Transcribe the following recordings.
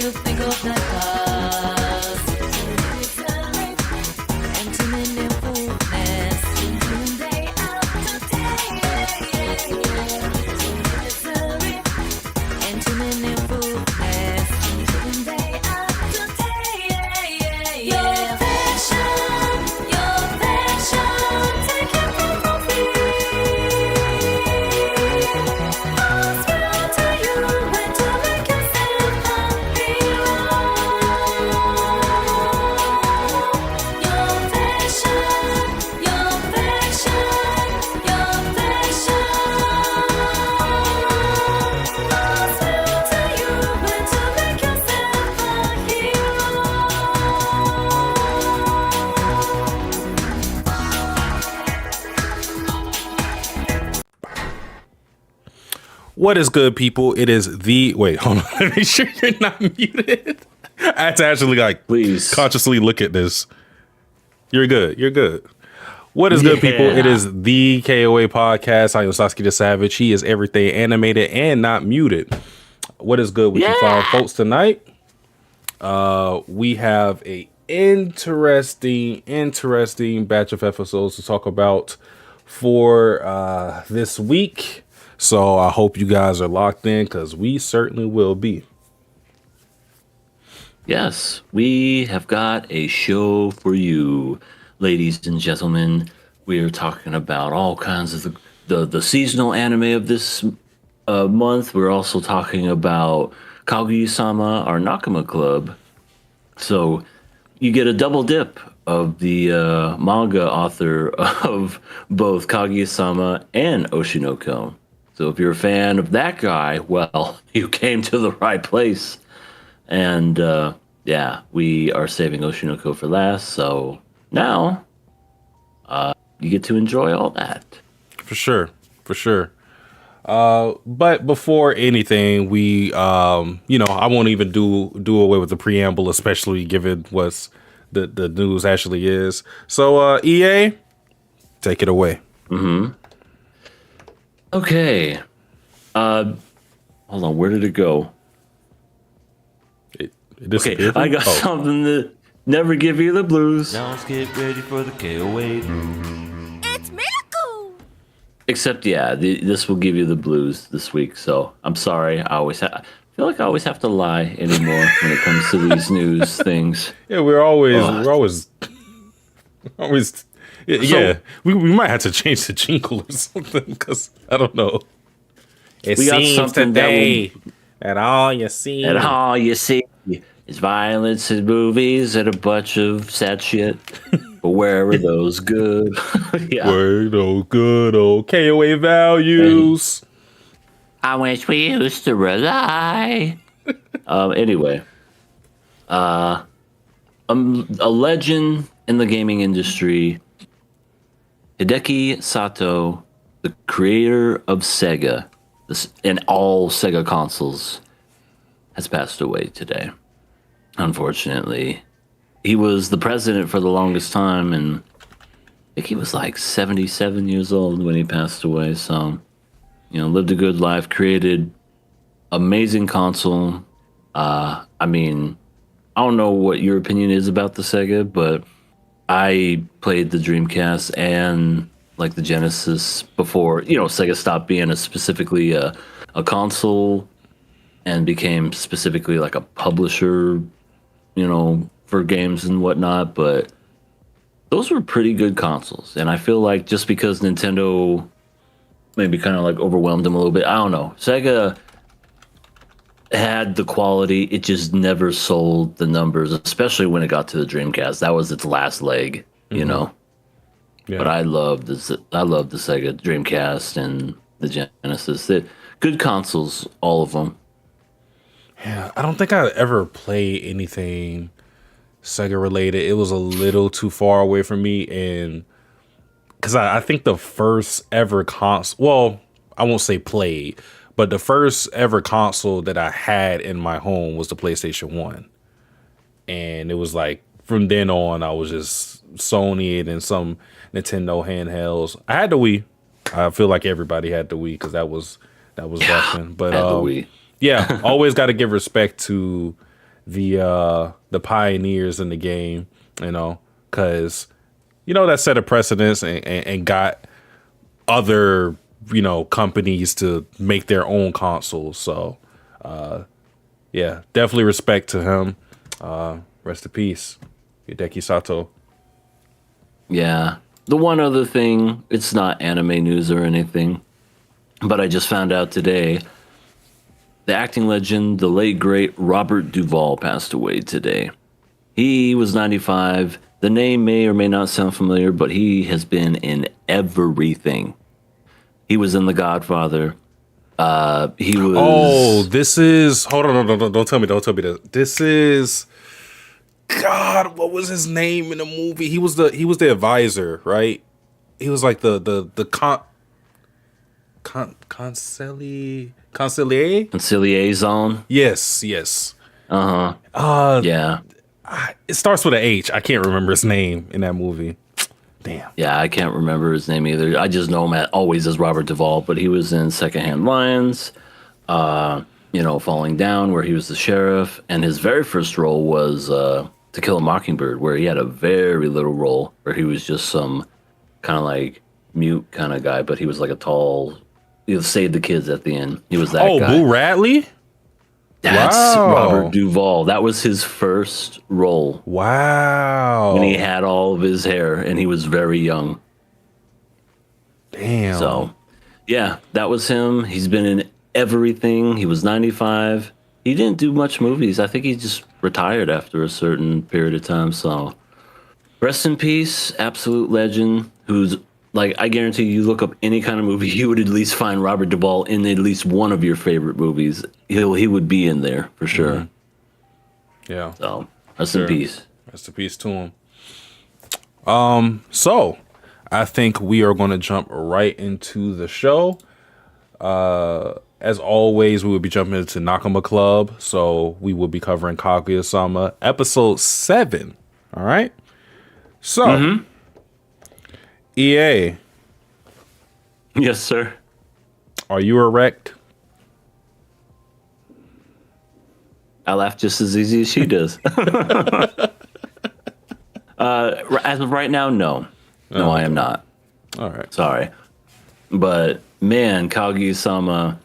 you think of the past. Intimate fullness, day after day. Intimate fullness, day after day. Your passion, take it from me. I'll swear to you when to make yourself happy. Your passion, I'll swear to you when to make yourself a hero. What is good, people? It is the wait. Hold on. Let me make sure you're not muted. I had to actually Please. consciously look at this. You're good. You're good. What is good, people? It is the KOA podcast. I am Sasuke the Savage. He is everything animated and not muted. What is good with you fine folks tonight? We have a interesting batch of episodes to talk about for this week. So I hope you guys are locked in because we certainly will be. Yes, we have got a show for you, ladies and gentlemen. We are talking about all kinds of the seasonal anime of this month. We're also talking about Kaguya-Sama, our Nakama Club. So you get a double dip of the manga author of both Kaguya-Sama and Oshinoko. So if you're a fan of that guy, well, you came to the right place. And yeah, we are saving Oshinoko for last. So now you get to enjoy all that. For sure. But before anything, we I won't even do away with the preamble, especially given what's the news actually is. So EA, take it away. Okay. Hold on, where did it go? It Okay, disappeared. I got something that never give you the blues. Now let's get ready for the KOA. It's Miracle! Except, yeah, this will give you the blues this week. So I'm sorry. I feel like I always have to lie anymore when it comes to these news things. Yeah, we're always. Yeah, we might have to change the jingle or something because I don't know. It We got seems something that today that all you see. And all you see is violence in movies and a bunch of sad shit. But where are those good? Yeah. Where those good old KOA values. I wish we used to rely. Anyway, a legend in the gaming industry, Hideki Sato, the creator of Sega and all Sega consoles, has passed away today. Unfortunately, he was the president for the longest time, and I think he was like 77 years old when he passed away. So, lived a good life, created amazing console. I mean, I don't know what your opinion is about the Sega, but I played the Dreamcast and like the Genesis before, Sega stopped being specifically a console and became specifically like a publisher, for games and whatnot. But those were pretty good consoles. And I feel like just because Nintendo maybe kind of like overwhelmed them a little bit, I don't know. Sega had the quality, it just never sold the numbers, especially when it got to the Dreamcast. That was its last leg, Yeah. But I love the Sega Dreamcast and the Genesis. They're good consoles, all of them. Yeah, I don't think I ever played anything Sega related. It was a little too far away from me, and because I think the first ever console, well, I won't say played, but the first ever console that I had in my home was the PlayStation 1. And it was like, from then on, I was just Sony and some Nintendo handhelds. I had the Wii. I feel like everybody had the Wii because that was definitely. But I had the Wii. yeah, always got to give respect to the pioneers in the game, because that set a precedence and got other companies to make their own consoles. So yeah, definitely respect to him. Rest in peace, Hideki Sato. Yeah. The one other thing, it's not anime news or anything, but I just found out today the acting legend, the late great Robert Duvall, passed away today. He was 95. The name may or may not sound familiar, but he has been in everything. He was in The Godfather. He was. Oh, this is. Hold on, don't tell me this. This is. God, what was his name in the movie? He was the advisor, right? He was like the Concilier Zone. Yes. Yeah. It starts with an H. I can't remember his name in that movie. Damn. Yeah, I can't remember his name either. I just know him always as Robert Duvall, but he was in Secondhand Lions, Falling Down, where he was the sheriff, and his very first role was To Kill a Mockingbird, where he had a very little role, where he was just some kind of like mute kind of guy, but he was like a tall, saved the kids at the end. He was that guy. Boo Radley? That's Wow. Robert Duvall. That was his first role. Wow. When he had all of his hair and he was very young. Damn. So, yeah, that was him. He's been in everything. He was 95. He didn't do much movies. I think he just retired after a certain period of time. So, rest in peace, absolute legend who's like, I guarantee you look up any kind of movie, you would at least find Robert Duvall in at least one of your favorite movies. He would be in there for sure. Mm-hmm. Yeah. So, rest in peace. Rest in peace to him. So I think we are going to jump right into the show. As always, we will be jumping into Nakama Club. So we will be covering Kaguya-Sama episode 7. All right. So, EA, Yes, sir. are you erect? I laugh just as easy as she does. As of right now, no. No, I am not. All right. Sorry. But, man, Kaguya-Sama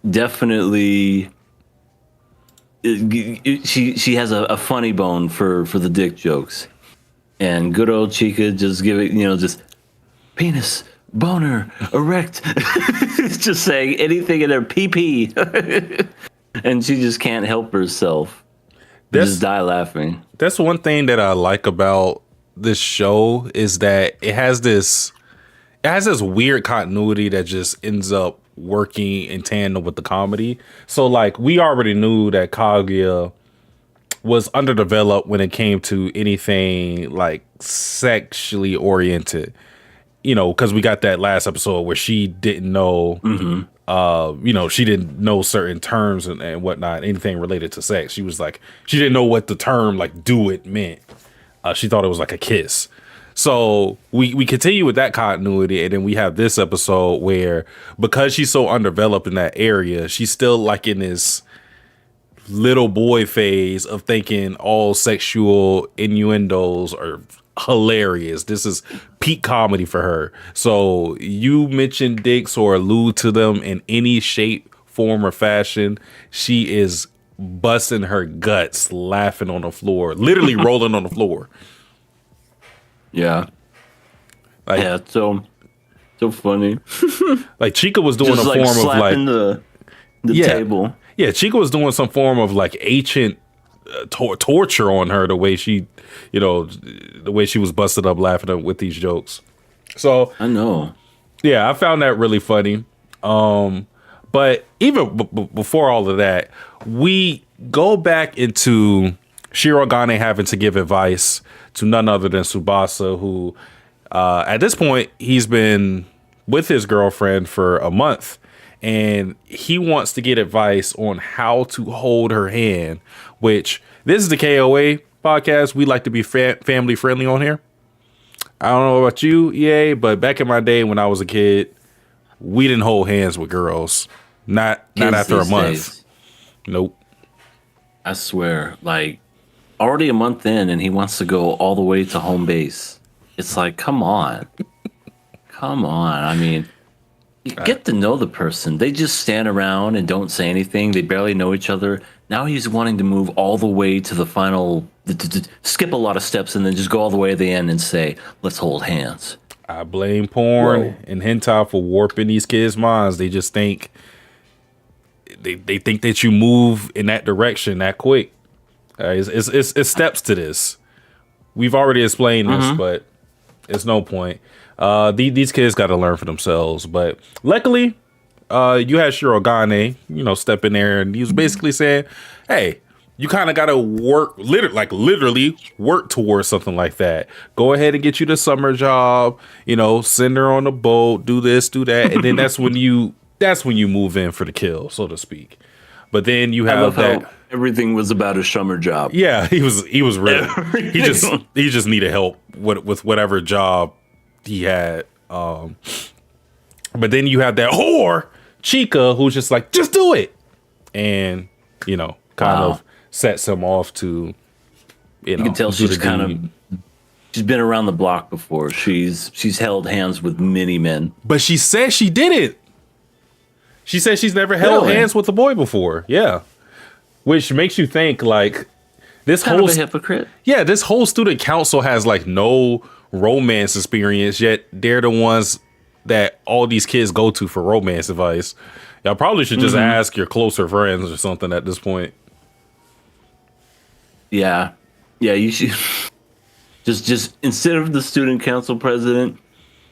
definitely... She has a funny bone for the dick jokes. And good old Chica just give it, just penis, boner, erect. Just saying anything in her pee. And she just can't help herself. Just die laughing. That's one thing that I like about this show is that it has this weird continuity that just ends up working in tandem with the comedy. So like we already knew that Kaguya was underdeveloped when it came to anything like sexually oriented, because we got that last episode where she didn't know, she didn't know certain terms and whatnot, anything related to sex. She was like, she didn't know what the term like do it meant. She thought it was like a kiss. So we continue with that continuity, and then we have this episode where because she's so underdeveloped in that area, she's still like in this little boy phase of thinking all sexual innuendos are hilarious. This is peak comedy for her. So you mention dicks or allude to them in any shape, form, or fashion, she is busting her guts, laughing on the floor, literally rolling on the floor. Yeah. Like, Yeah, so funny. like Chica was doing Just a like form of like slapping the table. Yeah, Chica was doing some form of like ancient torture on her, the way she, the way she was busted up laughing with these jokes. So I know. yeah, I found that really funny. But even before all of that, we go back into Shirogane having to give advice to none other than Tsubasa, who at this point he's been with his girlfriend for a month. And he wants to get advice on how to hold her hand, which this is the KOA podcast. We like to be family friendly on here. I don't know about you, EA, but back in my day when I was a kid, we didn't hold hands with girls. Not Kids after a these month. days. Nope. I swear, like already a month in, and he wants to go all the way to home base. It's like, come on, come on. I mean, you get to know the person. They just stand around and don't say anything. They barely know each other. Now he's wanting to move all the way to the final, skip a lot of steps, and then just go all the way to the end and say, "Let's hold hands." I blame porn Whoa. and hentai for warping these kids' minds. They just think they think that you move in that direction that quick. It's steps to this. We've already explained this, but it's no point. These kids got to learn for themselves. But luckily, you had Shirogane, step in there, and he was basically saying, "Hey, you kind of got to work, literally work towards something like that. Go ahead and get you the summer job. Send her on the boat, do this, do that, and then that's when you move in for the kill, so to speak." But then you I have love that. how everything was about a summer job. Yeah, he was really. He just needed help with whatever job he had. But then you have that whore Chica who's just like, just do it, and kind of sets him off to. You can tell she's she's been around the block before. She's held hands with many men. But she says she did it. She says she's never held Really? hands with a boy before. Yeah, which makes you think like this Kind whole of a hypocrite. yeah, this whole student council has like no romance experience, yet they're the ones that all these kids go to for romance advice. Y'all probably should just ask your closer friends or something at this point. Yeah, you should just instead of the student council president,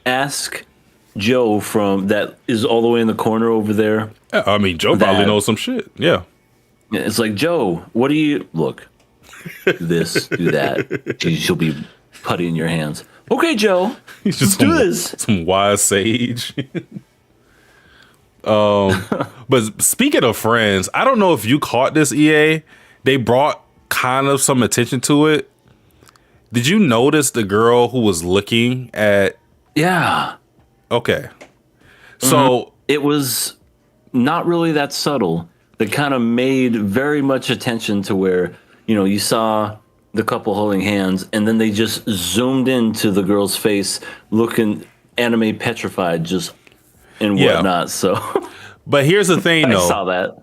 ask Joe from that is all the way in the corner over there. Yeah, I mean, Joe probably knows some shit. Yeah. It's like, Joe, what do you look? Do this, do that. She'll be putty in your hands. Okay, Joe, He's let's just do this. some wise sage. But speaking of friends, I don't know if you caught this, EA. They brought kind of some attention to it. Did you notice the girl who was looking at? Yeah, Okay. So it was not really that subtle. They kind of made very much attention to where, you saw the couple holding hands, and then they just zoomed into the girl's face looking anime petrified just and Yeah. whatnot. So but here's the thing I though. saw that.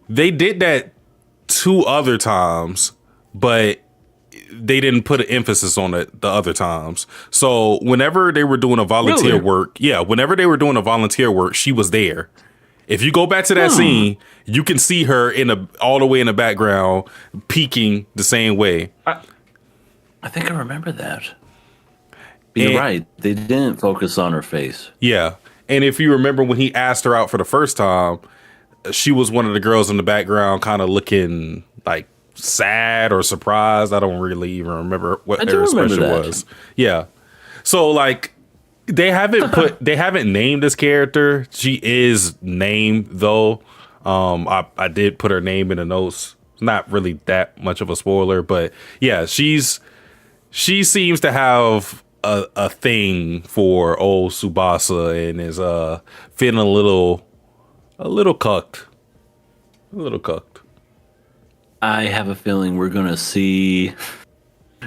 They did that 2 other times, but they didn't put an emphasis on it the other times. So whenever they were doing a volunteer Really? work, she was there. If you go back to that scene, you can see her all the way in the background, peeking the same way. I think I remember that. You're And- right. They didn't focus on her face. Yeah. And if you remember when he asked her out for the first time, she was one of the girls in the background kind of looking like sad or surprised. I don't really even remember what I do her remember expression that. was. Yeah. So like they haven't named this character. She is named though. I did put her name in the notes. Not really that much of a spoiler, but yeah, she seems to have a thing for old Tsubasa and is feeling a little cucked. A little cucked. I have a feeling we're gonna see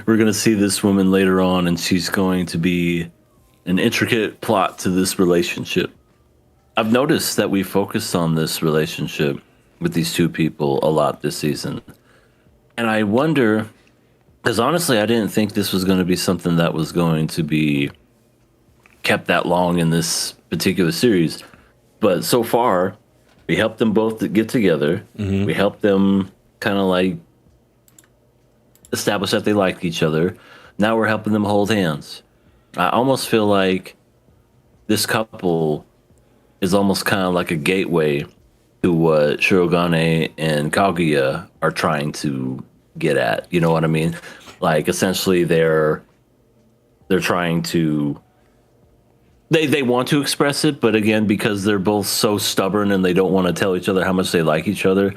this woman later on, and she's going to be an intricate plot to this relationship. I've noticed that we focused on this relationship with these two people a lot this season, and I wonder, because honestly, I didn't think this was going to be something that was going to be kept that long in this particular series, but so far, we helped them both to get together. We helped them kind of like establish that they liked each other. Now we're helping them hold hands. I almost feel like this couple is almost kind of like a gateway to what Shirogane and Kaguya are trying to get at. You know what I mean? Like essentially they're trying to they want to express it, but again, because they're both so stubborn and they don't want to tell each other how much they like each other,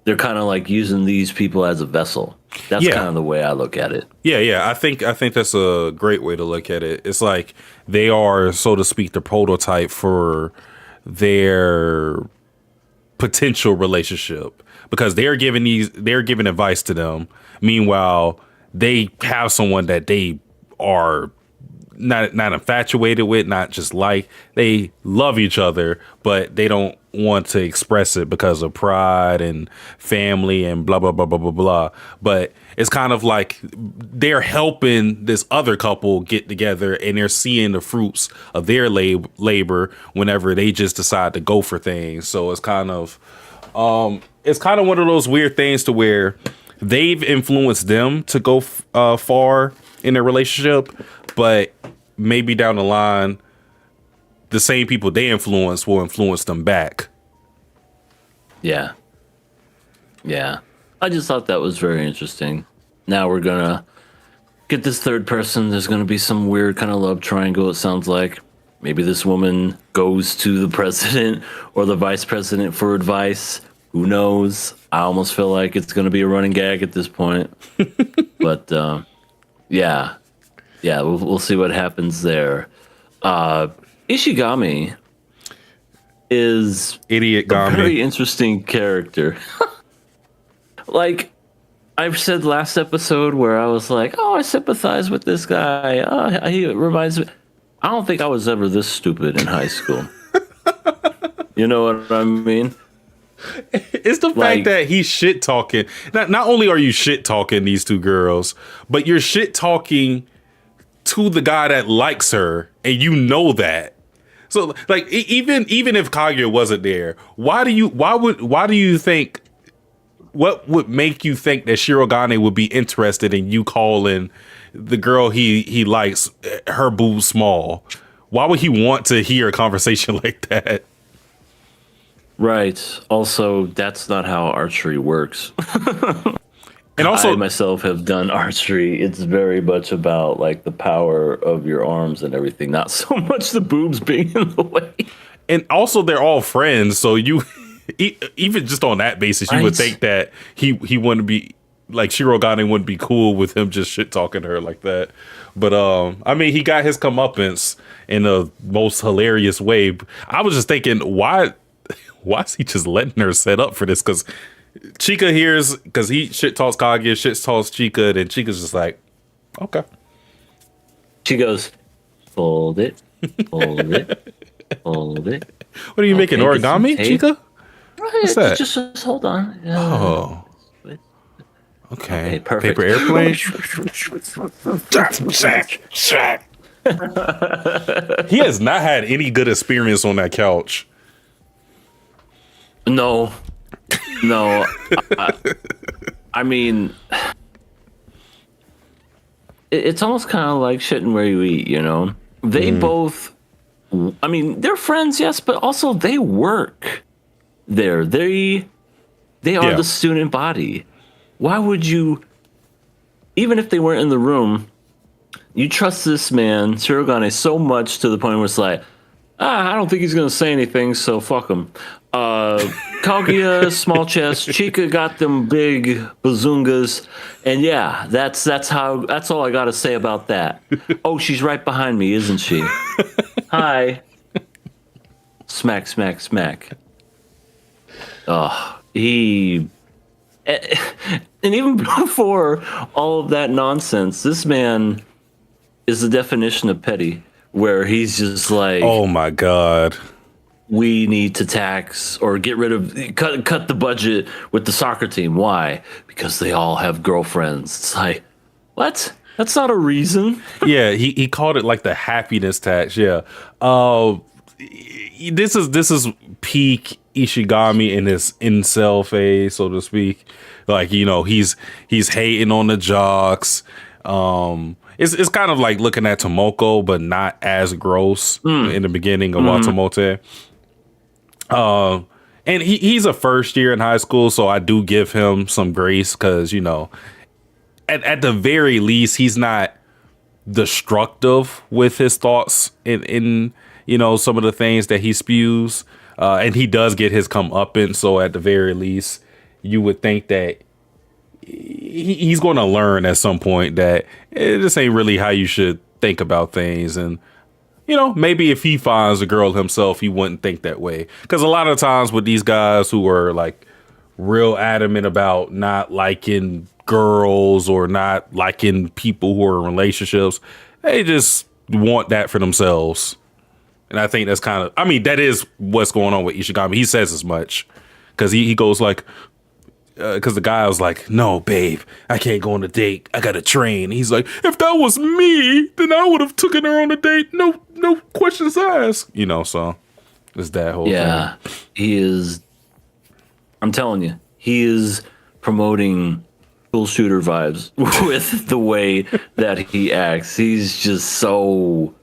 they're kind of like using these people as a vessel. That's Yeah. kind of the way I look at it. Yeah. I think that's a great way to look at it. It's like they are, so to speak, the prototype for their potential relationship. because they're giving advice to them. Meanwhile, they have someone that they are not infatuated with, not just like. They love each other, but they don't want to express it because of pride and family and blah blah blah blah blah blah. But it's kind of like they're helping this other couple get together, and they're seeing the fruits of their labor whenever they just decide to go for things. So it's kind of one of those weird things to where they've influenced them to go far in their relationship, but maybe down the line, the same people they influence will influence them back. Yeah. Yeah. I just thought that was very interesting. Now we're going to get this third person. There's going to be some weird kind of love triangle, it sounds like. Maybe this woman goes to the president or the vice president for advice. Who knows? I almost feel like it's going to be a running gag at this point. But, yeah. Yeah, we'll see what happens there. Ishigami is Idiot a Gami. very interesting character. Like I've said last episode where I was like, oh, I sympathize with this guy. Oh, he reminds me. I don't think I was ever this stupid in high school. You know what I mean? It's the fact that he's shit talking. Not only are you shit talking these two girls, but you're shit talking to the guy that likes her, and you know that. So like even if Kaguya wasn't there, why do you think, what would make you think that Shirogane would be interested in you calling the girl he likes her boob small? Why would he want to hear a conversation like that? Right. Also, that's not how archery works. And also, I myself have done archery. It's very much about like the power of your arms and everything, not so much the boobs being in the way. And also, they're all friends, so you even just on that basis, you would think that he wouldn't be like Shirogane wouldn't be cool with him just shit talking to her like that. But I mean, he got his comeuppance in the most hilarious way. I was just thinking, why is he just letting her set up for this? Because Chika hears, because he shit talks Kaguya, shit talks Chika, and Chika's just like, okay. She goes, fold it, fold it, fold it. What are you making, origami, Chika? What's that? Just hold on. Oh. Okay, perfect. Paper airplane. He has not had any good experience on that couch. No. I mean, it's almost kind of like shitting where you eat, you know? They both, I mean, they're friends, yes, but also they work there. They are the student body. Why would you, even if they weren't in the room, you trust this man, Shirogane, so much to the point where it's like, I don't think he's going to say anything, so fuck him. Kaguya, small chest. Chika got them big bazungas. And yeah, that's all I got to say about that. Oh, she's right behind me, isn't she? Hi. Smack, smack, smack. And even before all of that nonsense, this man is the definition of petty, where he's just like, oh my God. We need to tax or get rid of, cut the budget with the soccer team. Why? Because they all have girlfriends. It's like, what? That's not a reason. Yeah, he called it like the happiness tax. Yeah. This is peak Ishigami in his incel phase, so to speak. Like, you know, he's hating on the jocks. It's kind of like looking at Tomoko, but not as gross in the beginning of Watamote. And he's a first year in high school, so I do give him some grace because, you know, at the very least, he's not destructive with his thoughts in you know, some of the things that he spews. And he does get his comeuppance, so at the very least, you would think that he's going to learn at some point that this ain't really how you should think about things. And, you know, maybe if he finds a girl himself, he wouldn't think that way. Because a lot of times with these guys who are like real adamant about not liking girls or not liking people who are in relationships. They just want that for themselves. And I think that's kind of, I mean, that is what's going on with Ishigami. He says as much because he goes like, because the guy was like, no, babe, I can't go on a date. I got to train. He's like, if that was me, then I would have taken her on a date. No questions asked. You know, so it's that whole thing. He is. I'm telling you, he is promoting school shooter vibes with the way that he acts. He's just so.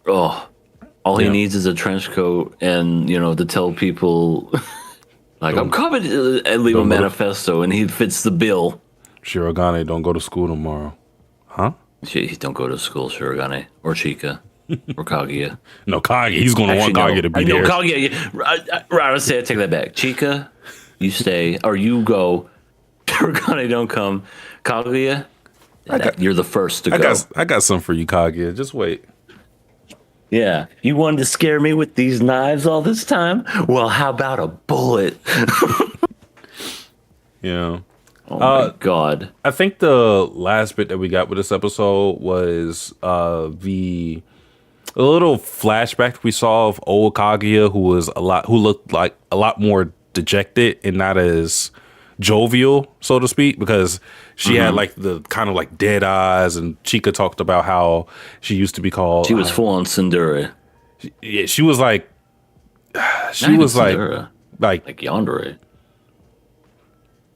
Oh, all he needs is a trench coat and, you know, to tell people, like, I'm coming and leave a manifesto, and he fits the bill. Shirogane, don't go to school tomorrow. Huh? Don't go to school, Shirogane. Or Chika. Or Kaguya. No, Kaguya. He's going to want Kaguya to be there. No, Kaguya. Right, I say I take that back. Chika, you stay, or you go. Shirogane, don't come. Kaguya, you're the first to go. I got some for you, Kaguya. Just wait. Yeah. You wanted to scare me with these knives all this time? Well, how about a bullet? Yeah. Oh my God. I think the last bit that we got with this episode was the little flashback we saw of old Kaguya, who looked like a lot more dejected and not as jovial, so to speak, because she had like the kind of like dead eyes, and Chika talked about how she used to be called. She was full on Tsundere. Yeah, she was like, Tsundere. like Yandere.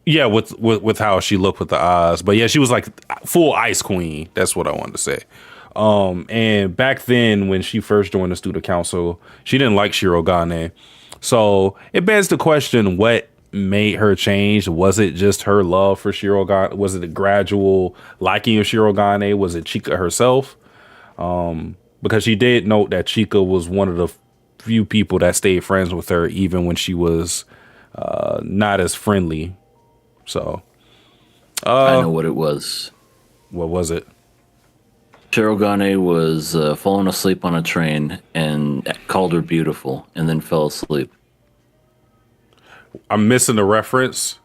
Yeah, with how she looked with the eyes, but yeah, she was like full Ice Queen. That's what I wanted to say. And back then, when she first joined the student council, she didn't like Shirogane. So it begs the question: what made her change? Was it just her love for Shirogane? Was it a gradual liking of Shirogane? Was it Chika herself? Because she did note that Chika was one of the few people that stayed friends with her, even when she was not as friendly. So, I know what it was. What was it? Shirogane was falling asleep on a train and called her beautiful, and then fell asleep. I'm missing a reference.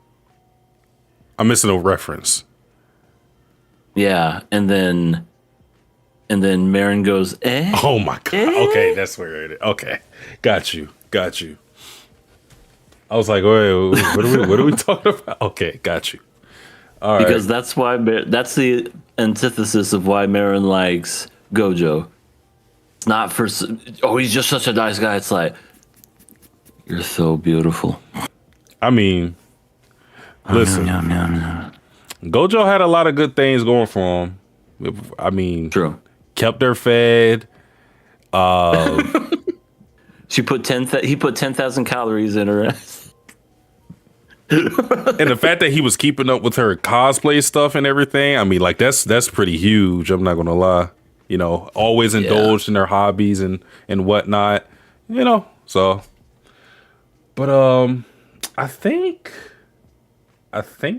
Yeah, and then Marin goes, eh? Oh my God. Eh? Okay, that's where it is. Okay, got you. I was like, wait, what are we talking about? Okay, got you. All right. Because that's why that's the antithesis of why Marin likes Gojo. It's not for he's just such a nice guy. It's like, you're so beautiful. I mean, listen, Gojo had a lot of good things going for him. I mean, True. Kept her fed. He put 10,000 calories in her ass. And the fact that he was keeping up with her cosplay stuff and everything, I mean, like that's pretty huge. I'm not gonna lie. You know, always indulged in their hobbies and whatnot. You know, so. But I think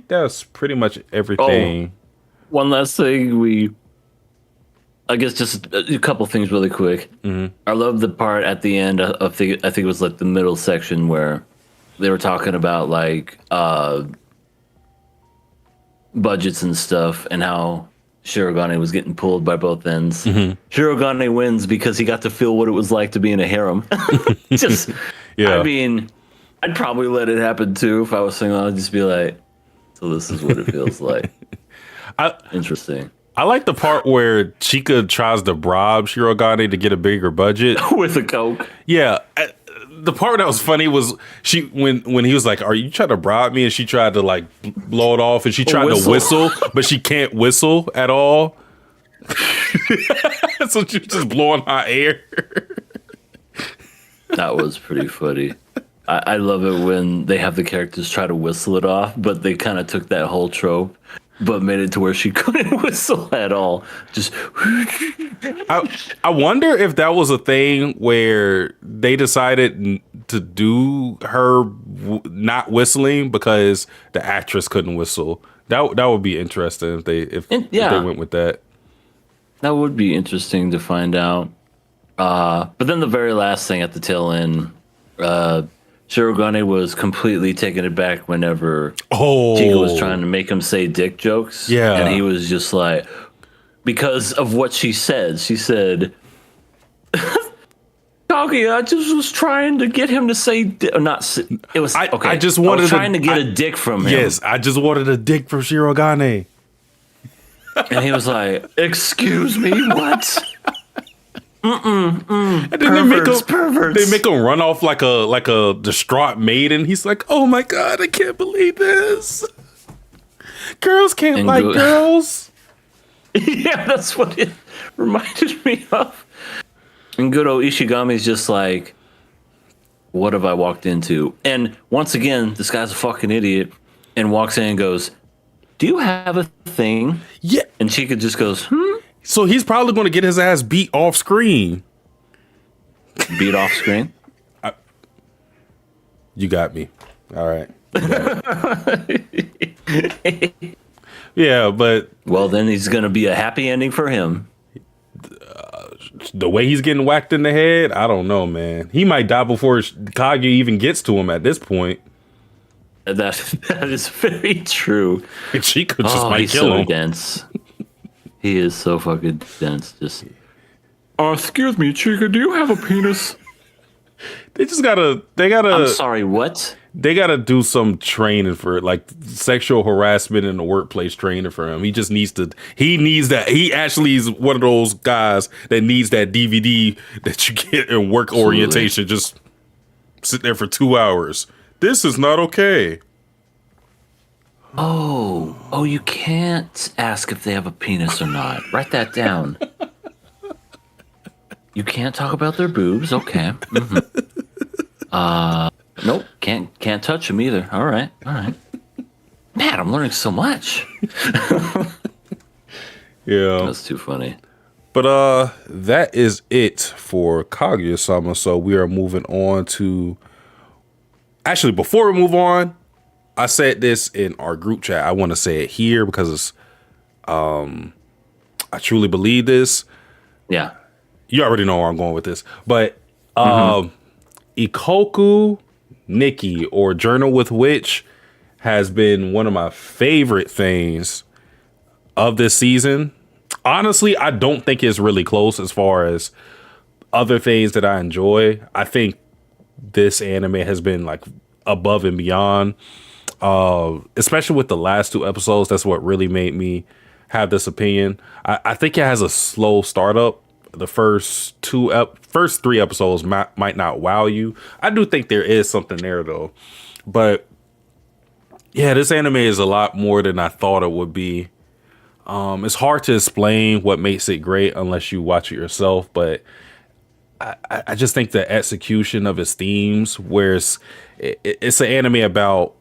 that's pretty much everything. Oh, one last thing, I guess just a couple things really quick. Mm-hmm. I love the part at the end. I think it was like the middle section where they were talking about like budgets and stuff, and how Shirogane was getting pulled by both ends. Mm-hmm. Shirogane wins because he got to feel what it was like to be in a harem. Just, yeah. I mean, I'd probably let it happen too if I was single. I'd just be like, so this is what it feels like. Interesting. I like the part where Chika tries to bribe Shirogane to get a bigger budget with a Coke. Yeah. The part that was funny was when he was like, "Are you trying to bribe me?" and she tried to like blow it off, and she tried to whistle, but she can't whistle at all. So she was just blowing hot air. That was pretty funny. I love it when they have the characters try to whistle it off, but they kind of took that whole trope, but made it to where she couldn't whistle at all. Just. I wonder if that was a thing where they decided to do her not whistling because the actress couldn't whistle. That would be interesting if they went with that. That would be interesting to find out. But then the very last thing at the tail end, Shirogane was completely taken aback whenever Oh, Chica was trying to make him say dick jokes. Yeah. And he was just like, because of what she said. She said, Kaguya, I just was trying to get him to say, or not. It was okay. I just wanted was trying to get a dick from him. Yes, I just wanted a dick from Shirogane. And he was like, "Excuse me, what?" And then Perverts. they make him run off like a distraught maiden. He's like, "Oh my god, I can't believe this. Girls can't And like go- girls." Yeah, that's what it reminded me of. And good old Ishigami's just like, "What have I walked into?" And once again, this guy's a fucking idiot and walks in and goes, "Do you have a thing?" Yeah. And Chica just goes, So he's probably going to get his ass beat off screen. beat off screen. You got me. All right. Yeah, but Well, then he's gonna be a happy ending for him. the way he's getting whacked in the head, I don't know, man. He might die before Kaguya even gets to him at this point. That is very true. And she could just might He's kill so him. dense. He is so fucking dense. Just. Excuse me, Chica. Do you have a penis? They gotta I'm sorry. What? they gotta do some training for like sexual harassment in the workplace training for him. He just needs that. He actually is one of those guys that needs that DVD that you get in work Absolutely. orientation. Just sit there for 2 hours. This is not okay. Oh, you can't ask if they have a penis or not. Write that down. You can't talk about their boobs. Okay. Nope. Can't touch them either. All right. Man, I'm learning so much. Yeah. That's too funny. But that is it for Kaguya-Sama. So we are moving on to. Actually, before we move on, I said this in our group chat. I want to say it here because I truly believe this. Yeah. You already know where I'm going with this. But Ikoku Nikki, or Journal with Witch, has been one of my favorite things of this season. Honestly, I don't think it's really close as far as other things that I enjoy. I think this anime has been like above and beyond, especially with the last 2 episodes. That's what really made me have this opinion. I think it has a slow startup. The first 3 episodes might not wow you. I do think there is something there though, but yeah, this anime is a lot more than I thought it would be. It's hard to explain what makes it great unless you watch it yourself, but I just think the execution of its themes, where it's an anime about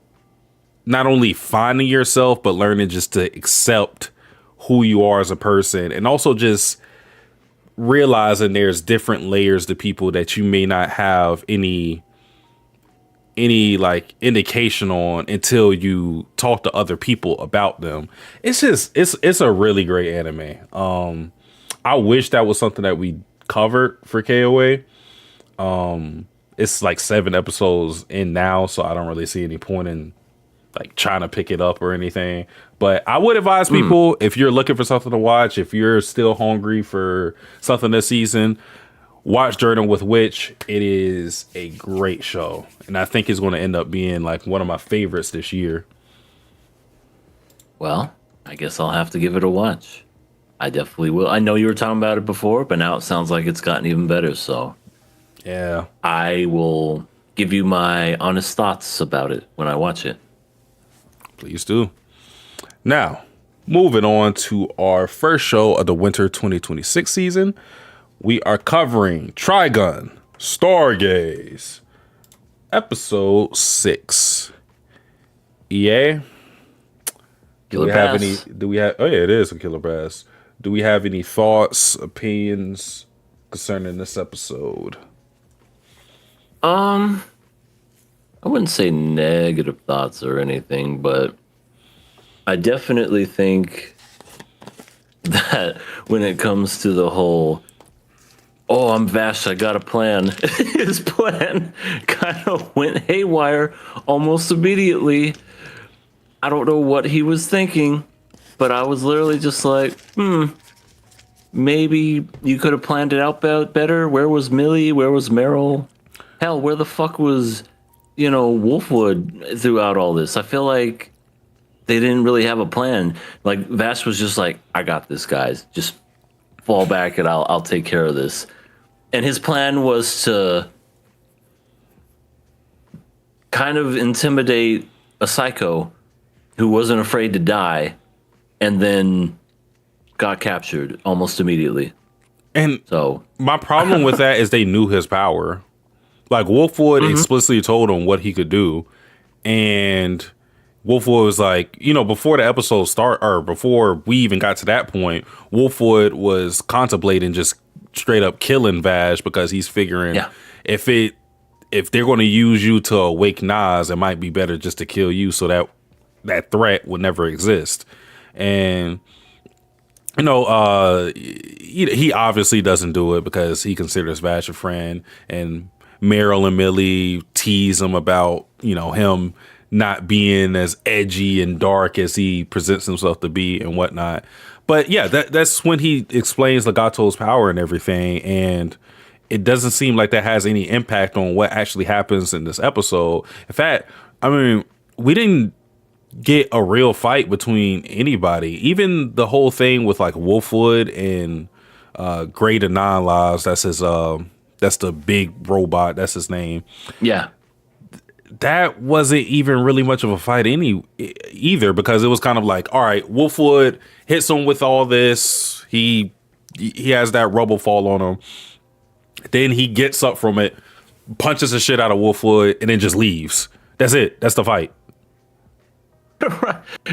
not only finding yourself, but learning just to accept who you are as a person, and also just realizing there's different layers to people that you may not have any like indication on until you talk to other people about them. It's a really great anime. I wish that was something that we covered for KOA. It's like 7 episodes in now, so I don't really see any point in like trying to pick it up or anything. But I would advise people, if you're looking for something to watch, if you're still hungry for something this season, watch Journal with Witch. It is a great show, and I think it's going to end up being like one of my favorites this year. Well, I guess I'll have to give it a watch. I definitely will. I know you were talking about it before, but now it sounds like it's gotten even better. So Yeah. I will give you my honest thoughts about it when I watch it. Please do. Now, moving on to our first show of the winter 2026 season, we are covering Trigun, Stargaze, episode 6. EA, Killer Pass. Oh yeah, it is a killer pass. Do we have any thoughts, opinions concerning this episode? I wouldn't say negative thoughts or anything, but I definitely think that when it comes to the whole oh, I'm Vash, I got a plan. His plan kind of went haywire almost immediately. I don't know what he was thinking, but I was literally just like, maybe you could have planned it out better. Where was Millie? Where was Meryl? Hell, where the fuck was, Wolfwood throughout all this? I feel like they didn't really have a plan. Like Vash was just like, I got this, guys. Just fall back and I'll take care of this. And his plan was to kind of intimidate a psycho who wasn't afraid to die and then got captured almost immediately. And So my problem with that is they knew his power. Like Wolfwood explicitly told him what he could do, and Wolfwood was like, before the episode start or before we even got to that point, Wolfwood was contemplating just straight up killing Vash because he's figuring if they're going to use you to awake Nas, it might be better just to kill you so that threat would never exist. And he obviously doesn't do it because he considers Vash a friend, and Meryl and Millie tease him about, him not being as edgy and dark as he presents himself to be and whatnot. But yeah, that's when he explains Legato's power and everything, and it doesn't seem like that has any impact on what actually happens in this episode. In fact, I mean, we didn't get a real fight between anybody. Even the whole thing with like Wolfwood and Great Anon Lives, that's the big robot, that's his name. yeah, That wasn't even really much of a fight either, because it was kind of like, all right, Wolfwood hits him with all this. He has that rubble fall on him. Then he gets up from it, punches the shit out of Wolfwood, and then just leaves. That's it. That's the fight.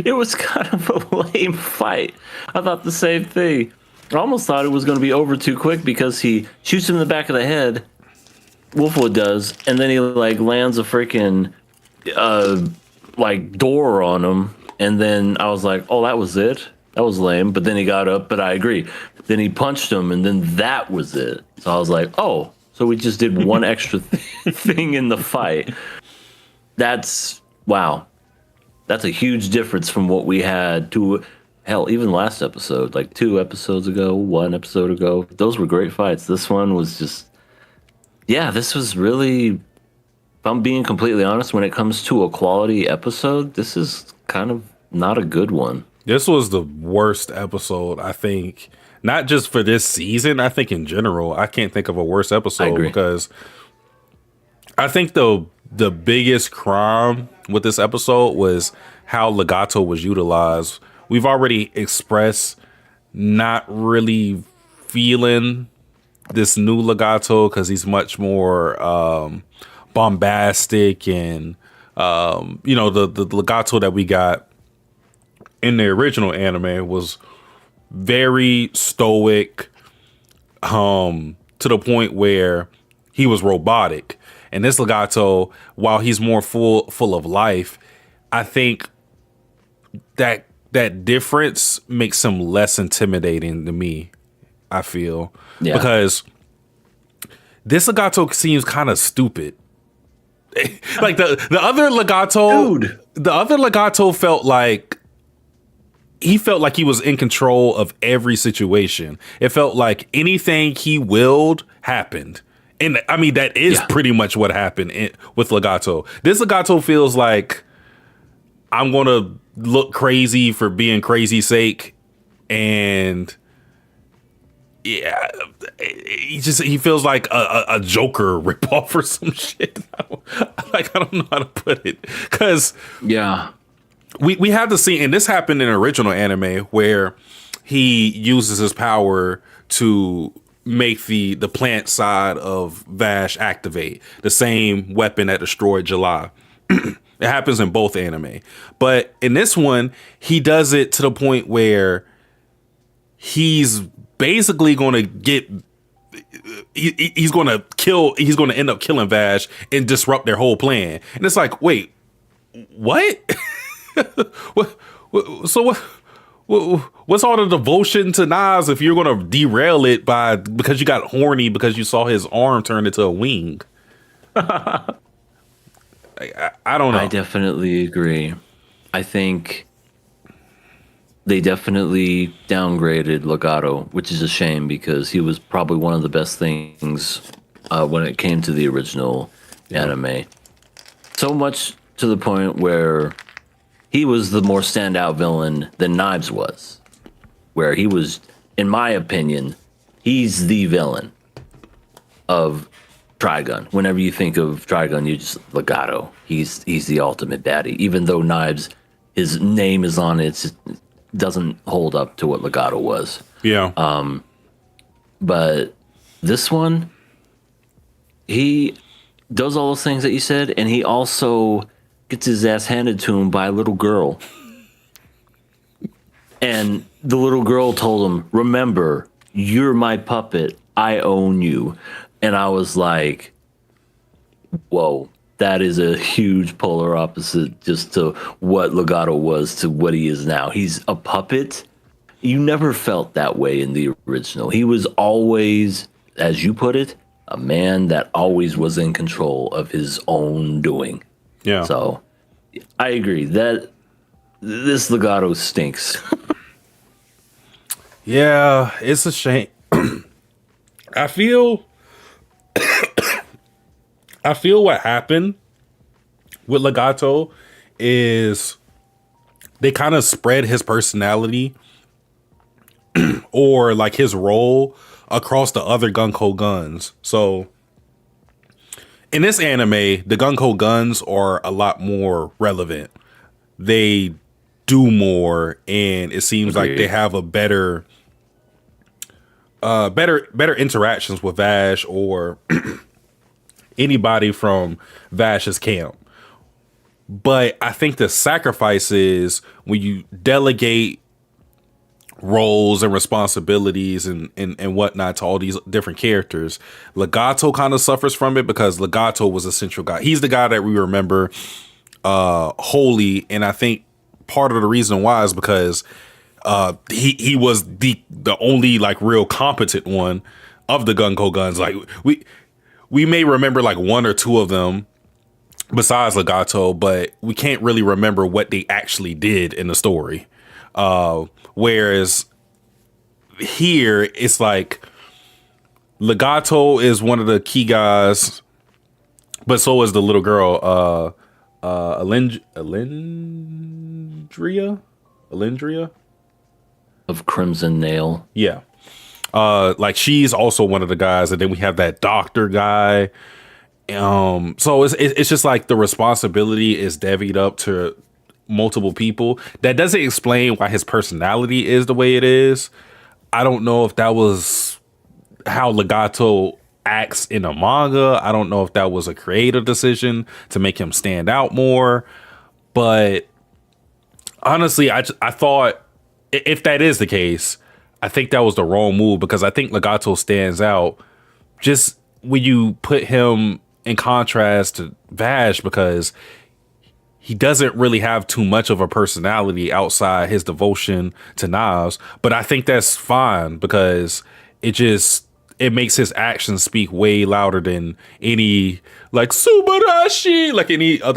it was kind of a lame fight. I thought the same thing. I almost thought it was going to be over too quick because he shoots him in the back of the head. Wolfwood does, and then he like lands a freaking like door on him, and then I was like, oh, that was it. That was lame. But then he got up. But I agree. Then he punched him, and then that was it. So I was like, oh, so we just did one extra thing in the fight. That's wow. That's a huge difference from what we had even last episode, like 2 episodes ago, 1 episode ago. Those were great fights. This one was just, this was really, if I'm being completely honest, when it comes to a quality episode, this is kind of not a good one. This was the worst episode, I think, not just for this season. I think in general, I can't think of a worse episode because I think the biggest crime with this episode was how Legato was utilized. We've already expressed not really feeling this new Legato because he's much more bombastic, and the Legato that we got in the original anime was very stoic, to the point where he was robotic. And this Legato, while he's more full of life, I think that difference makes him less intimidating to me, I feel. Yeah. Because this Legato seems kind of stupid. Like the other Legato, dude. The other Legato felt like he was in control of every situation. It felt like anything he willed happened. And I mean, that is pretty much what happened with Legato. This Legato feels like I'm going to look crazy for being crazy's sake. And yeah, he feels like a Joker ripoff or some shit. I don't know how to put it. Because we have the scene, and this happened in an original anime where he uses his power to make the plant side of Vash activate, the same weapon that destroyed July. It happens in both anime. But in this one, he does it to the point where he's basically going to get... He's going to end up killing Vash and disrupt their whole plan. And it's like, wait, what? So What's all the devotion to Nas if you're gonna derail it because you got horny because you saw his arm turn into a wing? I don't know. I definitely agree. I think they definitely downgraded Legato, which is a shame because he was probably one of the best things when it came to the original anime. So much to the point where he was the more standout villain than Knives was. Where he was, in my opinion, he's the villain of Trigun. Whenever you think of Trigun, you just Legato. He's the ultimate baddie. Even though Knives, his name is on it, it doesn't hold up to what Legato was. Yeah. But this one, he does all those things that you said, and he also gets his ass handed to him by a little girl. And the little girl told him, "Remember, you're my puppet. I own you." And I was like, whoa, that is a huge polar opposite just to what Legato was to what he is now. He's a puppet. You never felt that way in the original. He was always, as you put it, a man that always was in control of his own doing. Yeah. So I agree that this Legato stinks. Yeah, it's a shame. I feel what happened with Legato is they kind of spread his personality or like his role across the other Gunko guns. So in this anime, the Gunko guns are a lot more relevant. They do more, and it seems like they have a better interactions with Vash or anybody from Vash's camp. But I think the sacrifice is when you delegate roles and responsibilities and whatnot to all these different characters. Legato kind of suffers from it because Legato was a central guy. He's the guy that we remember wholly, and I think part of the reason why is because he was the only like real competent one of the Gunko guns. Like we may remember like one or two of them besides Legato, but we can't really remember what they actually did in the story. Whereas here it's like Legato is one of the key guys, but so is the little girl, Alindria Of Crimson Nail. Yeah. Like she's also one of the guys, and then we have that doctor guy. So it's just like the responsibility is divvied up to multiple people. That doesn't explain why his personality is the way it is. I don't know if that was how Legato acts in a manga. I don't know if that was a creative decision to make him stand out more. But honestly, I thought if that is the case, I think that was the wrong move, because I think Legato stands out just when you put him in contrast to Vash, because he doesn't really have too much of a personality outside his devotion to Nas. But I think that's fine because it makes his actions speak way louder than any like Subarashi, like any of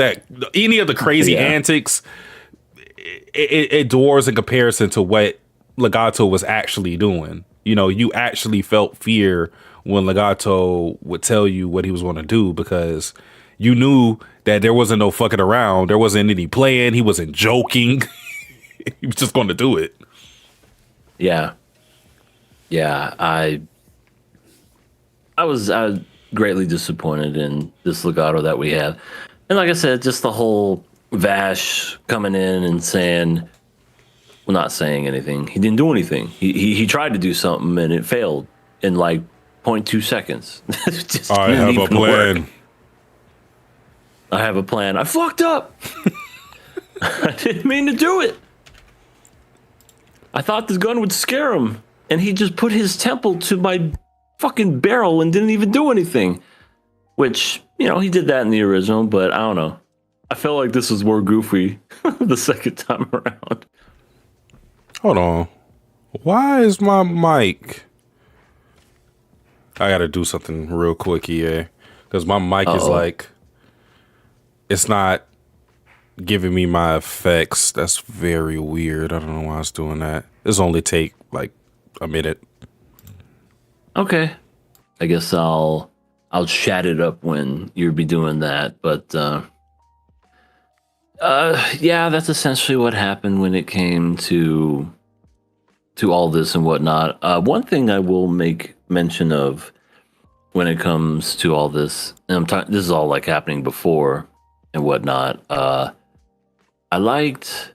the crazy antics. It dwarfs in comparison to what Legato was actually doing. You know, you actually felt fear when Legato would tell you what he was going to do, because you knew that there wasn't no fucking around. There wasn't any playing. He wasn't joking. He was just going to do it. Yeah. I was greatly disappointed in this Legato that we have. And like I said, just the whole Vash coming in and saying, well, not saying anything. He didn't do anything. He tried to do something and it failed in like 0.2 seconds. Just I have a plan. Work. I have a plan. I fucked up. I didn't mean to do it. I thought this gun would scare him, and he just put his temple to my fucking barrel and didn't even do anything. Which, you know, he did that in the original, but I don't know. I felt like this was more goofy the second time around. Hold on. Why is my mic? I gotta do something real quick, EA. Because my mic is like, it's not giving me my effects. That's very weird. I don't know why it's doing that. This only take like a minute. Okay. I guess I'll chat it up when you'll be doing that. But yeah, that's essentially what happened when it came to all this and whatnot. One thing I will make mention of when it comes to all this, and I'm talking, this is all like happening before and whatnot. I liked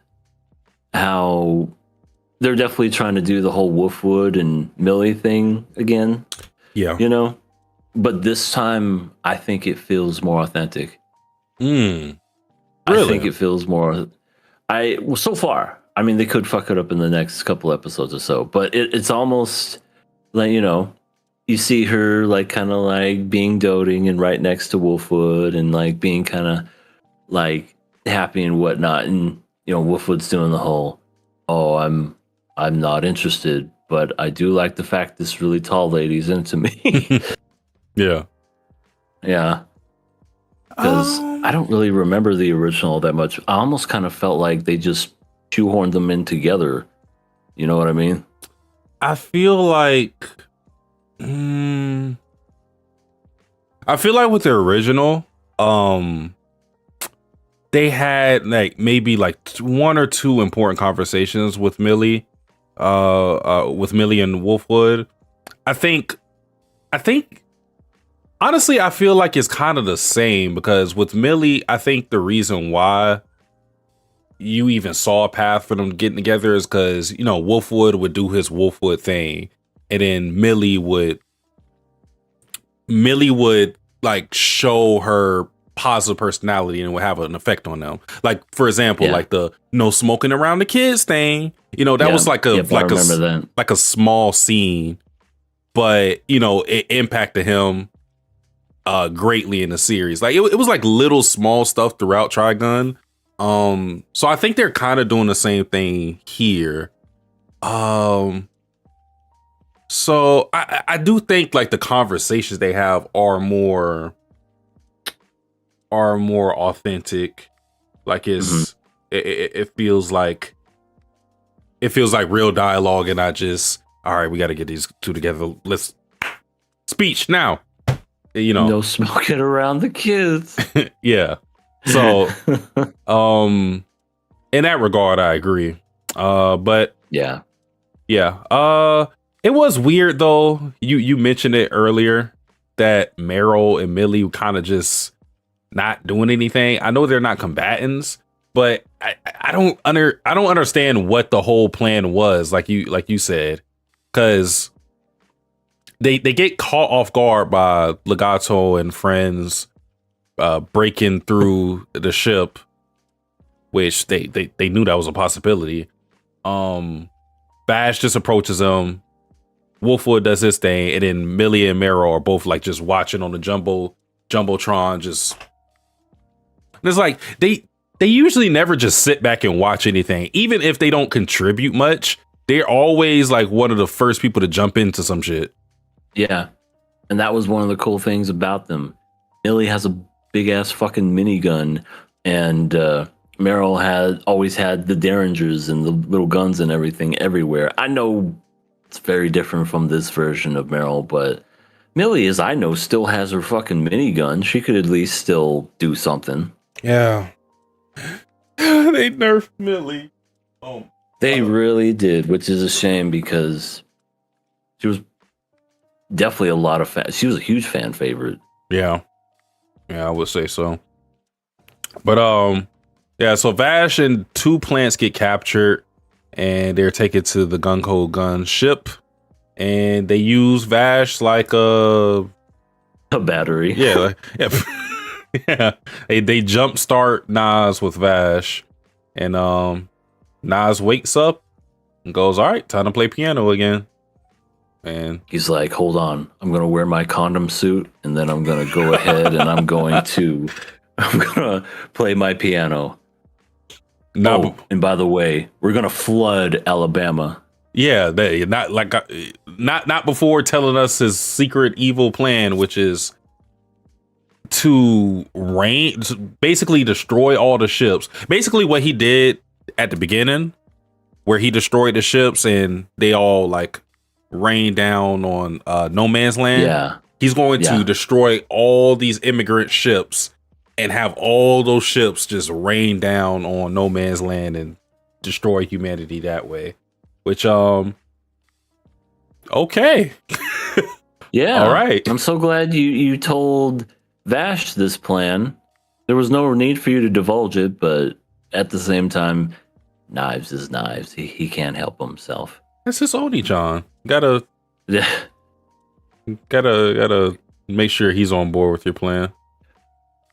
how they're definitely trying to do the whole Wolfwood and Millie thing again. Yeah. You know, but this time I think it feels more authentic. Really? I think it feels more. Well, so far. I mean, they could fuck it up in the next couple episodes or so, but it's almost like, you know, you see her like kind of like being doting and right next to Wolfwood and like being kind of like happy and whatnot, and you know, Wolfwood's doing the whole, oh, I'm not interested, but I do like the fact this really tall lady's into me. Yeah. Yeah. Because I don't really remember the original that much. I almost kind of felt like they just shoehorned them in together. You know what I mean? I feel like with the original, they had like maybe like one or two important conversations with Millie and Wolfwood. I think honestly, I feel like it's kind of the same, because with Millie, I think the reason why you even saw a path for them getting together is because, you know, Wolfwood would do his Wolfwood thing, and then Millie would like show her positive personality and would have an effect on them. Like, for example, like the no smoking around the kids thing. You know, that was like a small scene, but you know, it impacted him greatly in the series. Like it was like little small stuff throughout Trigun. So I think they're kind of doing the same thing here. So I do think like the conversations they have are more authentic. Like it feels like real dialogue and not just, all right, we got to get these two together. Let's speech now. You know, no smoking around the kids. Yeah. So, in that regard, I agree. But yeah. It was weird though. You mentioned it earlier that Meryl and Millie kind of just not doing anything. I know they're not combatants, but I don't understand what the whole plan was. Like you said, because they get caught off guard by Legato and friends breaking through the ship, which they knew that was a possibility. Bash just approaches them. Wolfwood does his thing, and then Millie and Meryl are both like just watching on the jumbotron. Just, it's like they usually never just sit back and watch anything, even if they don't contribute much. They're always like one of the first people to jump into some shit. Yeah, and that was one of the cool things about them. Millie has a big ass fucking minigun, and Meryl always had the Derringers and the little guns and everything everywhere. I know it's very different from this version of Meryl, but Millie, as I know, still has her fucking minigun. She could at least still do something. Yeah. They nerfed Millie. They really did, which is a shame because she was definitely a lot of she was a huge fan favorite. Yeah, I would say so. But yeah. So Vash and two plants get captured, and they're taken to the Gunko gun ship, and they use Vash like a battery. Yeah, yeah. They jumpstart Nas with Vash, and Nas wakes up and goes, "All right, time to play piano again." And he's like, hold on, I'm gonna wear my condom suit, and then I'm gonna go ahead and I'm gonna play my piano. Not, and by the way, we're gonna flood Alabama. yeah, not like not before telling us his secret evil plan, which is to basically destroy all the ships. Basically, what he did at the beginning, where he destroyed the ships and they all like rained down on no man's land. Yeah. He's going to destroy all these immigrant ships and have all those ships just rain down on no man's land and destroy humanity that way. Which, okay. Yeah. All right. I'm so glad you told Vash this plan. There was no need for you to divulge it, but at the same time, Knives is Knives. He can't help himself. That's his Oni-chan. Gotta Yeah. gotta make sure he's on board with your plan.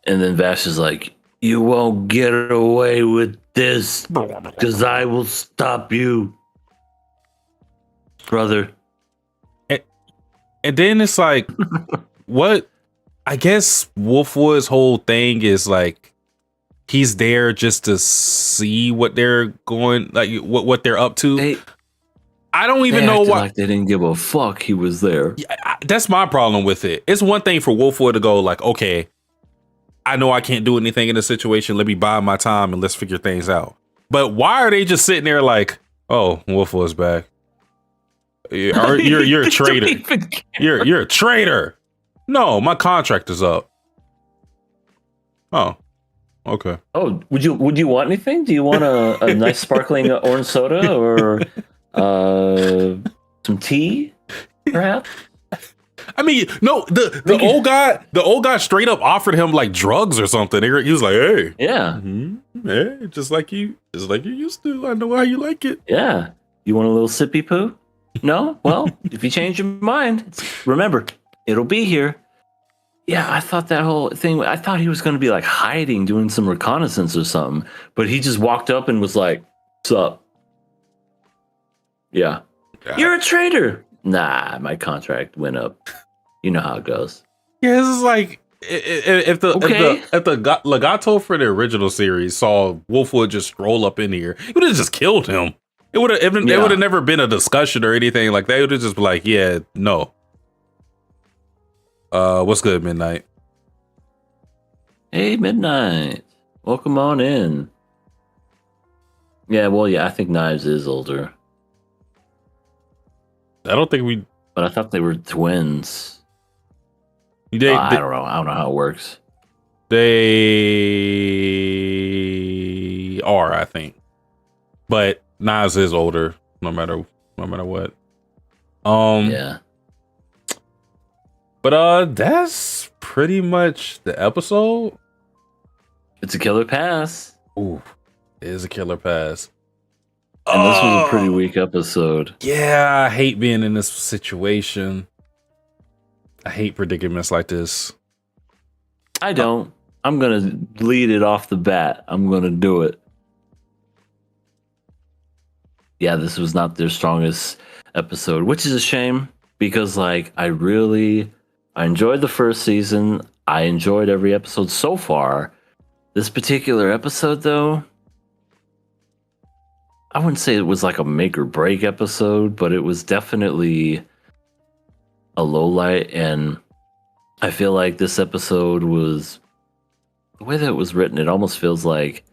And then Vash is like, "You won't get away with this, because I will stop you, brother." And then it's like, what? I guess Wolfwood's whole thing is like, he's there just to see what they're going, like what they're up to. I don't even know why. Like they didn't give a fuck he was there. That's my problem with it. It's one thing for Wolfwood to go like, okay, I know I can't do anything in this situation. Let me buy my time and let's figure things out. But why are they just sitting there like, oh, Wolfwood's back? You're a traitor. You're a traitor. No, my contract is up. Oh, okay. Oh, would you want anything? Do you want a nice sparkling orange soda or some tea, perhaps? I mean, no, the old guy straight up offered him like drugs or something. He was like, hey, yeah, hey, just like you used to. I know how you like it. Yeah, you want a little sippy poo? No? Well, if you change your mind, remember, it'll be here. Yeah, I thought that whole thing, I thought he was going to be like hiding, doing some reconnaissance or something, but he just walked up and was like, "What's up?" Yeah. You're a traitor. Nah, my contract went up. You know how it goes. Yeah, this is like, if the Legato for the original series saw Wolfwood just stroll up in here, he would have just killed him. It would have never been a discussion or anything like that. It would have just been like, yeah, no. What's good, Midnight? Hey, Midnight. Welcome on in. Yeah, well, yeah, I think Knives is older. I don't think but I thought they were twins. I don't know. I don't know how it works. They are, I think. But Knives is older, no matter what. Yeah. But that's pretty much the episode. It's a killer pass. Ooh, it is a killer pass. And this was a pretty weak episode. Yeah, I hate being in this situation. I hate predicaments like this. I don't. I'm going to lead it off the bat. I'm going to do it. Yeah, this was not their strongest episode, which is a shame because, like, I enjoyed the first season. I enjoyed every episode so far. This particular episode, though, I wouldn't say it was like a make or break episode, but it was definitely a low light. And I feel like this episode was, the way that it was written, it almost feels like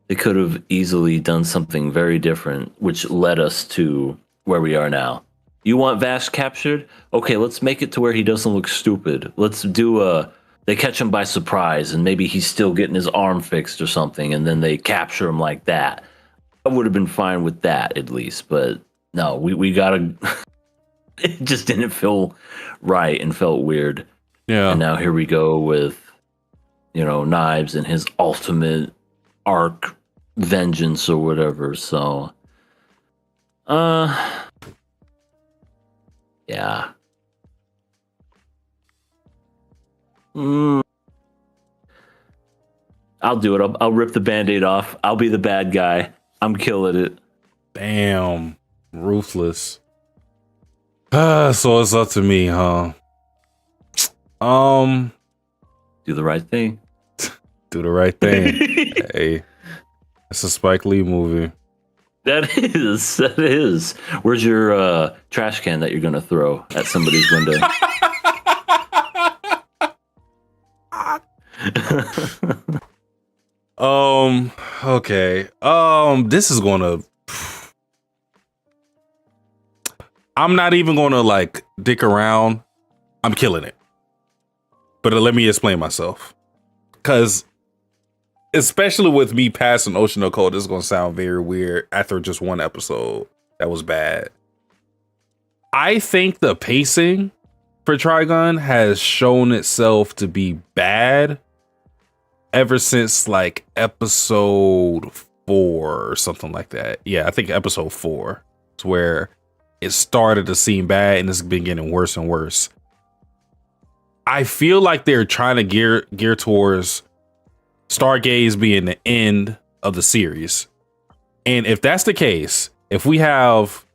they could have easily done something very different, which led us to where we are now. You want Vash captured? Okay, let's make it to where he doesn't look stupid. Let's do they catch him by surprise and maybe he's still getting his arm fixed or something and then they capture him like that. I would have been fine with that at least, but no, we gotta, it just didn't feel right and felt weird. Yeah. And now here we go with, Knives and his ultimate arc vengeance or whatever. So, yeah. I'll do it. I'll rip the Band-Aid off. I'll be the bad guy. I'm killing it. Damn. Ruthless. So it's up to me, huh? Do the right thing. Do the right thing. Hey. It's a Spike Lee movie. That is. Where's your trash can that you're gonna throw at somebody's window? Okay. This is gonna. I'm not even gonna like dick around. I'm killing it. But let me explain myself. Cause especially with me passing Ocean no Code, this is gonna sound very weird after just one episode that was bad. I think the pacing for Trigun has shown itself to be bad ever since like episode 4 or something like that. Yeah, I think episode 4 is where it started to seem bad and it's been getting worse and worse. I feel like they're trying to gear towards Stargaze being the end of the series. And if that's the case, if we have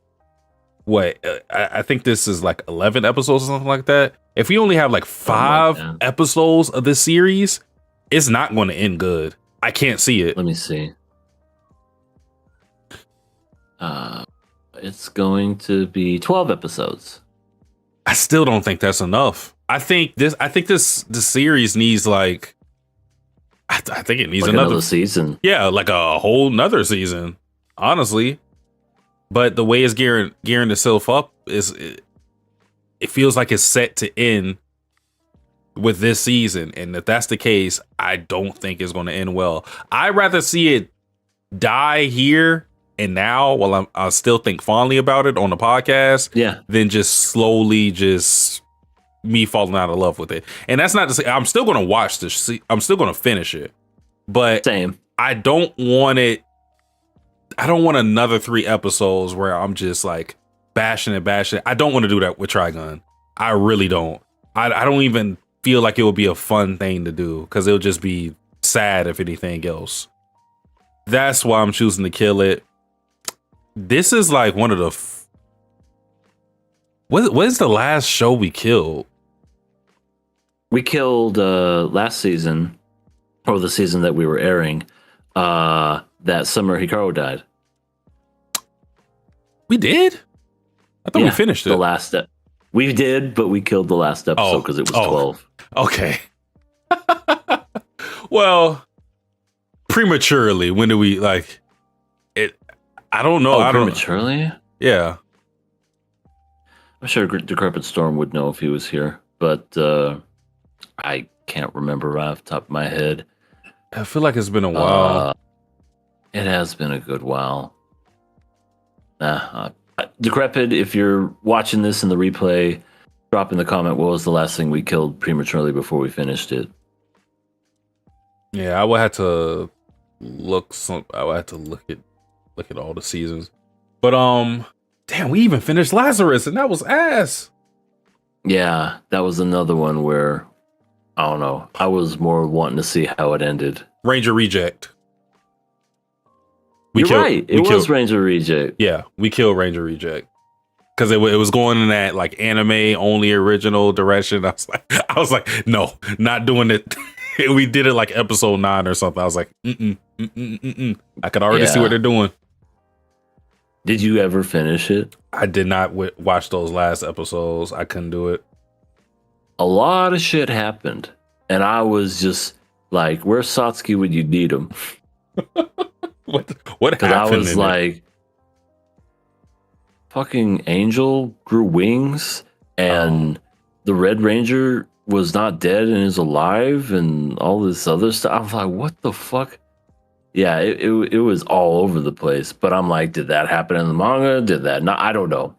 I think this is like 11 episodes or something like that. If we only have like 5 episodes of this series, it's not going to end good. I can't see it. Let me see. It's going to be 12 episodes. I still don't think that's enough. I think this series needs like I think it needs like another season. Yeah, like a whole nother season, honestly. But the way it's gearing itself up is it feels like it's set to end with this season. And if that's the case, I don't think it's going to end well. I'd rather see it die here and now while I still think fondly about it on the podcast than just slowly just me falling out of love with it. And that's not to say I'm still going to watch this. I'm still going to finish it. But same. I don't want another 3 episodes where I'm just like bashing it. I don't want to do that with Trigun. I really don't. I don't even feel like it would be a fun thing to do because it'll just be sad if anything else. That's why I'm choosing to kill it. This is like one of the what is the last show we killed? We killed last season, or the season that we were airing. That summer Hikaru died. We did? I thought we finished it. The last we did, but we killed the last episode because it was 12. Okay. Well, prematurely. When do we like it? I don't know. Prematurely? Yeah. I'm sure Decrepit Storm would know if he was here, but I can't remember right off the top of my head. I feel like it's been a while. It has been a good while. Decrepit, if you're watching this in the replay, drop in the comment what was the last thing we killed prematurely before we finished it. Yeah, I would have to look at all the seasons. But damn, we even finished Lazarus and that was ass. Yeah, that was another one where I don't know. I was more wanting to see how it ended. Ranger Reject. You're right. It was Ranger Reject. Yeah, we killed Ranger Reject because it was going in that like anime only original direction. I was like, no, not doing it. We did it like episode 9 or something. I was like, I could already see what they're doing. Did you ever finish it? I did not watch those last episodes. I couldn't do it. A lot of shit happened, and I was just like, "Where's Satsuki when you need him?" What happened? I was like, fucking Angel grew wings, and the Red Ranger was not dead and is alive, and all this other stuff. I was like, what the fuck? Yeah, it was all over the place. But I'm like, did that happen in the manga? Did that not? I don't know.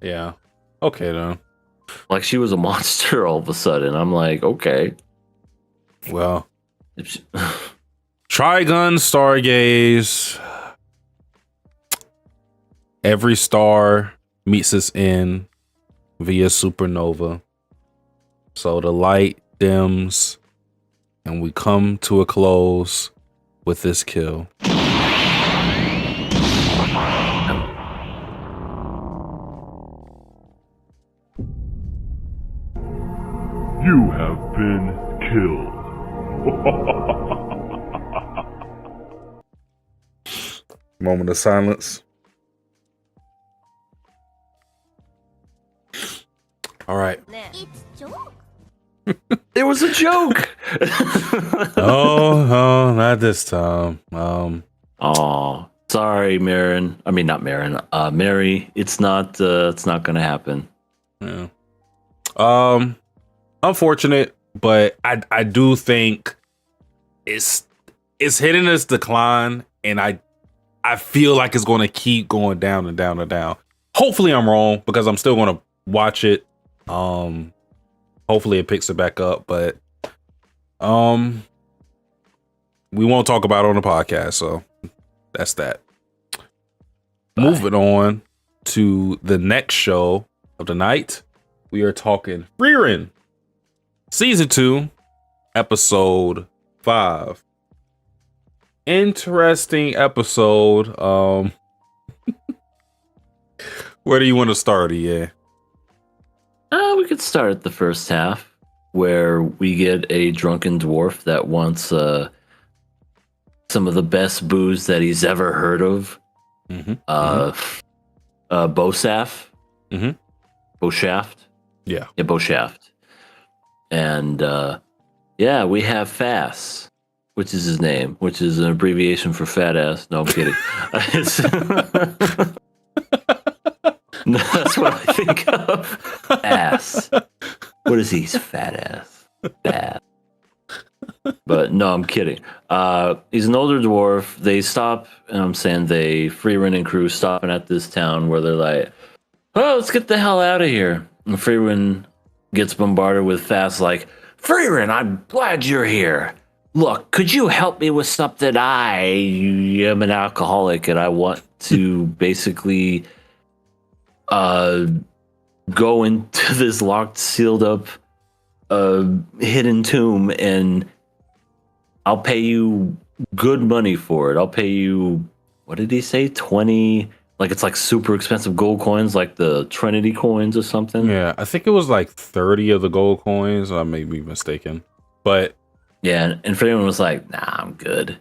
Yeah. Okay, then. Like, she was a monster all of a sudden. I'm like, okay. Well. Trigun, Stargaze. Every star meets its end via supernova. So the light dims and we come to a close with this kill. You have been killed. Moment of silence. All right. It was a joke. Oh, not this time. Oh, sorry, Marin. I mean, not Marin. Mary. It's not gonna happen. Yeah. Unfortunate, but I do think it's hitting its decline, and I feel like it's going to keep going down and down and down. Hopefully, I'm wrong because I'm still going to watch it. Hopefully, it picks it back up, but we won't talk about it on the podcast, so that's that. Bye. Moving on to the next show of the night, we are talking Frieren, season 2, episode 5. Interesting episode. Where do you want to start? Yeah. We could start at the first half, where we get a drunken dwarf that wants some of the best booze that he's ever heard of. Bosaf. Boshaft. Yeah, Boshaft. And yeah, we have Fass, which is his name, which is an abbreviation for fat ass. No, I'm kidding. No, that's what I think of. Ass. What is he? He's fat ass. Bad. But no, I'm kidding. He's an older dwarf. They stop, and I'm saying Frieren and crew stopping at this town where they're like, oh, let's get the hell out of here. And Frieren gets bombarded with Fass like, Frieren, I'm glad you're here. Look, could you help me with something? I am an alcoholic, and I want to basically go into this locked, sealed up, hidden tomb, and I'll pay you good money for it. I'll pay you, what did he say? 20, like it's like super expensive gold coins, like the Trinity coins or something. Yeah, I think it was like 30 of the gold coins. I may be mistaken. But yeah, and Frieren was like, nah, I'm good.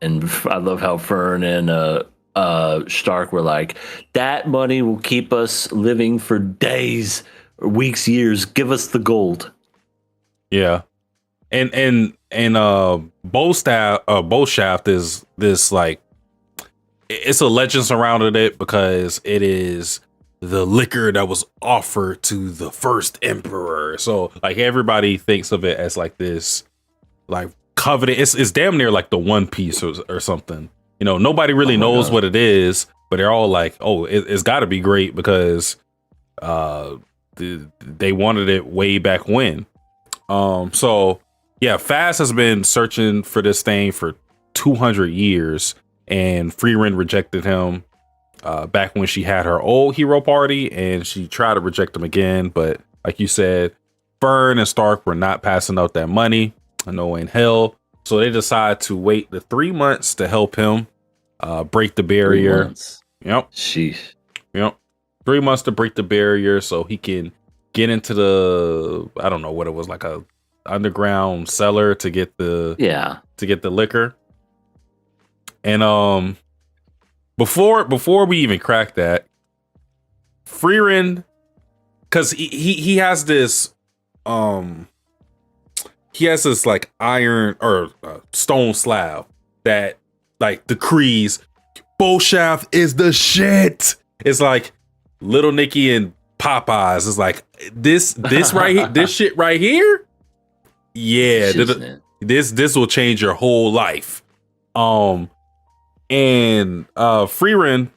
And I love how Fern and Stark were like, that money will keep us living for days, or weeks, years. Give us the gold. Yeah. And Boshaft is this, like, it's a legend surrounded it because it is the liquor that was offered to the first emperor. So like everybody thinks of it as like this, like, coveted. It's damn near like the One Piece or something. You know, nobody really knows what it is, but they're all like, oh, it's got to be great because they wanted it way back when. So yeah, Fass has been searching for this thing for 200 years, and Frieren rejected him back when she had her old hero party, and she tried to reject him again. But like you said, Fern and Stark were not passing out that money. No way in hell. So they decide to wait the 3 months to help him break the barrier. 3 months. Yep. Sheesh. Yep. 3 months to break the barrier so he can get into the, I don't know what it was, like a underground cellar to get the liquor. And before we even crack that, Frieren, because he has this like iron or stone slab that like decrees Boshaft is the shit. It's like Little Nicky and Popeyes. It's like this right here, this shit right here. Yeah, this will change your whole life. And Frieren,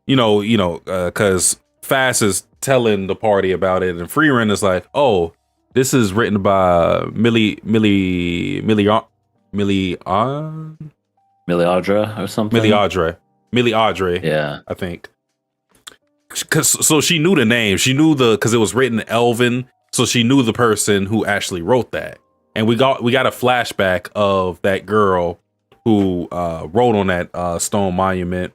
because Fass is telling the party about it, and Frieren is like, oh, this is written by Miliaudra or something. Miliaudra. Yeah, I think. So she knew the name. She knew because it was written in Elven, so she knew the person who actually wrote that. And we got a flashback of that girl who wrote on that stone monument,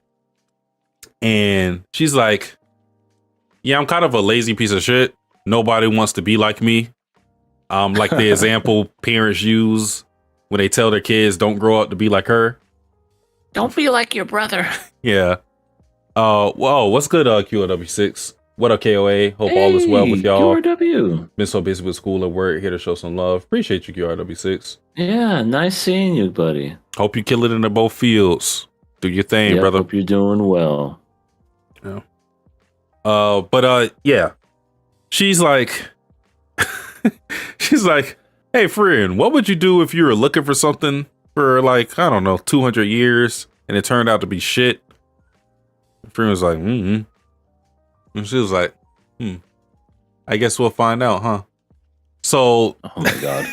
and she's like, "Yeah, I'm kind of a lazy piece of shit. Nobody wants to be like me. Like the example parents use when they tell their kids don't grow up to be like her." Don't be like your brother. Yeah. Whoa, what's good, QOW6? What up, KOA? Hope all is well with y'all. QRW. Been so busy with school and work, here to show some love. Appreciate you, QRW6. Yeah, nice seeing you, buddy. Hope you kill it in the both fields. Do your thing, Yeah, brother. hope you're doing well. Yeah. Yeah. She's like, she's like, hey, friend, what would you do if you were looking for something for like, I don't know, 200 years and it turned out to be shit? Friend was like, And she was like, I guess we'll find out, huh? So, Oh my god.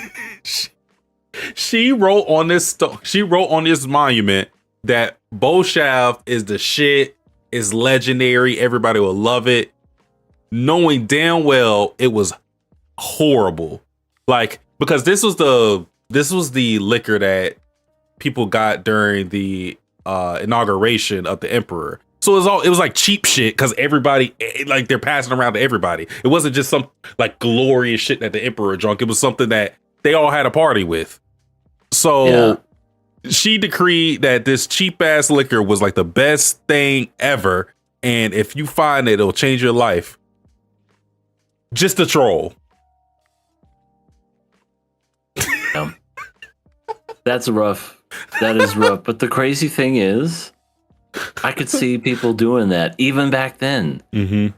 she wrote on this monument that bow shaft is the shit, is legendary, everybody will love it, knowing damn well it was horrible. Like, because this was the liquor that people got during the inauguration of the emperor. So it was like cheap shit because everybody, like, they're passing around to everybody. It wasn't just some like glorious shit that the emperor drunk. It was something that they all had a party with. So she decreed that this cheap ass liquor was like the best thing ever. And if you find it, it'll change your life. Just a troll. That's rough. That is rough. But the crazy thing is, I could see people doing that even back then.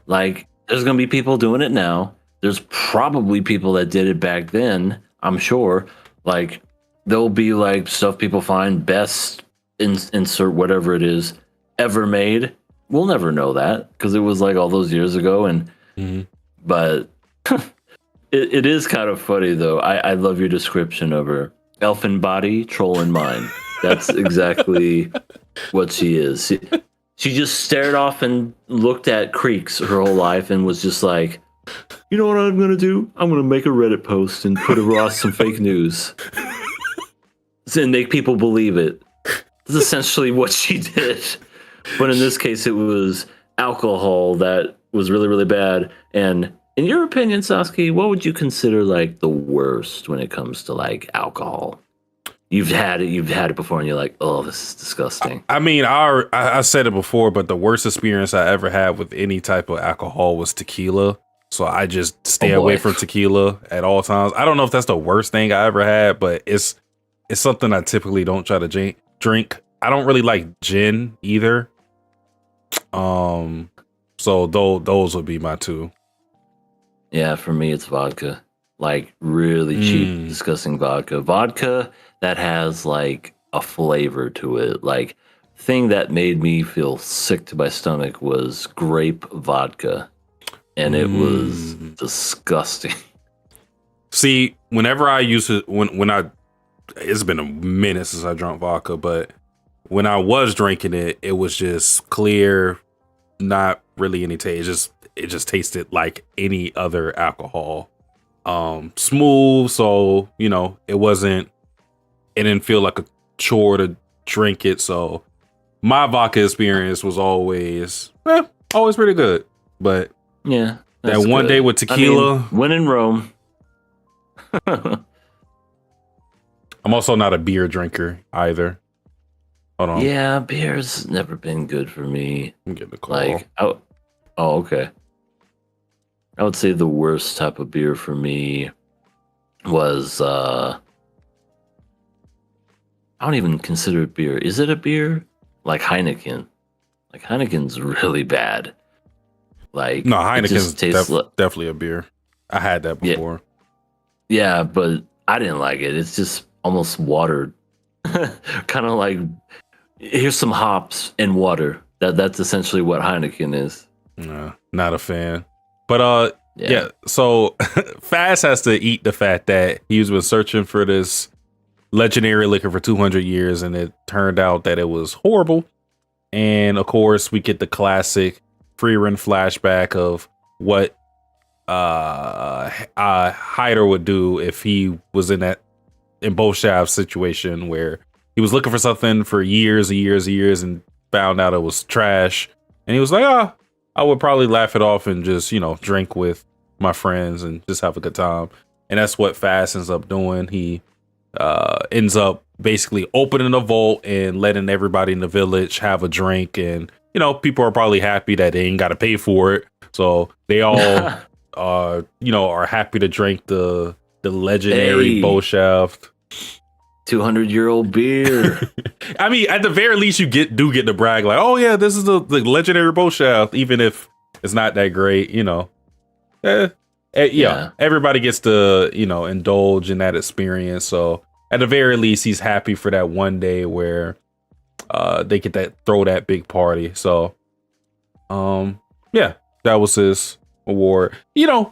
Like, there's going to be people doing it now. There's probably people that did it back then, I'm sure. Like, there'll be like stuff people find best, insert whatever it is, ever made. We'll never know that because it was like all those years ago. But it is kind of funny, though. I love your description of her. Elfin body, troll in mind. That's exactly what she is. She just stared off and looked at creeks her whole life and was just like, you know what I'm going to do? I'm going to make a Reddit post and put across some fake news and make people believe it. That's essentially what she did. But in this case, it was alcohol that was really, really bad. And in your opinion, Sasuke, what would you consider like the worst when it comes to like alcohol? You've had it before, and you're like, oh, this is disgusting. I mean, I said it before, but the worst experience I ever had with any type of alcohol was tequila. So I just stay away from tequila at all times. I don't know if that's the worst thing I ever had, but it's something I typically don't try to drink. I don't really like gin either. So those would be my two. Yeah, for me, it's vodka. Like really cheap, disgusting vodka. Vodka that has like a flavor to it. Like, thing that made me feel sick to my stomach was grape vodka. And it was disgusting. See, whenever I used to, it's been a minute since I drank vodka, but when I was drinking it, it was just clear, not really any taste. It just tasted like any other alcohol. Smooth, so it didn't feel like a chore to drink it. So my vodka experience was always pretty good. But yeah, that one day with tequila, when in Rome. I'm also not a beer drinker either. Hold on. Yeah, beer's never been good for me. I'm getting a call. Okay. I would say the worst type of beer for me was I don't even consider it beer. Is it a beer? Like Heineken. Like Heineken's really bad. Like, no, Heineken's tastes definitely a beer. I had that before. Yeah, but I didn't like it. It's just almost watered. Kind of like, here's some hops and water. That's essentially what Heineken is. Nah, not a fan. But yeah. So Fast has to eat the fact that he's been searching for this legendary liquor for 200 years, and it turned out that it was horrible. And of course, we get the classic Frieren flashback of what Hyder would do if he was in both Shaft situation where he was looking for something for years and years and years and found out it was trash. And he was like, I would probably laugh it off and just, drink with my friends and just have a good time. And that's what Fast ends up doing. He ends up basically opening the vault and letting everybody in the village have a drink. And, people are probably happy that they ain't got to pay for it. So they all, are happy to drink the legendary bow shaft. 200-year-old beer. I mean, at the very least, you get to brag like, oh yeah, this is the legendary bow shaft, even if it's not that great, everybody gets to, indulge in that experience. So at the very least, he's happy for that one day where they get throw that big party. So, that was his award.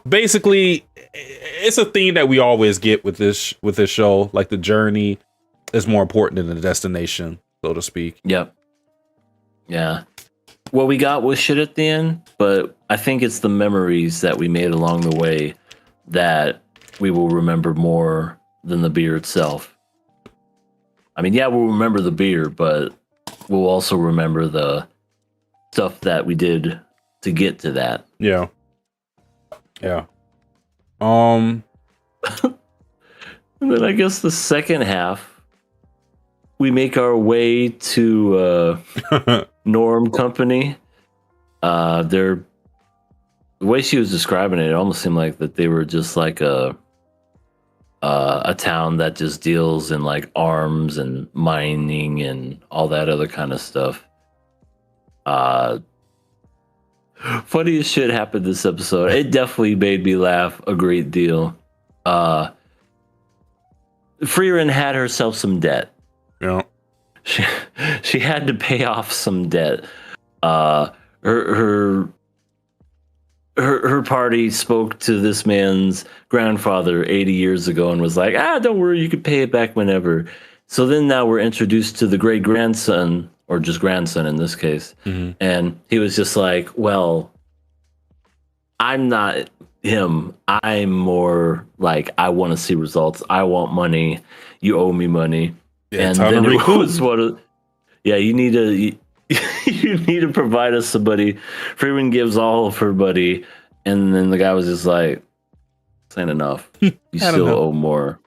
Basically, it's a theme that we always get with this show. Like, the journey is more important than the destination, so to speak. Yep. Yeah. What we got was shit at the end, but I think it's the memories that we made along the way that we will remember more than the beer itself. I mean, yeah, we'll remember the beer, but we'll also remember the stuff that we did to get to that. Yeah. And then I guess the second half, we make our way to Norm Company. The way she was describing it almost seemed like that they were just like a town that just deals in like arms and mining and all that other kind of stuff. Funniest shit happened this episode. It definitely made me laugh a great deal. Frieren had herself some debt. Yeah. She had to pay off some debt. Her party spoke to this man's grandfather 80 years ago and was like, don't worry, you can pay it back whenever. So then now we're introduced to the great grandson, or just grandson in this case. Mm-hmm. And he was just like, well, I'm not him. I'm more like, I want to see results. I want money. You owe me money. Yeah, and then it was you need to you need to provide us somebody. Frieren gives all of her buddy, and then the guy was just like, this ain't enough. You still owe more.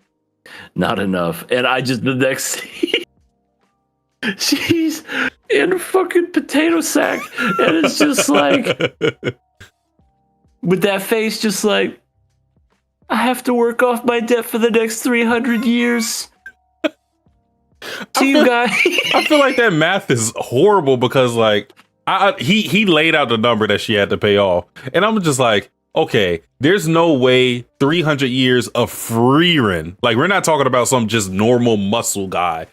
Not enough. And the next scene, she's in a fucking potato sack, and it's just like, with that face, just like, I have to work off my debt for the next 300 years. I feel like that math is horrible because like he laid out the number that she had to pay off, and I'm just like, okay, there's no way 300 years of Frieren, like we're not talking about some just normal muscle guy,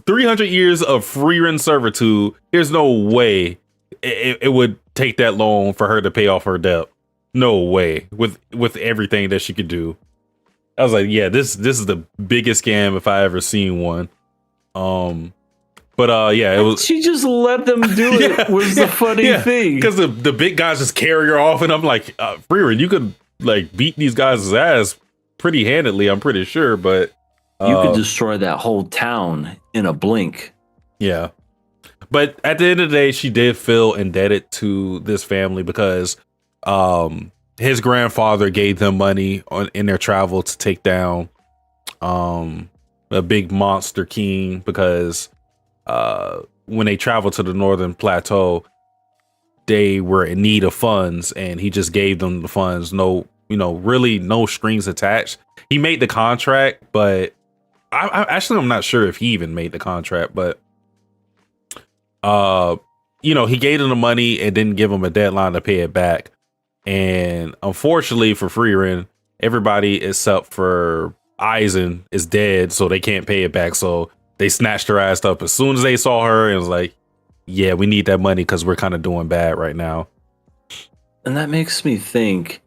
300 years of Frieren servitude. There's no way it would take that long for her to pay off her debt. No way, with everything that she could do. I was like, yeah, this is the biggest scam if I ever seen one. It was. She just let them do it. Was the funny thing, because the big guys just carry her off, and I'm like, Frieren, you could like beat these guys' ass pretty handedly, I'm pretty sure, but you could destroy that whole town in a blink. Yeah, but at the end of the day, she did feel indebted to this family because his grandfather gave them money in their travel to take down a big monster king, because when they traveled to the northern plateau, they were in need of funds, and he just gave them the funds. Really no strings attached. He made the contract, but I'm not sure if he even made the contract, but he gave them the money and didn't give them a deadline to pay it back. And unfortunately for Frieren, everybody except for Eisen is dead, so they can't pay it back. So they snatched her ass up as soon as they saw her and was like, yeah, we need that money because we're kind of doing bad right now. And that makes me think,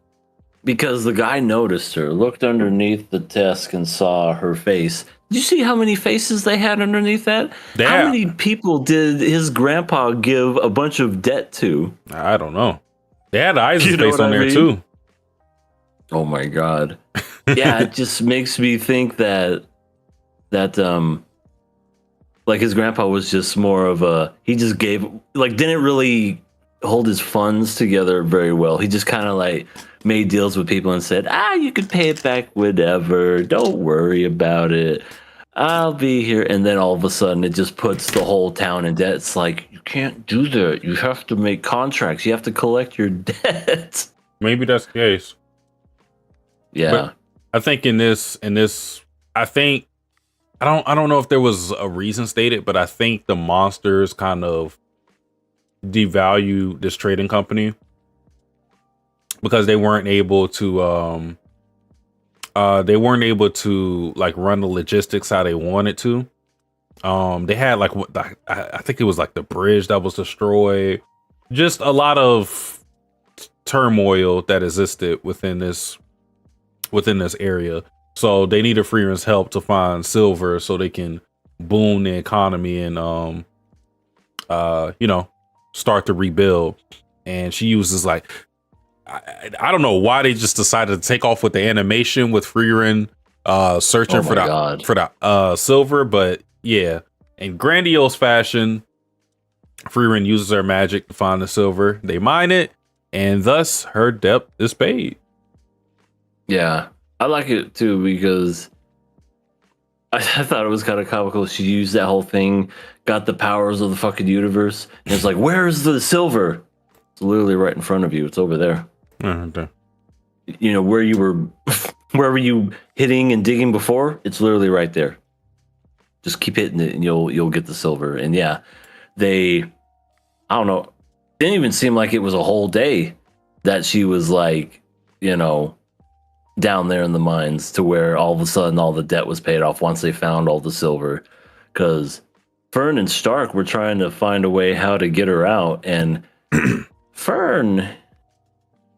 because the guy noticed her, looked underneath the desk and saw her face. Did you see how many faces they had underneath that? How many people did his grandpa give a bunch of debt to? I don't know. They had Eisen's face on there too. Oh my god. Yeah, it just makes me think that like his grandpa was just more of he just didn't really hold his funds together very well. He just kind of like made deals with people and said, you could pay it back whenever. Don't worry about it. I'll be here. And then all of a sudden it just puts the whole town in debt. It's like, you can't do that. You have to make contracts. You have to collect your debt. Maybe that's the case. Yeah. But I think in this, I think I don't know if there was a reason stated, but I think the monsters kind of devalue this trading company because they weren't able to like run the logistics how they wanted to. They had like what I think it was like the bridge that was destroyed. Just a lot of turmoil that existed within this area. So they needed Frieren's help to find silver so they can boom the economy and start to rebuild. And she uses like I don't know why they just decided to take off with the animation with Frieren searching for the silver, but yeah, in grandiose fashion, Frieren uses her magic to find the silver. They mine it, and thus her debt is paid. Yeah. I like it too because I thought it was kind of comical. She used that whole thing, got the powers of the fucking universe, and it's like, where's the silver? It's literally right in front of you. It's over there. Okay. You know where you were, where were you hitting and digging before? It's literally right there. Just keep hitting it, and you'll get the silver. And yeah, I don't know, didn't even seem like it was a whole day that she was like, down there in the mines to where all of a sudden all the debt was paid off once they found all the silver. Because Fern and Stark were trying to find a way how to get her out, and Fern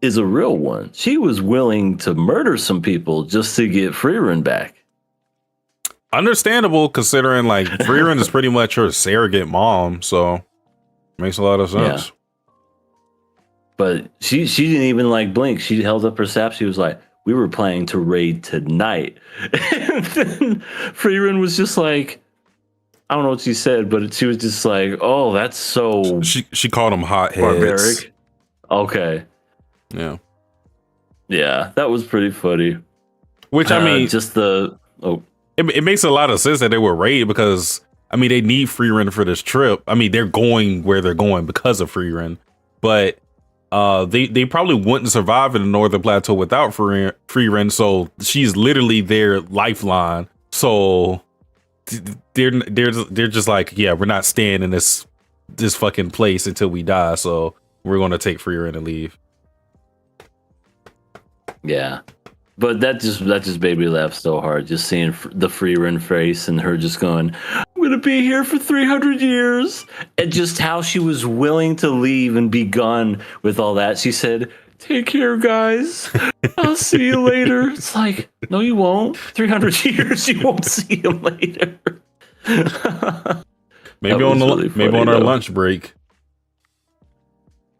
is a real one. She was willing to murder some people just to get Frieren back. Understandable, considering like Frieren is pretty much her surrogate mom, so makes a lot of sense. Yeah. But she didn't even like blink. She held up her staff. She was like, we were planning to raid tonight. And then Frieren was just like, I don't know what she said, but she was just like, oh, that's so She called them hot heads. barbaric. Okay. Yeah. Yeah, that was pretty funny. Which I mean, just the it makes a lot of sense that they were raided because I mean they need Frieren for this trip. I mean they're going where they're going because of Frieren, but they probably wouldn't survive in the Northern Plateau without Frieren. So she's literally their lifeline. So they're just like, yeah, we're not staying in this fucking place until we die. So we're gonna take Frieren and leave. yeah. But that just made me laugh so hard, just seeing the Frieren face and her just going, I'm going to be here for 300 years. And just how she was willing to leave and be gone with all that. She said, take care, guys. I'll see you later. It's like, no, you won't. 300 years, you won't see him later. Maybe on our lunch break.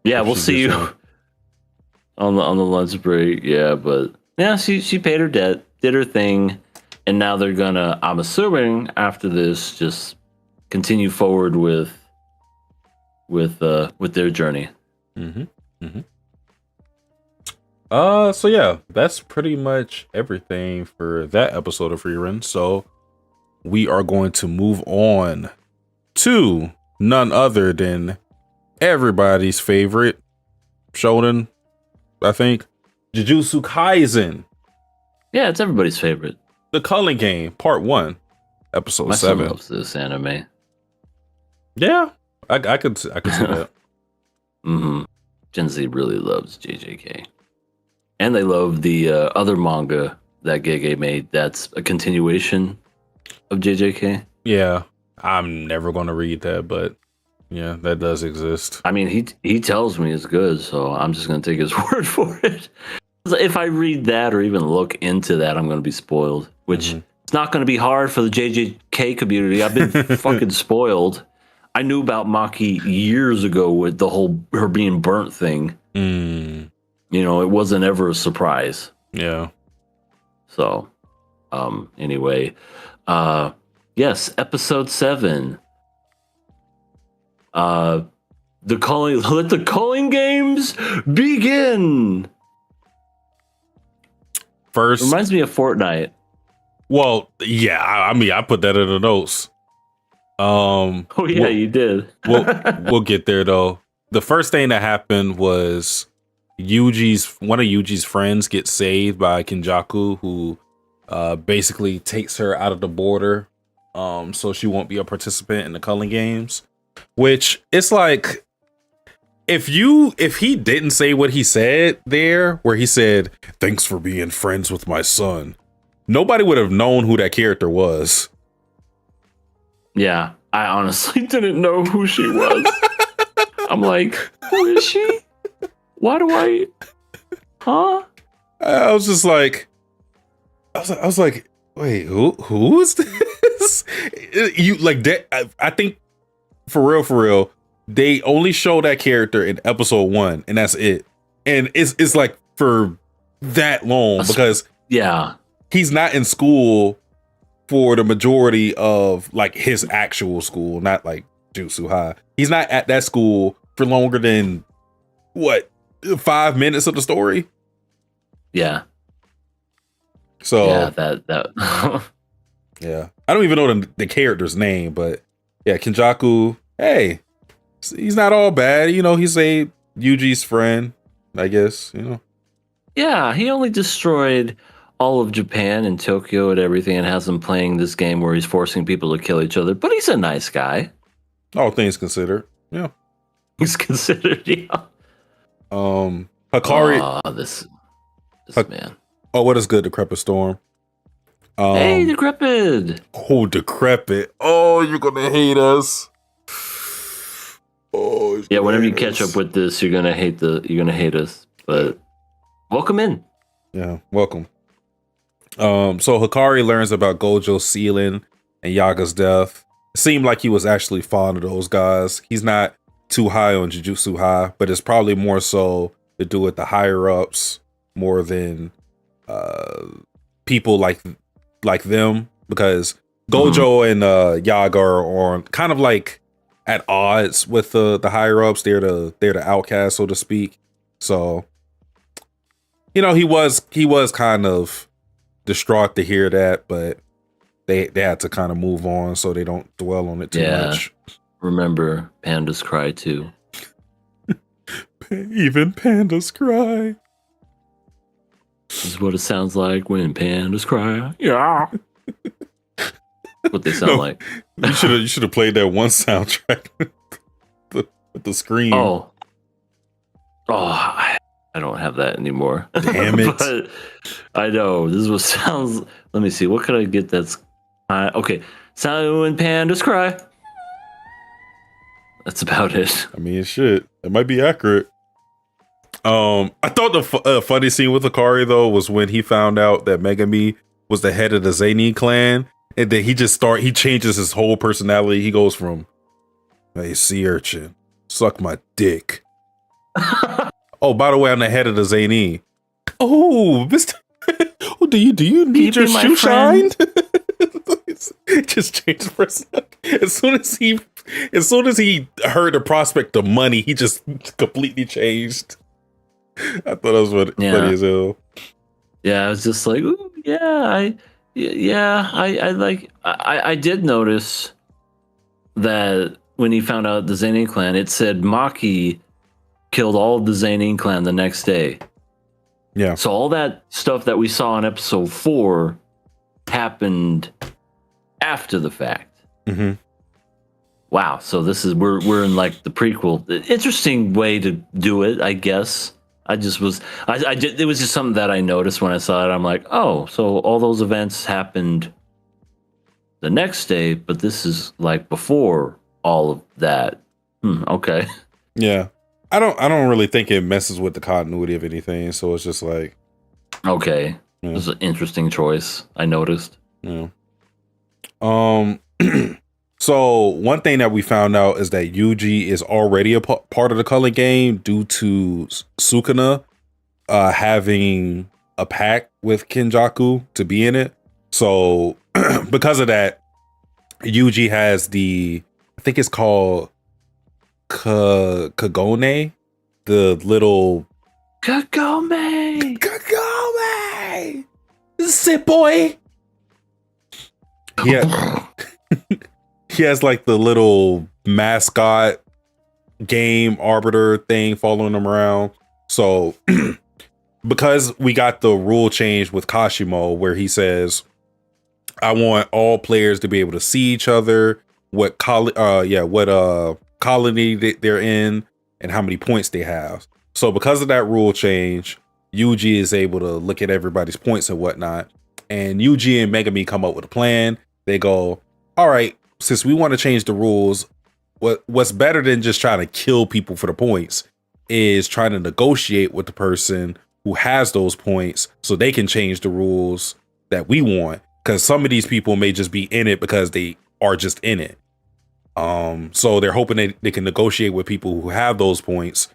Yeah, we'll see you on the lunch break. Yeah, but yeah, she paid her debt, did her thing, and now they're gonna, I'm assuming after this, just continue forward with their journey. Mm-hmm. Mm-hmm. So yeah, that's pretty much everything for that episode of Frieren. So we are going to move on to none other than everybody's favorite shonen, I think, Jujutsu Kaisen. Yeah, it's everybody's favorite. The Culling Game, Part 1, Episode My 7. son loves this anime. Yeah, I could see that. Mm-hmm. Gen Z really loves JJK. And they love the other manga that Gege made that's a continuation of JJK. Yeah, I'm never going to read that, but yeah, that does exist. I mean, he tells me it's good, so I'm just going to take his word for it. If I read that or even look into that, I'm going to be spoiled, which it's not going to be hard for the JJK community. I've been fucking spoiled. I knew about Maki years ago with the whole her being burnt thing. Mm. You know, it wasn't ever a surprise. Yeah. So, anyway, yes, episode 7. Let the Culling games begin. First, Reminds me of Fortnite. Well, yeah, I mean, I put that in the notes. Oh yeah, we'll, you did. we'll get there though. The first thing that happened was one of Yuji's friends gets saved by Kinjaku, who basically takes her out of the border, so she won't be a participant in the Culling games. Which it's like, if he didn't say what he said there, where he said, "Thanks for being friends with my son," nobody would have known who that character was. Yeah, I honestly didn't know who she was. I'm like, who is she? Why do I? Huh? I was just like, I was like, wait, who is this? You like that? I think for real, they only show that character in episode 1, and that's it. And it's like for that long because yeah, he's not in school for the majority of like his actual school, not like Jutsu High. He's not at that school for longer than what, 5 minutes of the story. Yeah. So yeah, that. yeah, I don't even know the character's name, but yeah, Kinjaku. Hey, he's not all bad. You know, he's a Yuji's friend, I guess. You know. Yeah, he only destroyed all of Japan and Tokyo and everything, and has them playing this game where he's forcing people to kill each other. But he's a nice guy. All things considered, yeah. He's considered, yeah. Hikari. Oh, this man. Oh, what is good, Decrepit Storm? Hey, Decrepit. Oh, Decrepit. Oh, you're gonna hate us. Oh, Yeah, whenever you catch up with this, you're gonna hate us. But welcome in. Yeah, welcome. So Hikari learns about Gojo's sealing and Yaga's death. It seemed like he was actually fond of those guys. He's not too high on Jujutsu High, but it's probably more so to do with the higher ups more than people like them, because Gojo and Yaga are on kind of like at odds with the higher ups. They're the outcasts, so to speak. So you know, he was kind of distraught to hear that, but they had to kind of move on so they don't dwell on it too much. Remember, pandas cry too. Even pandas cry. This is what it sounds like when pandas cry. Yeah. What they sound like. You should have played that one soundtrack with the scream. Oh, I don't have that anymore. Damn it. But I know this is what sounds. Let me see. What could I get that's okay? Sound when pandas cry. That's about it. I mean, shit, it might be accurate. I thought the funny scene with Hikari though was when he found out that Megami was the head of the Zenin clan, and then he changes his whole personality. He goes from, "Hey, sea urchin, suck my dick." Oh, by the way, I'm the head of the Zenin. Oh, Mister, oh, do you need your shoe shined? Just changed personality. As soon as he heard the prospect of money, he just completely changed. I thought that was funny as hell. Yeah, I was just like, ooh, I did notice that when he found out the Zenin clan, it said Maki killed all of the Zenin clan the next day. Yeah. So all that stuff that we saw in episode 4 happened after the fact. Mm-hmm. Wow. So this is we're in like the prequel. Interesting way to do it, I guess. It was just something that I noticed when I saw it. I'm like, oh, so all those events happened the next day, but this is like before all of that. Okay. Yeah. I don't really think it messes with the continuity of anything, so it's just like, okay. Yeah. This is an interesting choice, I noticed. Yeah. So one thing that we found out is that Yuji is already a part of the Culling game due to Sukuna having a pact with Kinjaku to be in it. So because of that, Yuji has I think it's called Kagome, the little Kagome! Sit boy. Yeah. He has like the little mascot game arbiter thing following him around. So because we got the rule change with Kashimo where he says, I want all players to be able to see each other, what colony they're in, and how many points they have. So because of that rule change, Yuji is able to look at everybody's points and whatnot. And Yuji and Megami come up with a plan. They go, all right, since we want to change the rules, what's better than just trying to kill people for the points is trying to negotiate with the person who has those points so they can change the rules that we want. Because some of these people may just be in it because they are just in it. So they're hoping they can negotiate with people who have those points.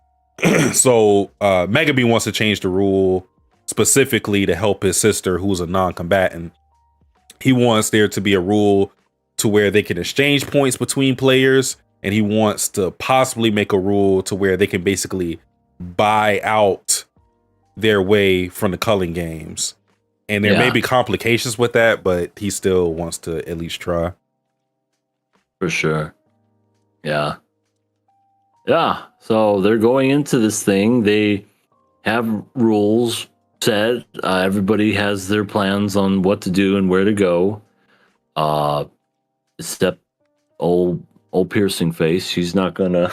So Megami wants to change the rule specifically to help his sister who's a non-combatant. He wants there to be a rule to where they can exchange points between players, and he wants to possibly make a rule to where they can basically buy out their way from the culling games. And there may be complications with that, but he still wants to at least try. For sure. Yeah. Yeah. So they're going into this thing. They have rules set. Everybody has their plans on what to do and where to go. Except old piercing face. She's not gonna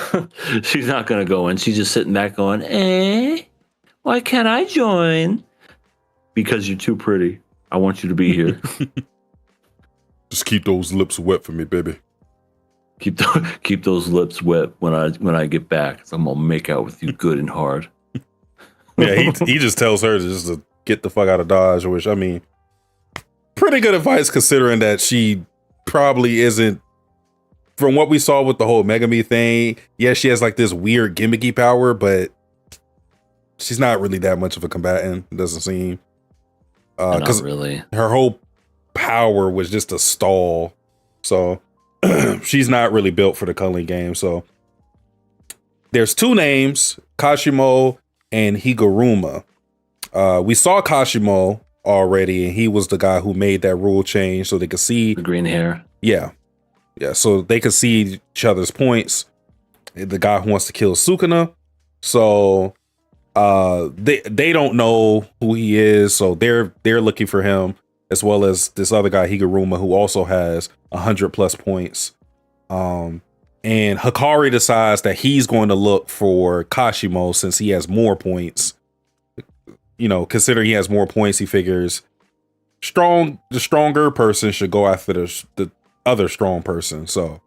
go in. She's just sitting back going, why can't I join? Because you're too pretty. I want you to be here. Just keep those lips wet for me, baby. Keep those lips wet when I get back. I'm gonna make out with you good and hard. Yeah, he just tells her just to get the fuck out of Dodge, which I mean, pretty good advice considering that she probably isn't. From what we saw with the whole Megami thing, yeah, she has like this weird gimmicky power, but she's not really that much of a combatant. It doesn't seem. Not really. Her whole power was just a stall, so she's not really built for the culling game. So there's two names, Kashimo and Higuruma. We saw Kashimo already, and he was the guy who made that rule change so they could see the green hair. Yeah, so they could see each other's points. The guy who wants to kill Sukuna. So they don't know who he is, so they're looking for him, as well as this other guy Higuruma, who also has 100+ points. And Hikari decides that he's going to look for Kashimo since he has more points. You know, considering he has more points, he figures the stronger person should go after the other strong person. So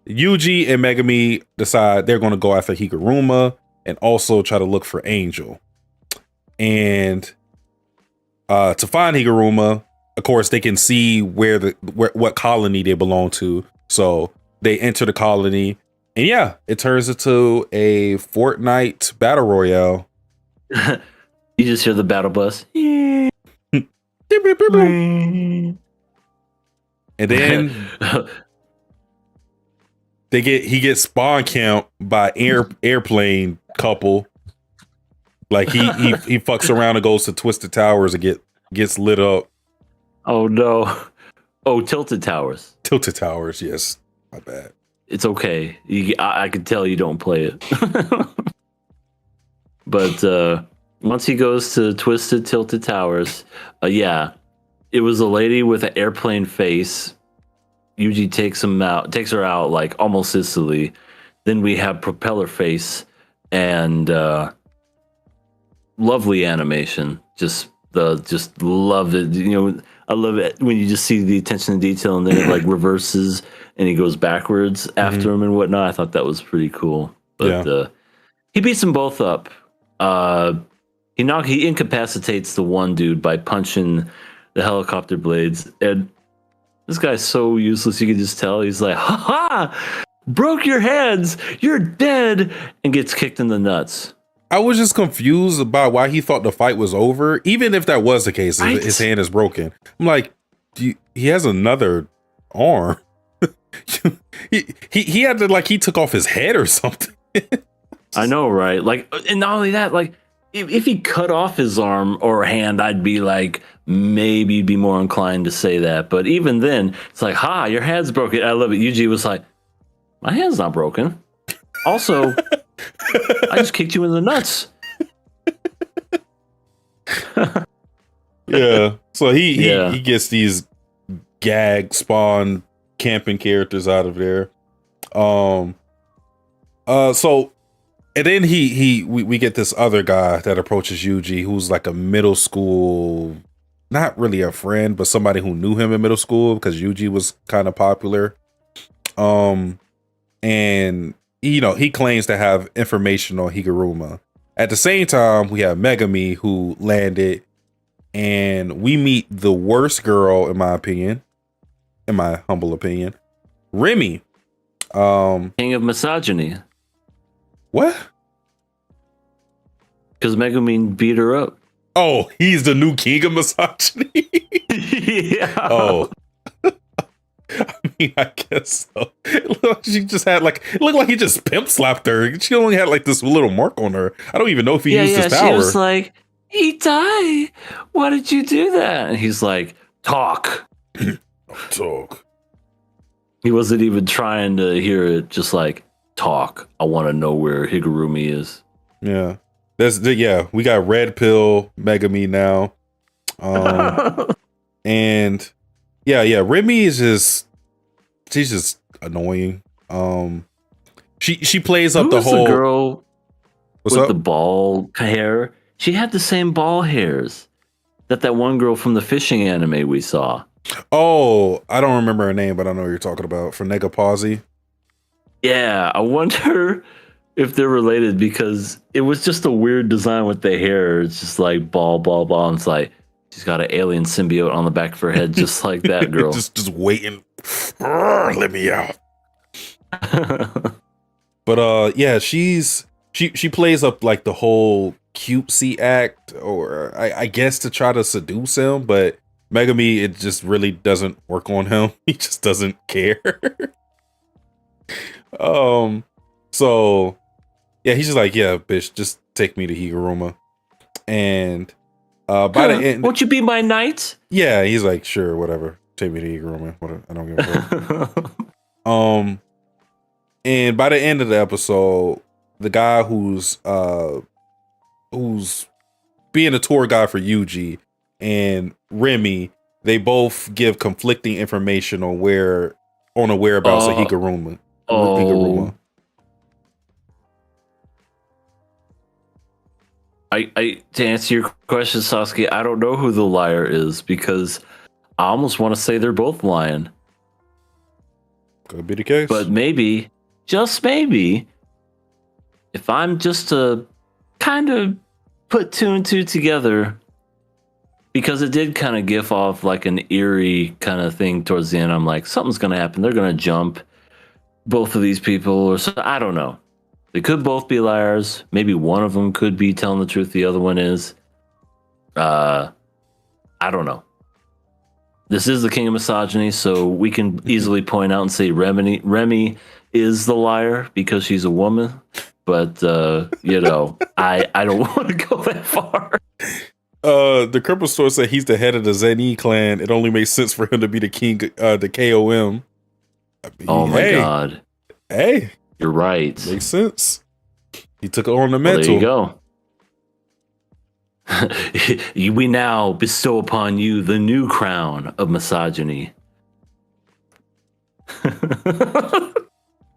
Yuji and Megami decide they're going to go after Higuruma and also try to look for Angel. And to find Higuruma, of course, they can see what colony they belong to. So they enter the colony, and yeah, it turns into a Fortnite battle royale. You just hear the battle bus. And then he gets spawn count by airplane couple. Like he fucks around and goes to Twisted Towers and gets lit up. Oh no. Oh, Tilted Towers. Tilted Towers, yes. My bad. It's okay. I can tell you don't play it. But once he goes to Twisted Tilted Towers, it was a lady with an airplane face. Yuji takes her out like almost instantly. Then we have propeller face and lovely animation. Just love it. You know, I love it when you just see the attention to detail, and then it like reverses and he goes backwards after him and whatnot. I thought that was pretty cool. But he beats them both up. He incapacitates the one dude by punching the helicopter blades, and this guy's so useless. You can just tell he's like, "Ha ha! Broke your hands. You're dead," and gets kicked in the nuts. I was just confused about why he thought the fight was over, even if that was the case. Right? His hand is broken. I'm like, he has another arm. he had to he took off his head or something. I know, right? Like, and not only that, like if he cut off his arm or hand, I'd be like, maybe be more inclined to say that. But even then, it's like, ha, your hand's broken. I love it. Yuji was like, my hand's not broken. Also, I just kicked you in the nuts. Yeah. So Yeah. he gets these gag spawn camping characters out of there. So and then we get this other guy that approaches Yuji, who's like a middle school, not really a friend, but somebody who knew him in middle school because Yuji was kind of popular. And he claims to have information on Higuruma. At the same time, we have Megami who landed, and we meet the worst girl, in my humble opinion, Remy. King of misogyny. What? Because Megumin beat her up. Oh, he's the new king of misogyny. Yeah. Oh. I mean, I guess so. She just had it looked like he just pimp slapped her. She only had like this little mark on her. I don't even know if he used his power. She was like, Itai, why did you do that? And he's like, talk. Talk. He wasn't even trying to hear it, just like, talk. I want to know where Higurumi is. Yeah. We got Red Pill Megami now. And yeah, Remy is she's just annoying. She plays up the whole girl What's with up? the ball hair. She had the same ball hairs that one girl from the fishing anime we saw. Oh, I don't remember her name, but I know what you're talking about. For Negapausi. Yeah, I wonder if they're related because it was just a weird design with the hair. It's just like ball. And it's like she's got an alien symbiote on the back of her head, just like that girl. just waiting. Let me out. But yeah, she plays up like the whole cutesy act, or I guess to try to seduce him, but Megami, it just really doesn't work on him. He just doesn't care. So yeah, he's just like, yeah, bitch, just take me to Higuruma. And by the end, won't you be my knight? yeah, he's like, sure, whatever, take me to Higuruma. I don't give a fuck. And by the end of the episode, the guy who's being a tour guide for Yuji and Remy, they both give conflicting information on the whereabouts of Higuruma. Higuruma. I to answer your question, Sasuke, I don't know who the liar is because I almost want to say they're both lying. Could be the case. But maybe, just maybe, if I'm just to kind of put two and two together, because it did kind of give off like an eerie kind of thing towards the end. I'm like, something's going to happen. They're going to jump both of these people, or so. I don't know. They could both be liars. Maybe one of them could be telling the truth. The other one is. I don't know. This is the king of misogyny, so we can easily point out and say Remy is the liar because she's a woman. But I don't want to go that far. The Cripple Store said he's the head of the Zeni clan. It only makes sense for him to be the king, the KOM. I mean, Oh my god! Hey, you're right. Makes sense. He took it on the Well, mental. there you go. We now bestow upon you the new crown of misogyny.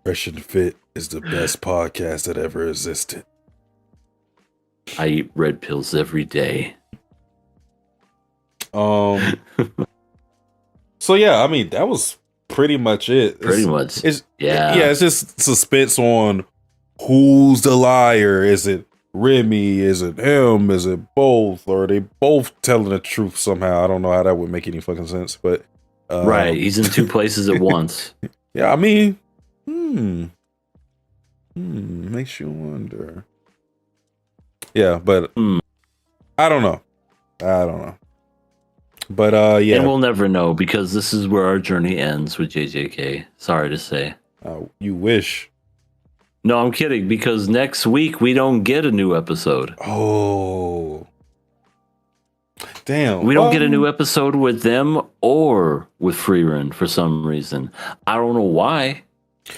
Fresh and Fit is the best podcast that ever existed. I eat red pills every day. So yeah, I mean that was pretty much it. It's just suspense on who's the liar. Is it Remy? Is it him? Is it both? Or are they both telling the truth somehow? I don't know how that would make any fucking sense, but right, he's in two places at once. Yeah, I mean, makes you wonder. Yeah, but I don't know. But yeah, and we'll never know because this is where our journey ends with JJK. Sorry to say. You wish. No, I'm kidding because next week we don't get a new episode. Oh, Damn. We don't get a new episode with them or with Frieren for some reason. I don't know why.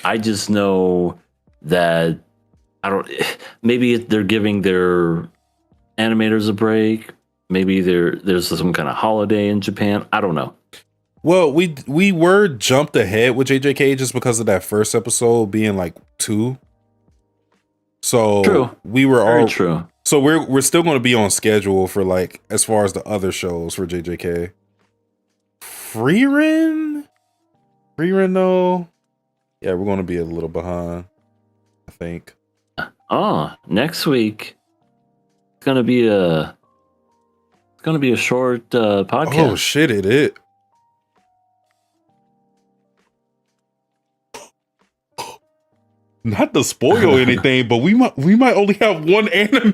I just know that maybe they're giving their animators a break. Maybe there's some kind of holiday in Japan. I don't know. Well, we were jumped ahead with JJK just because of that first episode being like 2. So True. we were Very all true. So we're still going to be on schedule for like as far as the other shows for JJK. Frieren though. Yeah, we're going to be a little behind, I think. Oh, next week it's gonna be a short podcast. Oh shit, it is. Not to spoil anything, but we might only have one anime.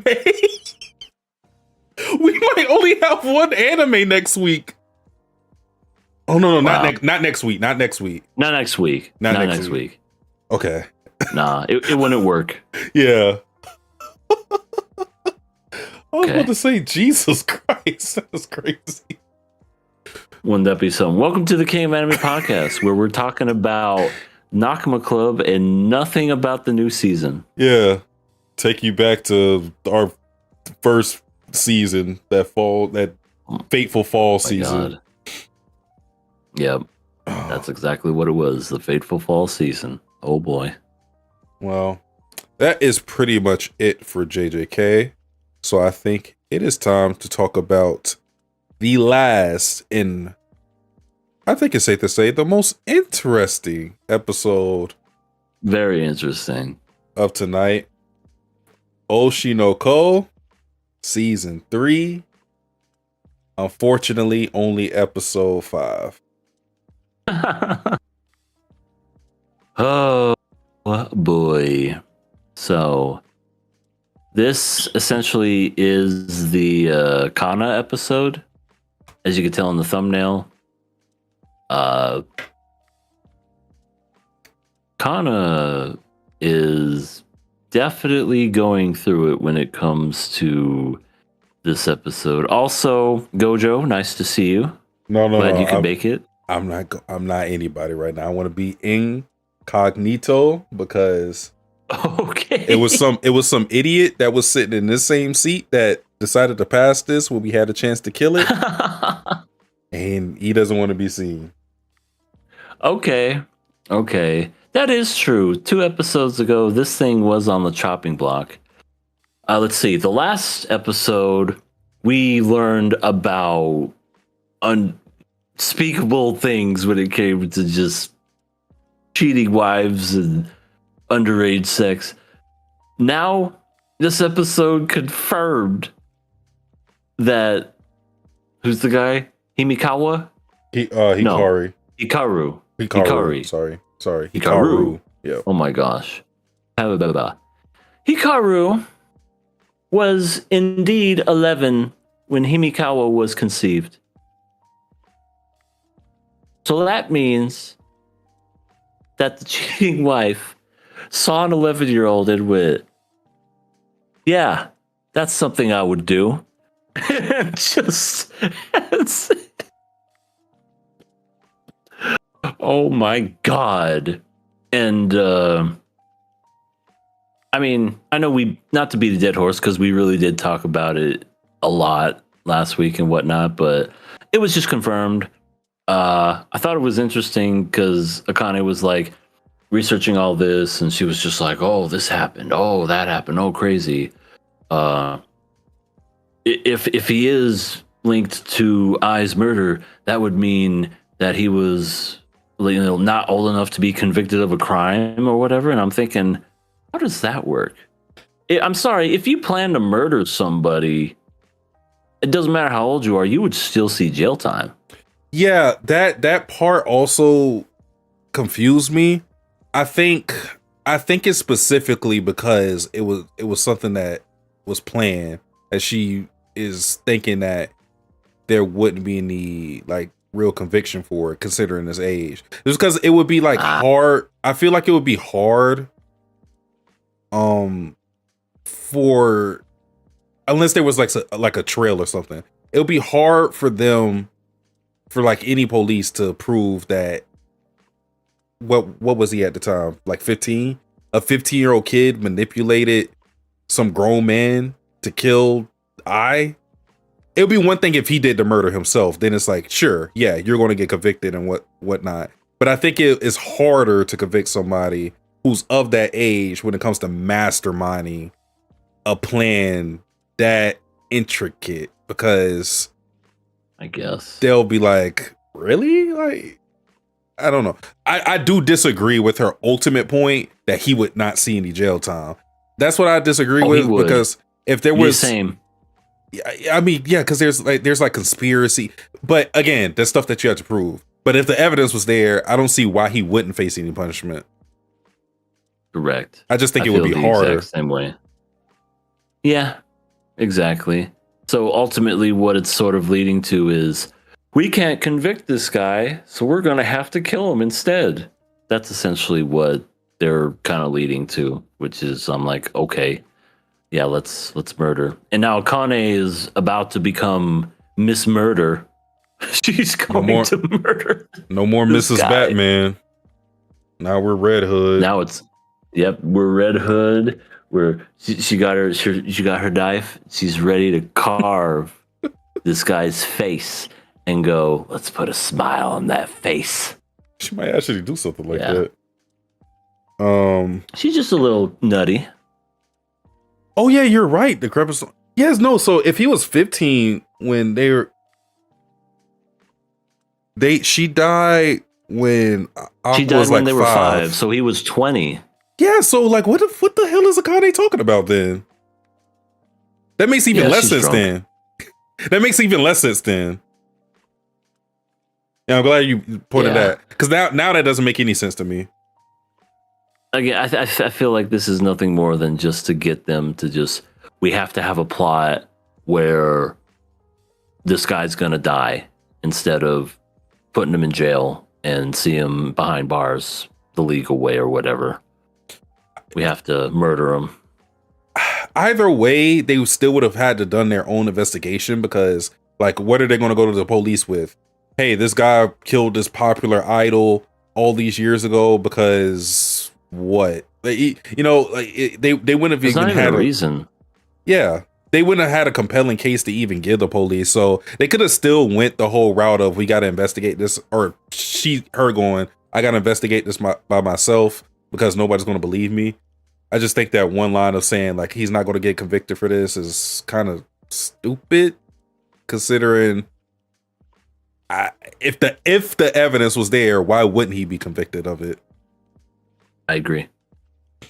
We might only have one anime next week. Oh no, Wow. not next week. Not next week. Not Not next next week. Okay. Nah, it wouldn't work. Yeah. I was Okay. about to say, Jesus Christ, that was crazy. Wouldn't that be something? Welcome to the King of Anime podcast, where we're talking about Nakama Club and nothing about the new season. Yeah. Take you back to our first season, that fateful fall season. God. Yep, that's exactly what it was. The fateful fall season. Oh boy. Well, that is pretty much it for JJK. So I think it is time to talk about the last and I think it's safe to say the most interesting episode Very interesting. of tonight. Oshi no Ko, season 3. Unfortunately, only episode 5. Oh boy. So this essentially is the Kana episode, as you can tell in the thumbnail. Kana is definitely going through it when it comes to this episode. Also, Gojo, nice to see you. No, Glad you could make it. I'm not anybody right now. I want to be incognito because Okay. it was some idiot that was sitting in this same seat that decided to pass this when we had a chance to kill it, and he doesn't want to be seen. Okay. That is true. 2 episodes ago, this thing was on the chopping block. Let's see. The last episode, we learned about unspeakable things when it came to just cheating wives and underage sex. Now, this episode confirmed that who's the guy? Himikawa? Hikari. No. Hikaru. Sorry. Hikaru. Yeah. Oh my gosh. Hikaru was indeed 11 when Himikawa was conceived. So that means that the cheating wife saw an 11-year-old and went, yeah, that's something I would do. Just... Oh my god. And I mean, I know we, not to beat a dead horse, because we really did talk about it a lot last week and whatnot, but it was just confirmed. I thought it was interesting because Akane was like researching all this, and she was just like, oh, this happened, oh, that happened, oh, crazy. If he is linked to Ai's murder, that would mean that he was, you know, not old enough to be convicted of a crime or whatever. And I'm thinking, how does that work? I'm sorry, if you plan to murder somebody, it doesn't matter how old you are, you would still see jail time. Yeah, that part also confused me. I think it's specifically because it was something that was planned, that she is thinking that there wouldn't be any like real conviction for it considering his age. Just because it would be like hard. I feel like it would be hard for, unless there was like a trail or something, it'll be hard for them, for like any police to prove that. What was he at the time? Like 15? A 15-year-old kid manipulated some grown man to kill I. It would be one thing if he did the murder himself. Then it's like, sure, yeah, you're going to get convicted and whatnot. But I think it is harder to convict somebody who's of that age when it comes to masterminding a plan that intricate, because I guess they'll be like, really? Like, I don't know. I do disagree with her ultimate point that he would not see any jail time. That's what I disagree with, because if there was same. I mean, yeah, because there's like conspiracy, but again, that's stuff that you have to prove. But if the evidence was there, I don't see why he wouldn't face any punishment. Correct. I just think it would be harder. Same way. Yeah, exactly. So ultimately, what it's sort of leading to is we can't convict this guy, so we're going to have to kill him instead. That's essentially what they're kind of leading to, which is I'm like, okay, yeah, let's murder. And now Kana is about to become Miss Murder. She's going to murder. No more Mrs. guy. Batman. Now we're Red Hood. Now we're Red Hood. She got her knife. She's ready to carve this guy's face and go, let's put a smile on that face. She might actually do something like that. She's just a little nutty. Oh yeah, you're right. The crevice. Yes, no. So if he was 15 when she died when she died was when like they were 5. 5, so he was 20. Yeah, so like, what the hell is Akane talking about then? That makes even less sense then. That makes even less sense then. Yeah, I'm glad you pointed that, because now that doesn't make any sense to me. Again, I feel like this is nothing more than just to get them to we have to have a plot where this guy's gonna die instead of putting him in jail and see him behind bars the legal way or whatever. We have to murder him. Either way, they still would have had to done their own investigation, because like, what are they going to go to the police with? Hey, this guy killed this popular idol all these years ago because what? They wouldn't have even had a reason. Yeah, they wouldn't have had a compelling case to even give the police. So they could have still went the whole route of, we got to investigate this, or her going, I got to investigate this by myself because nobody's going to believe me. I just think that one line of saying like he's not going to get convicted for this is kind of stupid, considering if the evidence was there, why wouldn't he be convicted of it? I agree.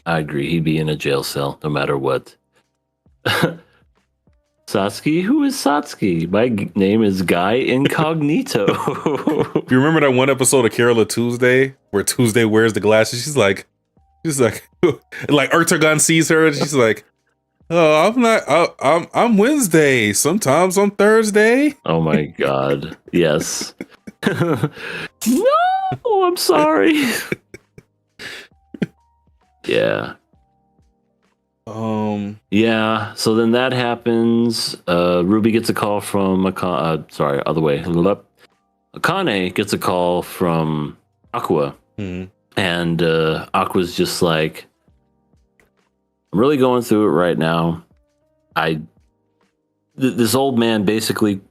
He'd be in a jail cell no matter what. Satsuki? Who is Satsuki? My name is Guy Incognito. You remember that one episode of Carol of Tuesday where Tuesday wears the glasses? She's like like Ertugun sees her and she's like, oh, I'm Wednesday. Sometimes I'm Thursday. Oh my God. Yes. No, I'm sorry. Yeah. Yeah. So then that happens. Ruby gets a call from other way. Akane gets a call from Aqua, and Aqua's just like, I'm really going through it right now. This old man basically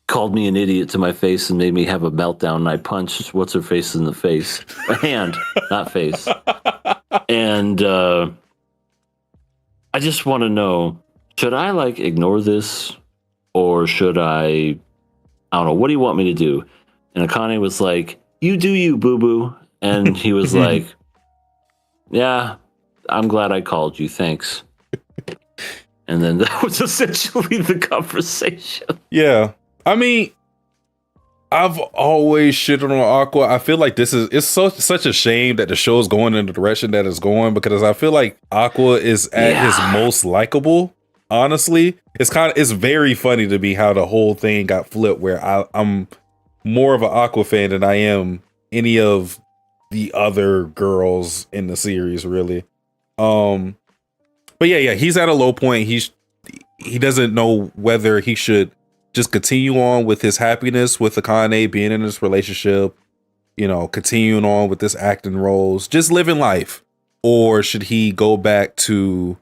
called me an idiot to my face and made me have a meltdown, and I punched what's her face in the face, a hand, not face, and I just want to know, should I like ignore this, or should I don't know, what do you want me to do? And Akane was like, you do you, boo-boo. And he was like, yeah, I'm glad I called you, thanks. And then that was essentially the conversation. Yeah. I mean, I've always shitted on Aqua. I feel like it's such a shame that the show is going in the direction that it's going, because I feel like Aqua is at his most likable. Honestly, it's very funny to me how the whole thing got flipped, where I'm more of an Aqua fan than I am any of the other girls in the series, really. But yeah, he's at a low point. He doesn't know whether he should just continue on with his happiness with Akane, being in this relationship, continuing on with this acting roles, just living life? Or should he go back to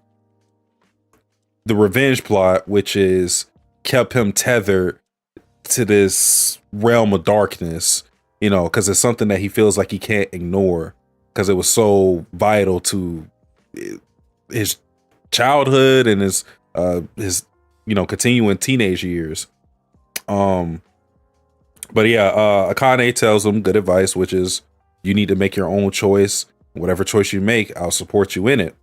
the revenge plot, which is kept him tethered to this realm of darkness, because it's something that he feels like he can't ignore because it was so vital to his childhood and his continuing teenage years. But yeah, Akane tells him good advice, which is you need to make your own choice. Whatever choice you make, I'll support you in it.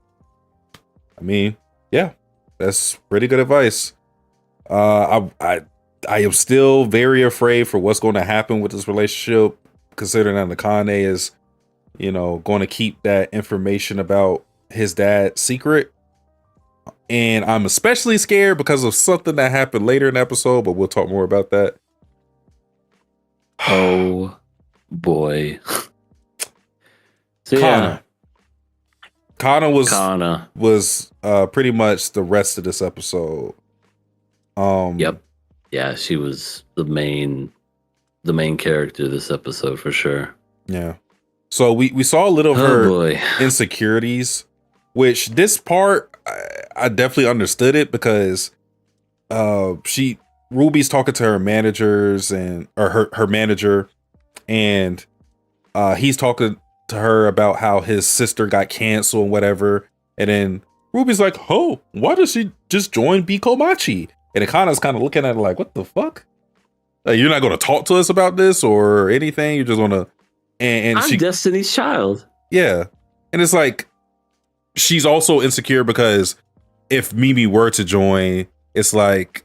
I mean, yeah, that's pretty good advice. I am still very afraid for what's going to happen with this relationship, considering that Akane is, going to keep that information about his dad secret. And I'm especially scared because of something that happened later in the episode, but we'll talk more about that. Oh boy. So Kana. Kana Kana. was pretty much the rest of this episode. Yep. Yeah, she was the main character this episode for sure. Yeah. So we saw a little of her insecurities, which this part I definitely understood it because Ruby's talking to her managers or her manager, and he's talking to her about how his sister got canceled and whatever. And then Ruby's like, "Oh, why does she just join Bikomachi?" And Akana's kind of looking at her like, "What the fuck? You're not going to talk to us about this or anything? You're just going to..." And I'm Destiny's Child. Yeah. And it's like, she's also insecure because if Mimi were to join, it's like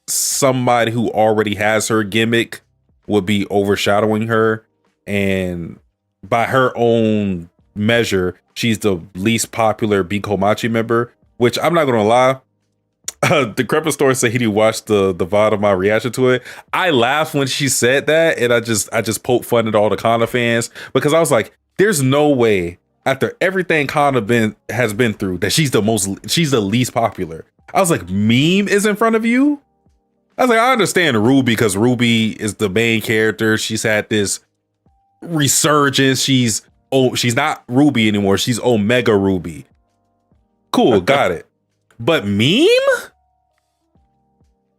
somebody who already has her gimmick would be overshadowing her. And by her own measure, she's the least popular Bikomachi member, which I'm not going to lie. The Crepa Store said he watched the VOD of my reaction to it. I laughed when she said that, and I just poked fun at all the Kana fans because I was like, there's no way after everything Kana has been through that she's the least popular. I was like, meme is in front of you? I was like, I understand Ruby because Ruby is the main character. She's had this resurgence. She's not Ruby anymore. She's Omega Ruby. Cool, got it. But meme?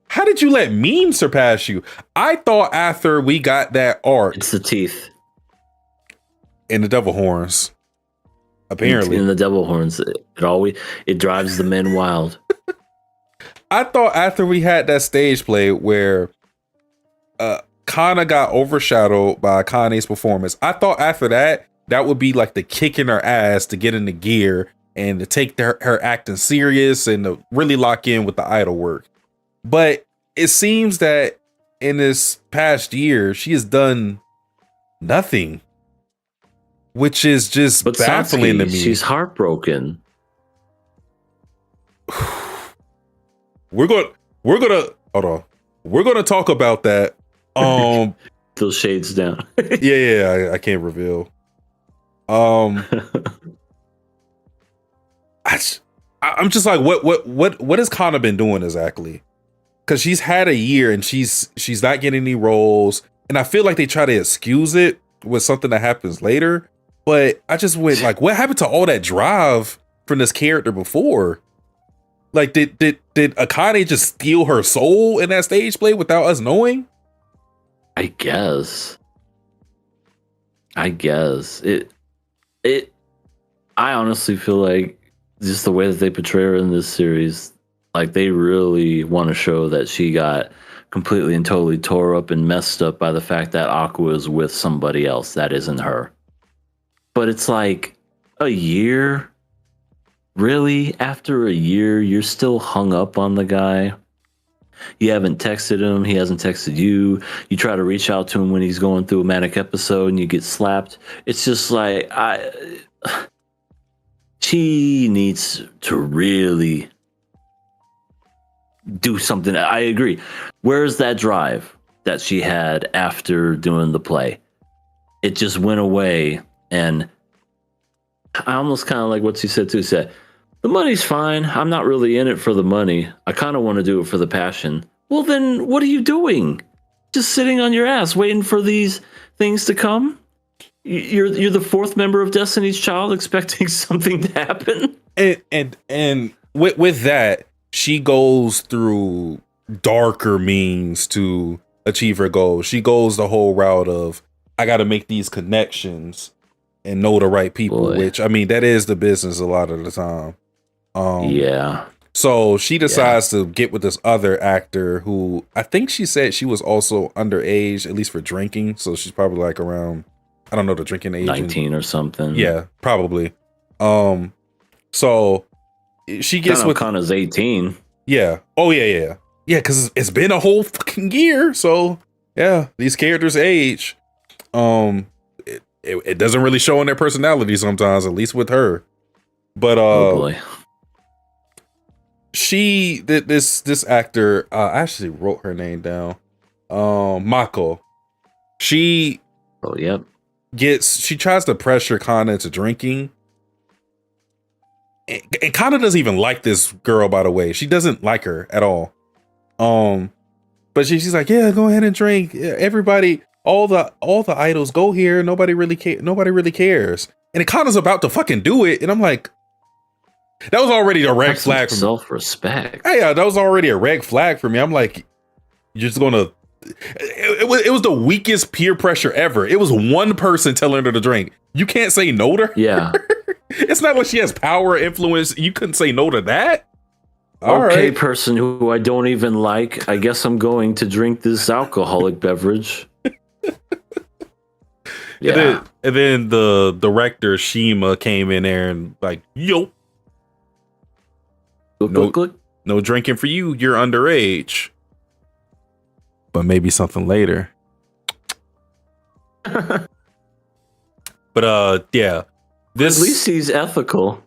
How did you let meme surpass you? I thought after we got that arc, it's the teeth and the devil horns. Apparently, in the devil horns, it drives the men wild. I thought after we had that stage play where Kana got overshadowed by Kane's performance, I thought after that would be like the kick in her ass to get into gear and to take her acting serious and to really lock in with the idol work. But it seems that in this past year, she has done nothing, which is just baffling to me. She's heartbroken. We're gonna hold on. We're gonna talk about that. Those shades down. yeah, I can't reveal. I'm just like, what has Kana been doing exactly? Because she's had a year and she's not getting any roles, and I feel like they try to excuse it with something that happens later. But I just went like, what happened to all that drive from this character before? Like, did Akane just steal her soul in that stage play without us knowing? I guess it. I honestly feel like just the way that they portray her in this series, like they really want to show that she got completely and totally tore up and messed up by the fact that Aqua is with somebody else that isn't her. But it's like a year. Really? After a year, you're still hung up on the guy? You haven't texted him. He hasn't texted you. You try to reach out to him when he's going through a manic episode and you get slapped. It's just like, she needs to really do something. I agree. Where's that drive that she had after doing the play? It just went away. And I almost kind of like what she said too. Said, the money's fine. I'm not really in it for the money. I kind of want to do it for the passion. Well, then what are you doing? Just sitting on your ass waiting for these things to come? You're the fourth member of Destiny's Child expecting something to happen? And with that, she goes through darker means to achieve her goal. She goes the whole route of, I got to make these connections and know the right people, Boy. which, I mean, that is the business a lot of the time. Yeah. So she decides to get with this other actor who I think she said she was also underage, at least for drinking. So she's probably like around, I don't know, the drinking age. 19 or something. Yeah, probably. So she gets with Kana's 18. Yeah. Oh yeah. Yeah, because it's been a whole fucking year. So yeah, these characters age. It doesn't really show in their personality sometimes, at least with her. But Oh boy. this actor, I actually wrote her name down. Mako. She Oh yep. she tries to pressure Kana into drinking. And Kana doesn't even like this girl, by the way. She doesn't like her at all. But she's like, yeah, go ahead and drink. Yeah, everybody, all the idols go here. Nobody really cares. And Kana's about to fucking do it, and I'm like, that was already a red flag for me. Self-respect. Yeah, that was already a red flag for me. I'm like, you're just gonna. It was the weakest peer pressure ever. It was one person telling her to drink. You can't say no to her. Yeah. It's not like she has power, influence. You couldn't say no to that. All Okay, right. person who I don't even like. I guess I'm going to drink this alcoholic beverage. Yeah. And then the director Shima came in there and like, yo, Look. no drinking for you. You're underage. But maybe something later. But yeah. This At least he's ethical.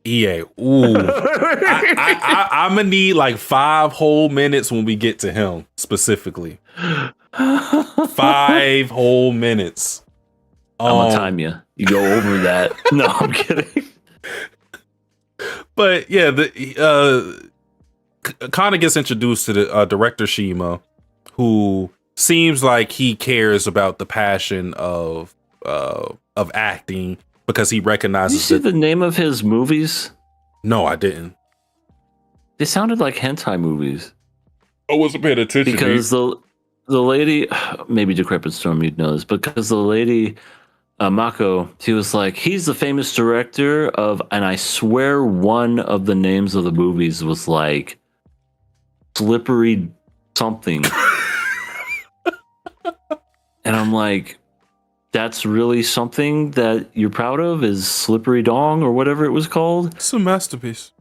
EA. Ooh. I'm gonna need like 5 whole minutes when we get to him specifically. 5 whole minutes. I'm gonna time you. You go over that. No, I'm kidding. But yeah, Kana gets introduced to the director Shima, who seems like he cares about the passion of acting because he Did you recognizes see that. the name of his movies? No, I didn't. They sounded like hentai movies. I wasn't paying attention. Because the lady, maybe Decrepit Storm, you'd know this, because the lady, Mako, she was like, he's the famous director of, and I swear one of the names of the movies was like Slippery something. And I'm like, that's really something that you're proud of, is Slippery Dong or whatever it was called? It's a masterpiece.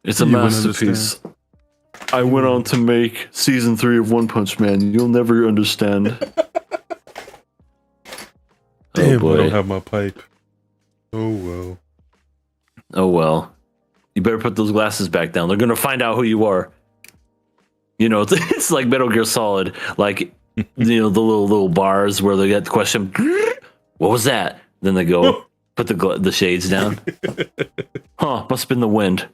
It's a You wouldn't masterpiece. I went on to make season 3 of One Punch Man. You'll never understand. Damn, I boy. don't have my pipe. Oh well. Oh well. You better put those glasses back down. They're gonna find out who you are. You know, it's like Metal Gear Solid. Like, you know, the little bars where they get the question, what was that? Then they go, put the shades down. Huh, must have been the wind.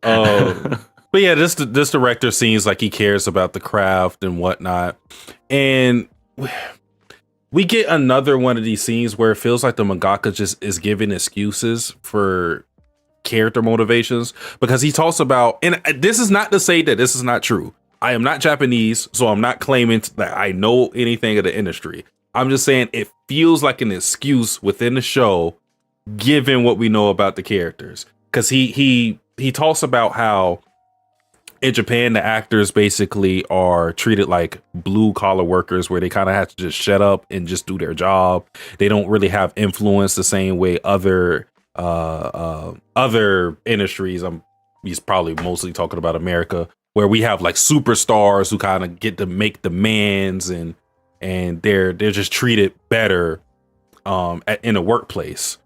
But yeah, this director seems like he cares about the craft and whatnot. And we get another one of these scenes where it feels like the mangaka just is giving excuses for character motivations, because he talks about, and this is not to say that this is not true. I am not Japanese, so I'm not claiming that I know anything of the industry. I'm just saying it feels like an excuse within the show, given what we know about the characters. Because he talks about how in Japan, the actors basically are treated like blue collar workers, where they kind of have to just shut up and just do their job. They don't really have influence the same way other industries. He's probably mostly talking about America, where we have like superstars who kind of get to make demands and they're just treated better in the workplace.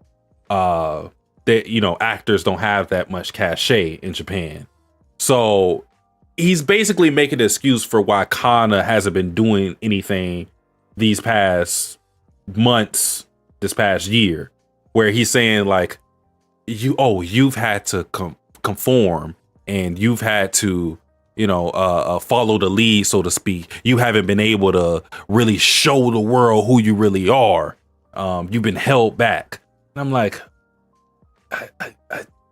Actors don't have that much cachet in Japan. So he's basically making an excuse for why Kana hasn't been doing anything these past months, this past year, where he's saying like, you've had to conform, and you've had to, follow the lead, so to speak. You haven't been able to really show the world who you really are. You've been held back. And I'm like,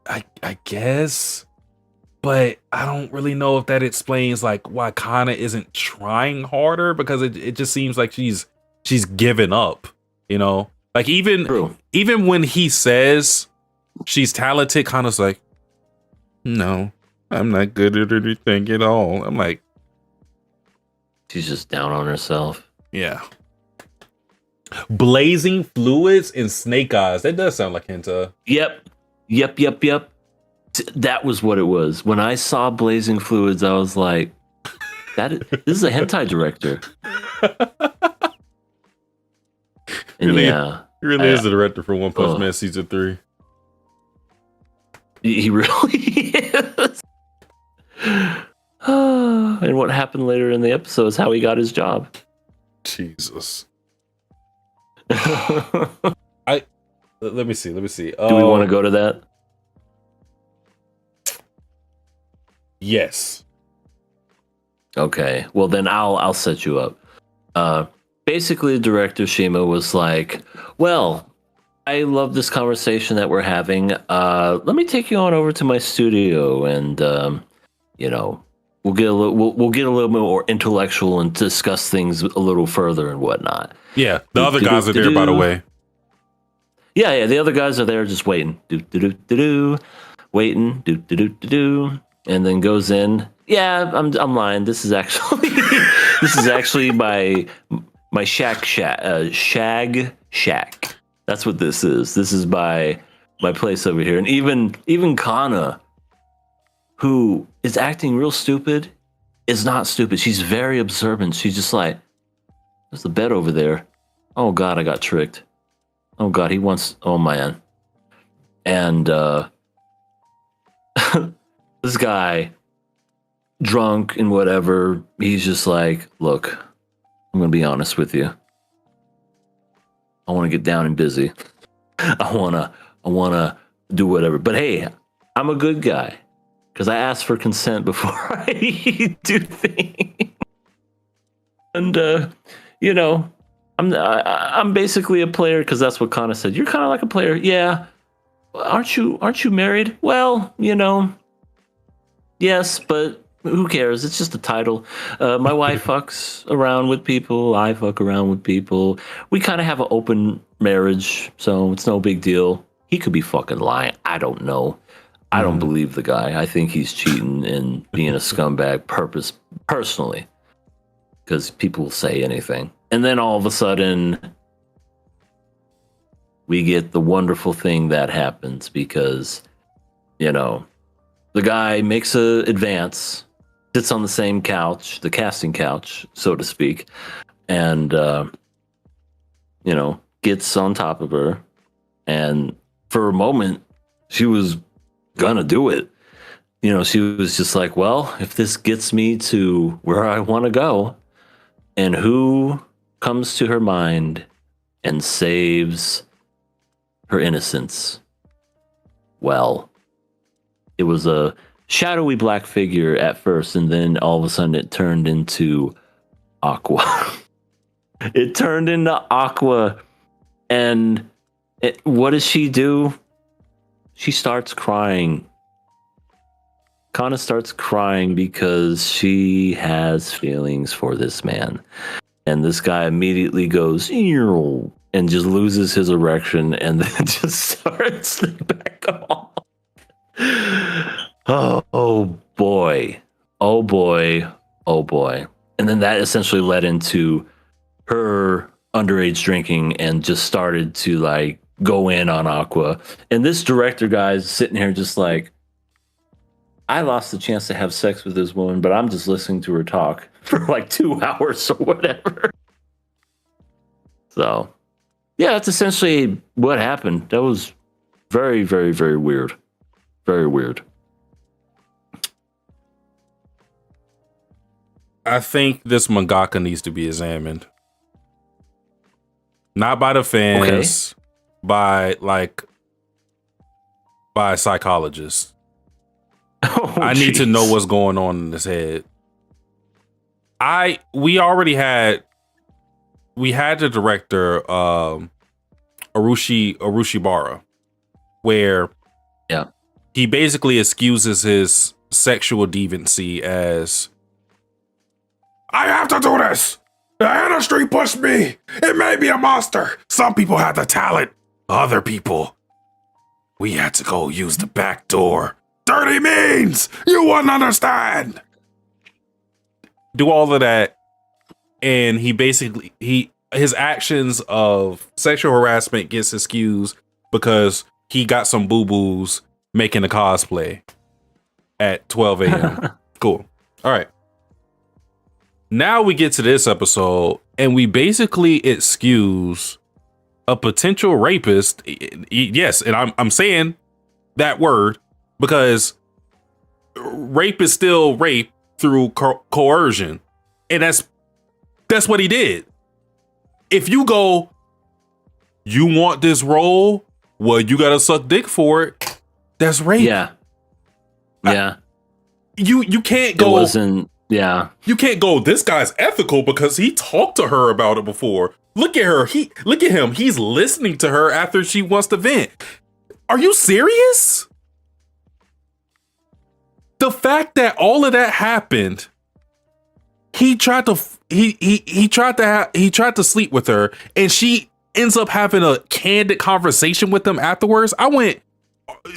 I guess, but I don't really know if that explains like why Kana isn't trying harder, because it just seems like she's given up, like True. even when he says she's talented, Kana's like, no, I'm not good at anything at all. I'm like, She's just down on herself. yeah. Blazing fluids and snake eyes. That does sound like hentai. Yep. That was what it was. When I saw Blazing Fluids, I was like, this is a hentai director. And Really, yeah. he really is the director for One Punch Man season 3. He really is. And what happened later in the episode is how he got his job. Jesus. Let me see. Do we want to go to that? Yes. Okay. Well, then I'll set you up. Basically, director Shima was like, "Well, I love this conversation that we're having. Let me take you on over to my studio, and we'll get a little more intellectual and discuss things a little further and whatnot." Yeah, the other guys are there, by the way. Yeah, the other guys are there just waiting. Waiting, and then goes in. Yeah, I'm lying. This is actually my shag shack. That's what this is. This is my place over here. And even Kana, who is acting real stupid, is not stupid. She's very observant. She's just like, there's the bed over there. Oh God, I got tricked. Oh God, he wants. Oh man, and this guy, drunk and whatever, he's just like, look, I'm gonna be honest with you. I want to get down and busy. I wanna do whatever. But hey, I'm a good guy because I asked for consent before I do things. And I'm basically a player because that's what Kana said. You're kind of like a player, yeah. Aren't you married? Well, yes, but who cares? It's just a title. My wife fucks around with people. I fuck around with people. We kind of have an open marriage, so it's no big deal. He could be fucking lying. I don't know. I don't believe the guy. I think he's cheating and being a scumbag personally, because people will say anything. And then all of a sudden, we get the wonderful thing that happens because, the guy makes a advance, sits on the same couch, the casting couch, so to speak, and, gets on top of her. And for a moment, she was gonna do it. She was just like, well, if this gets me to where I want to go, and who comes to her mind and saves her innocence? Well, it was a shadowy black figure at first, and then all of a sudden it turned into Aqua. It turned into Aqua, and what does she do? She starts crying. Kana starts crying because she has feelings for this man. And this guy immediately goes, "Ew," and just loses his erection and then just starts to back off. Oh boy. Oh boy. Oh boy. And then that essentially led into her underage drinking and just started to like go in on Aqua. And this director guy's sitting here just like, I lost the chance to have sex with this woman, but I'm just listening to her talk for like 2 hours or whatever. So, yeah, that's essentially what happened. That was very, very, very weird. Very weird. I think this mangaka needs to be examined. Not by the fans, by psychologists. I need to jeez. know what's going on in his head. We had the director Arushibara, where he basically excuses his sexual deviancy as, I have to do this. The industry pushed me. It made me a monster. Some people had the talent. Other people, we had to go use the back door. Dirty means you wouldn't understand. Do all of that, and he basically his actions of sexual harassment gets excused because he got some boo-boos making a cosplay at 12 a.m. Cool. All right. Now we get to this episode, and we basically excuse a potential rapist. Yes, and I'm saying that word because rape is still rape through coercion, and that's what he did. If you go, you want this role, well, you gotta suck dick for it. That's rape. Yeah. You can't It go. wasn't. Yeah. You can't go, this guy's ethical because he talked to her about it before. Look at her. Look at him. He's listening to her after she wants to vent. Are you serious? The fact that all of that happened, he tried to sleep with her, and she ends up having a candid conversation with him afterwards. I went,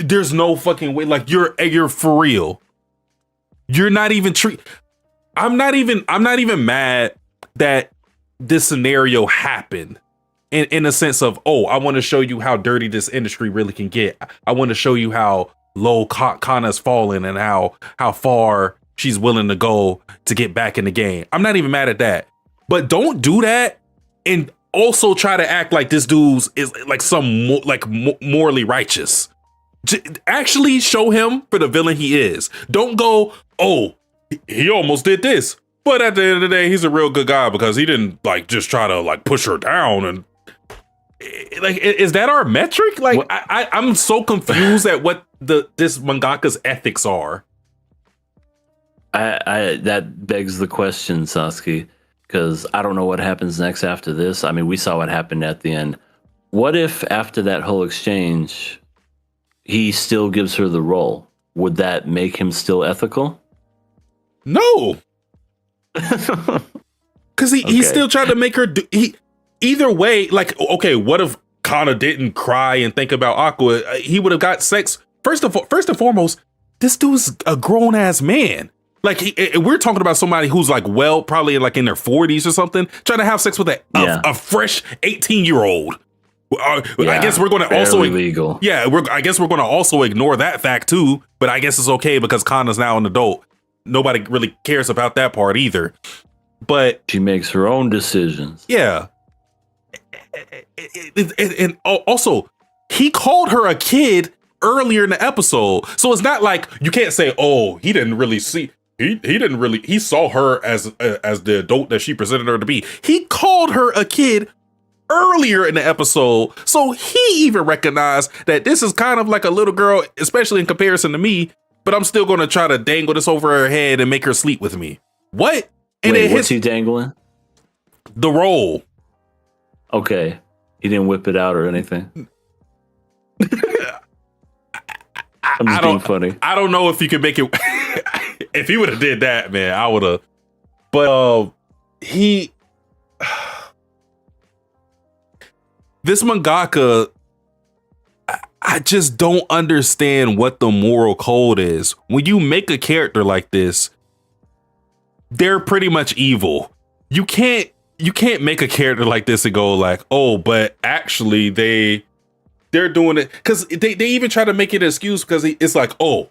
there's no fucking way. Like, you're for real. You're not even I'm not even mad that this scenario happened in a sense of, oh, I want to show you how dirty this industry really can get. I want to show you how low Kana's fallen and how far she's willing to go to get back in the game. I'm not even mad at that. But don't do that and also try to act like this dude's is like morally righteous. Actually show him for the villain he is. Don't go, oh, he almost did this, but at the end of the day, he's a real good guy because he didn't like just try to like push her down. And like, is that our metric? Like, I'm so confused at what this mangaka's ethics are. That begs the question, Sasuke, because I don't know what happens next after this. I mean, we saw what happened at the end. What if after that whole exchange, he still gives her the role? Would that make him still ethical? No, because he still tried to make her do. Either way, like, okay, what if Kana didn't cry and think about Aqua? He would have got sex. First and foremost, this dude's a grown ass man. Like, we're talking about somebody who's like, well, probably like in their 40s or something, trying to have sex with a fresh 18-year-old. I guess we're going to also illegal. Yeah, I guess we're going to also ignore that fact too. But I guess it's okay because Kana's now an adult. Nobody really cares about that part either. But she makes her own decisions. Yeah. And also, he called her a kid earlier in the episode. So it's not like you can't say, oh, he didn't really see. He saw her as the adult that she presented her to be. He called her a kid earlier in the episode. So he even recognized that this is kind of like a little girl, especially in comparison to me. But I'm still going to try to dangle this over her head and make her sleep with me. What? And wait, what's he dangling? The roll. Okay. He didn't whip it out or anything. I'm just being funny. I don't know if you could make it. If he would have did that, man, I would have. But this mangaka, I just don't understand what the moral code is. When you make a character like this, they're pretty much evil. You can't make a character like this and go like, oh, but actually they're doing it because they even try to make it an excuse because it's like, oh,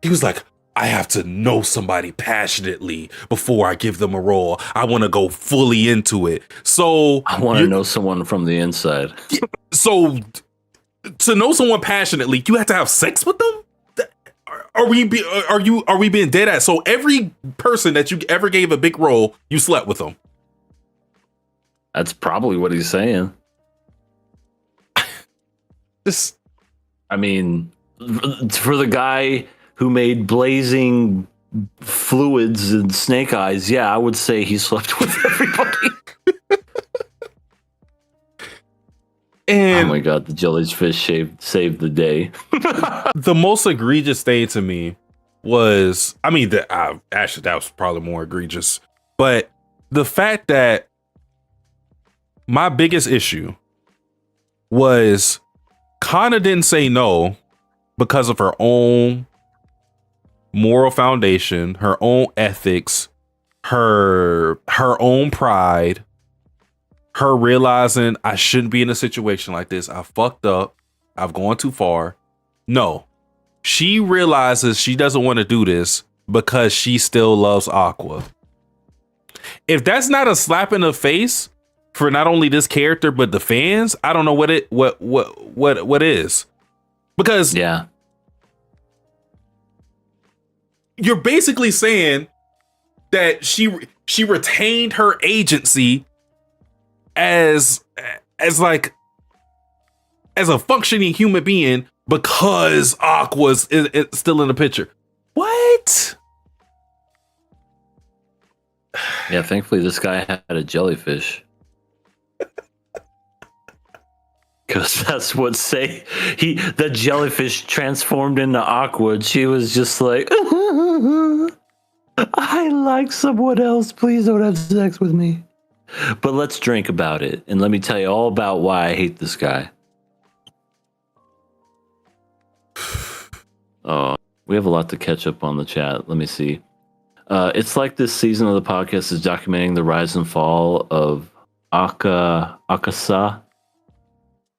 he was like, I have to know somebody passionately before I give them a role. I want to go fully into it. So I want to know someone from the inside. So to know someone passionately, you have to have sex with them? Are we being dead ass? So every person that you ever gave a big role, you slept with them. That's probably what he's saying. I mean, for the guy who made blazing fluids and snake eyes, yeah, I would say he slept with everybody. And oh my god, the jellyfish saved the day. the most egregious thing to me was, I mean, actually that was probably more egregious, but the fact that my biggest issue was Kana didn't say no because of her own moral foundation, her own ethics, her own pride, her realizing I shouldn't be in a situation like this. I fucked up. I've gone too far. No, she realizes she doesn't want to do this because she still loves Aqua. If that's not a slap in the face for not only this character but the fans, I don't know what is. Because Yeah. you're basically saying that she retained her agency as a functioning human being because Aqua's is still in the picture. What? Yeah, thankfully this guy had a jellyfish. Because that's what the jellyfish transformed into Aqua. And she was just like, I like someone else. Please don't have sex with me. But let's drink about it. And let me tell you all about why I hate this guy. Oh, we have a lot to catch up on the chat. Let me see. It's like this season of the podcast is documenting the rise and fall of Akasa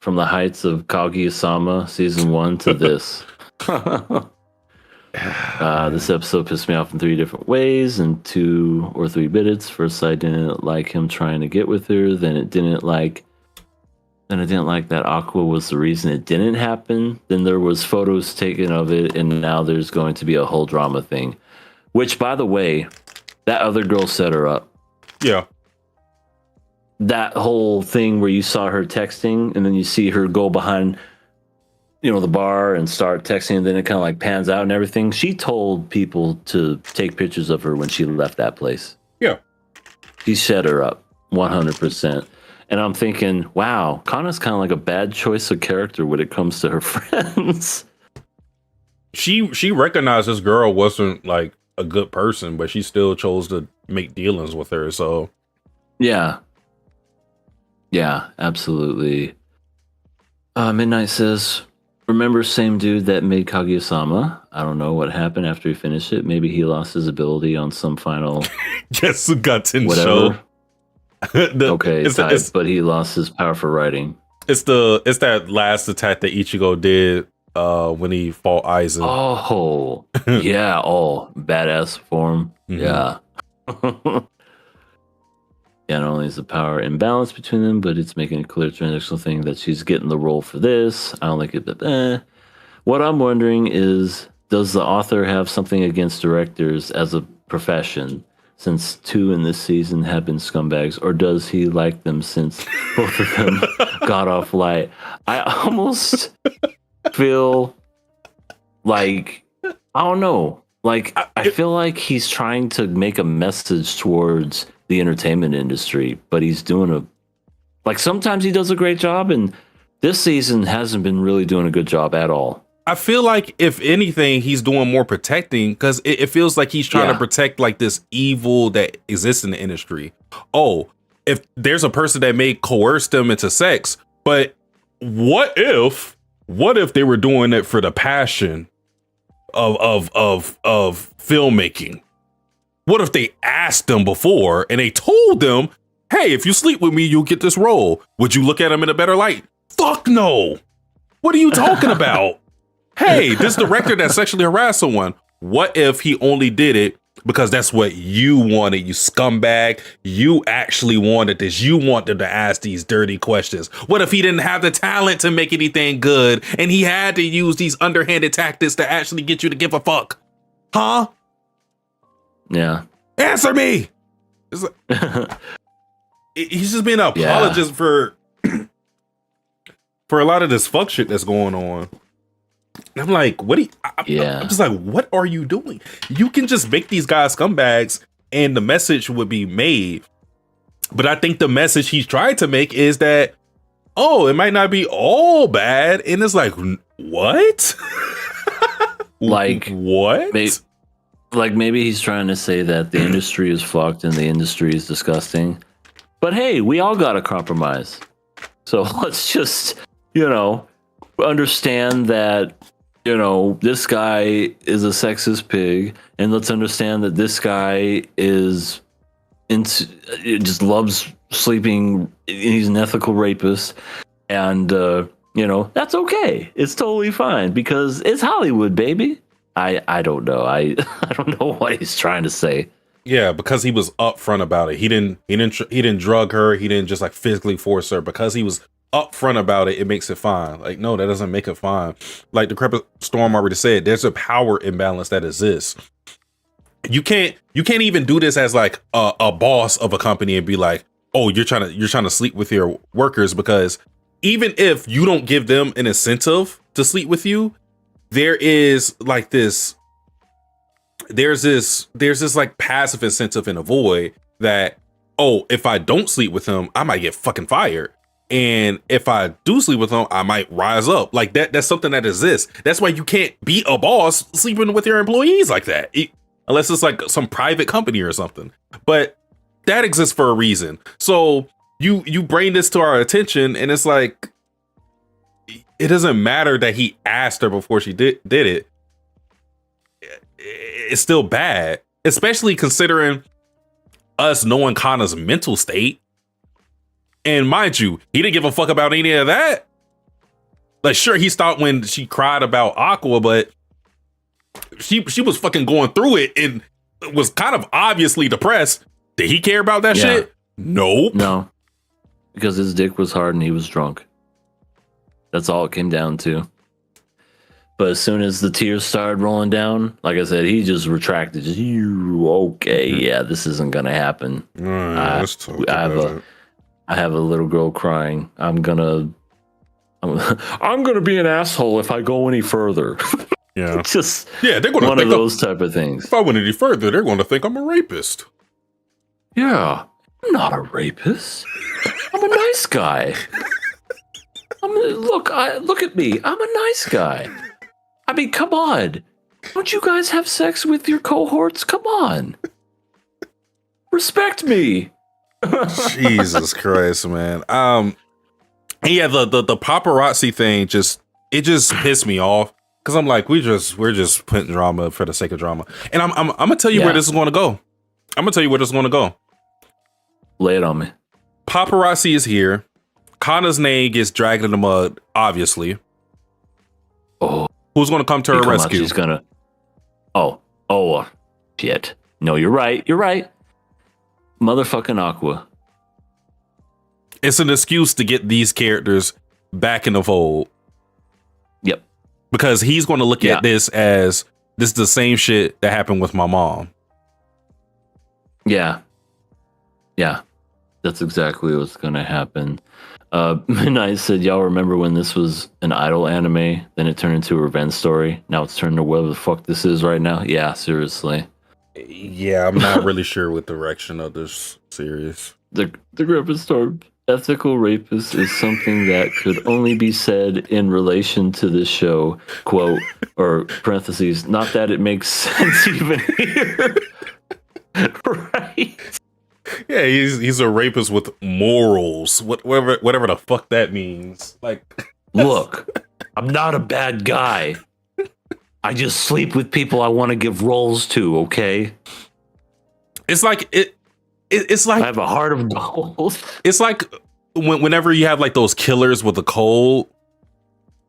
from the heights of Kaguya-Sama season 1 to this. This episode pissed me off in 3 different ways and 2 or 3 bits. First, I didn't like him trying to get with her. Then I didn't like that Aqua was the reason it didn't happen. Then there was photos taken of it, and now there's going to be a whole drama thing. Which, by the way, that other girl set her up. Yeah. That whole thing where you saw her texting, and then you see her go behind, the bar and start texting, and then it kind of like pans out and everything. She told people to take pictures of her when she left that place. Yeah. She set her up 100%. And I'm thinking, wow, Kana's kind of like a bad choice of character when it comes to her friends. She recognized this girl wasn't like a good person, but she still chose to make dealings with her. So yeah, absolutely. Midnight says, remember same dude that made Kaguya-Sama? I don't know what happened after he finished it. Maybe he lost his ability on some final Jetsugatten whatever. show. But he lost his power for writing. It's that last attack that Ichigo did when he fought Aizen. Oh, yeah. Oh, badass form. Mhm. Yeah. Yeah, not only is the power imbalance between them, but it's making a clear transactional thing that she's getting the role for this. I don't like it, but What I'm wondering is, does the author have something against directors as a profession, since 2 in this season have been scumbags, or does he like them since both of them got off light? I almost feel like, I don't know. Like, I feel like he's trying to make a message towards the entertainment industry, but he's doing sometimes he does a great job, and this season hasn't been really doing a good job at all. I feel like if anything, he's doing more protecting, because it feels like he's trying to protect like this evil that exists in the industry. Oh, if there's a person that may coerce them into sex, but what if they were doing it for the passion of filmmaking? What if they asked them before and they told them, hey, if you sleep with me, you'll get this role? Would you look at them in a better light? Fuck no. What are you talking about? Hey, this director that sexually harassed someone. What if he only did it because that's what you wanted, you scumbag? You actually wanted this. You wanted to ask these dirty questions. What if he didn't have the talent to make anything good and he had to use these underhanded tactics to actually get you to give a fuck? Huh? Yeah. Answer me. It's like, he's just being an apologist for a lot of this fuck shit that's going on. And I'm like, what? Yeah. I'm just like, what are you doing? You can just make these guys scumbags, and the message would be made. But I think the message he's trying to make is that, oh, it might not be all bad, and it's like, what? Like what? Maybe he's trying to say that the industry is fucked and the industry is disgusting. But hey, we all gotta compromise. So let's just, understand that, this guy is a sexist pig, and let's understand that this guy is just loves sleeping. He's an ethical rapist, and that's okay. It's totally fine because it's Hollywood, baby. I don't know. I don't know what he's trying to say. Yeah, because he was upfront about it. He didn't drug her. He didn't just like physically force her. Because he was upfront about it, it makes it fine. Like, no, that doesn't make it fine. Like Decrepit Storm already said, there's a power imbalance that exists. You can't even do this as like a boss of a company and be like, oh, you're trying to sleep with your workers, because even if you don't give them an incentive to sleep with you, there is like this. There's this like passive incentive in a void that, oh, if I don't sleep with him, I might get fucking fired. And if I do sleep with him, I might rise up. Like that's something that exists. That's why you can't be a boss sleeping with your employees like that. Unless it's like some private company or something. But that exists for a reason. So you bring this to our attention, and it's like, it doesn't matter that he asked her before she did it. It's still bad, especially considering us knowing Kana's mental state. And mind you, he didn't give a fuck about any of that. Like, sure, he stopped when she cried about Aqua, but she was fucking going through it and was kind of obviously depressed. Did he care about that shit? Nope. No, because his dick was hard and he was drunk. That's all it came down to. But as soon as the tears started rolling down, like I said, he just retracted. Just, okay, yeah, this isn't gonna happen. I have a little girl crying. I'm gonna be an asshole if I go any further. Yeah, just they're gonna one think of those type of things. If I went any further, they're going to think I'm a rapist. Yeah, I'm not a rapist. I'm a nice guy. Look at me. I'm a nice guy. I mean, come on. Don't you guys have sex with your cohorts? Come on. Respect me. Jesus Christ, man. Yeah, the paparazzi thing just pissed me off, because I'm like, we're just putting drama for the sake of drama. And I'm gonna tell you where this is gonna go. I'm gonna tell you where this is gonna go. Lay it on me. Paparazzi is here. Kana's name gets dragged in the mud, obviously. Oh. Who's going to come to her rescue? She's going to... Oh, shit. No, you're right. Motherfucking Aqua. It's an excuse to get these characters back in the fold. Yep. Because he's going to look at this as, this is the same shit that happened with my mom. Yeah. That's exactly what's going to happen. Midnight said, y'all remember when this was an idol anime, then it turned into a revenge story? Now it's turned to whatever the fuck this is right now? Yeah, seriously. Yeah, I'm not really sure what direction of this series. The Griffin Storm ethical rapist is something that could only be said in relation to this show, quote, or parentheses, not that it makes sense even here. Right. Yeah, he's a rapist with morals. Whatever the fuck that means. Like, look, I'm not a bad guy. I just sleep with people I want to give roles to, okay? It's like it's like I have a heart of gold. It's like whenever you have like those killers with a cold,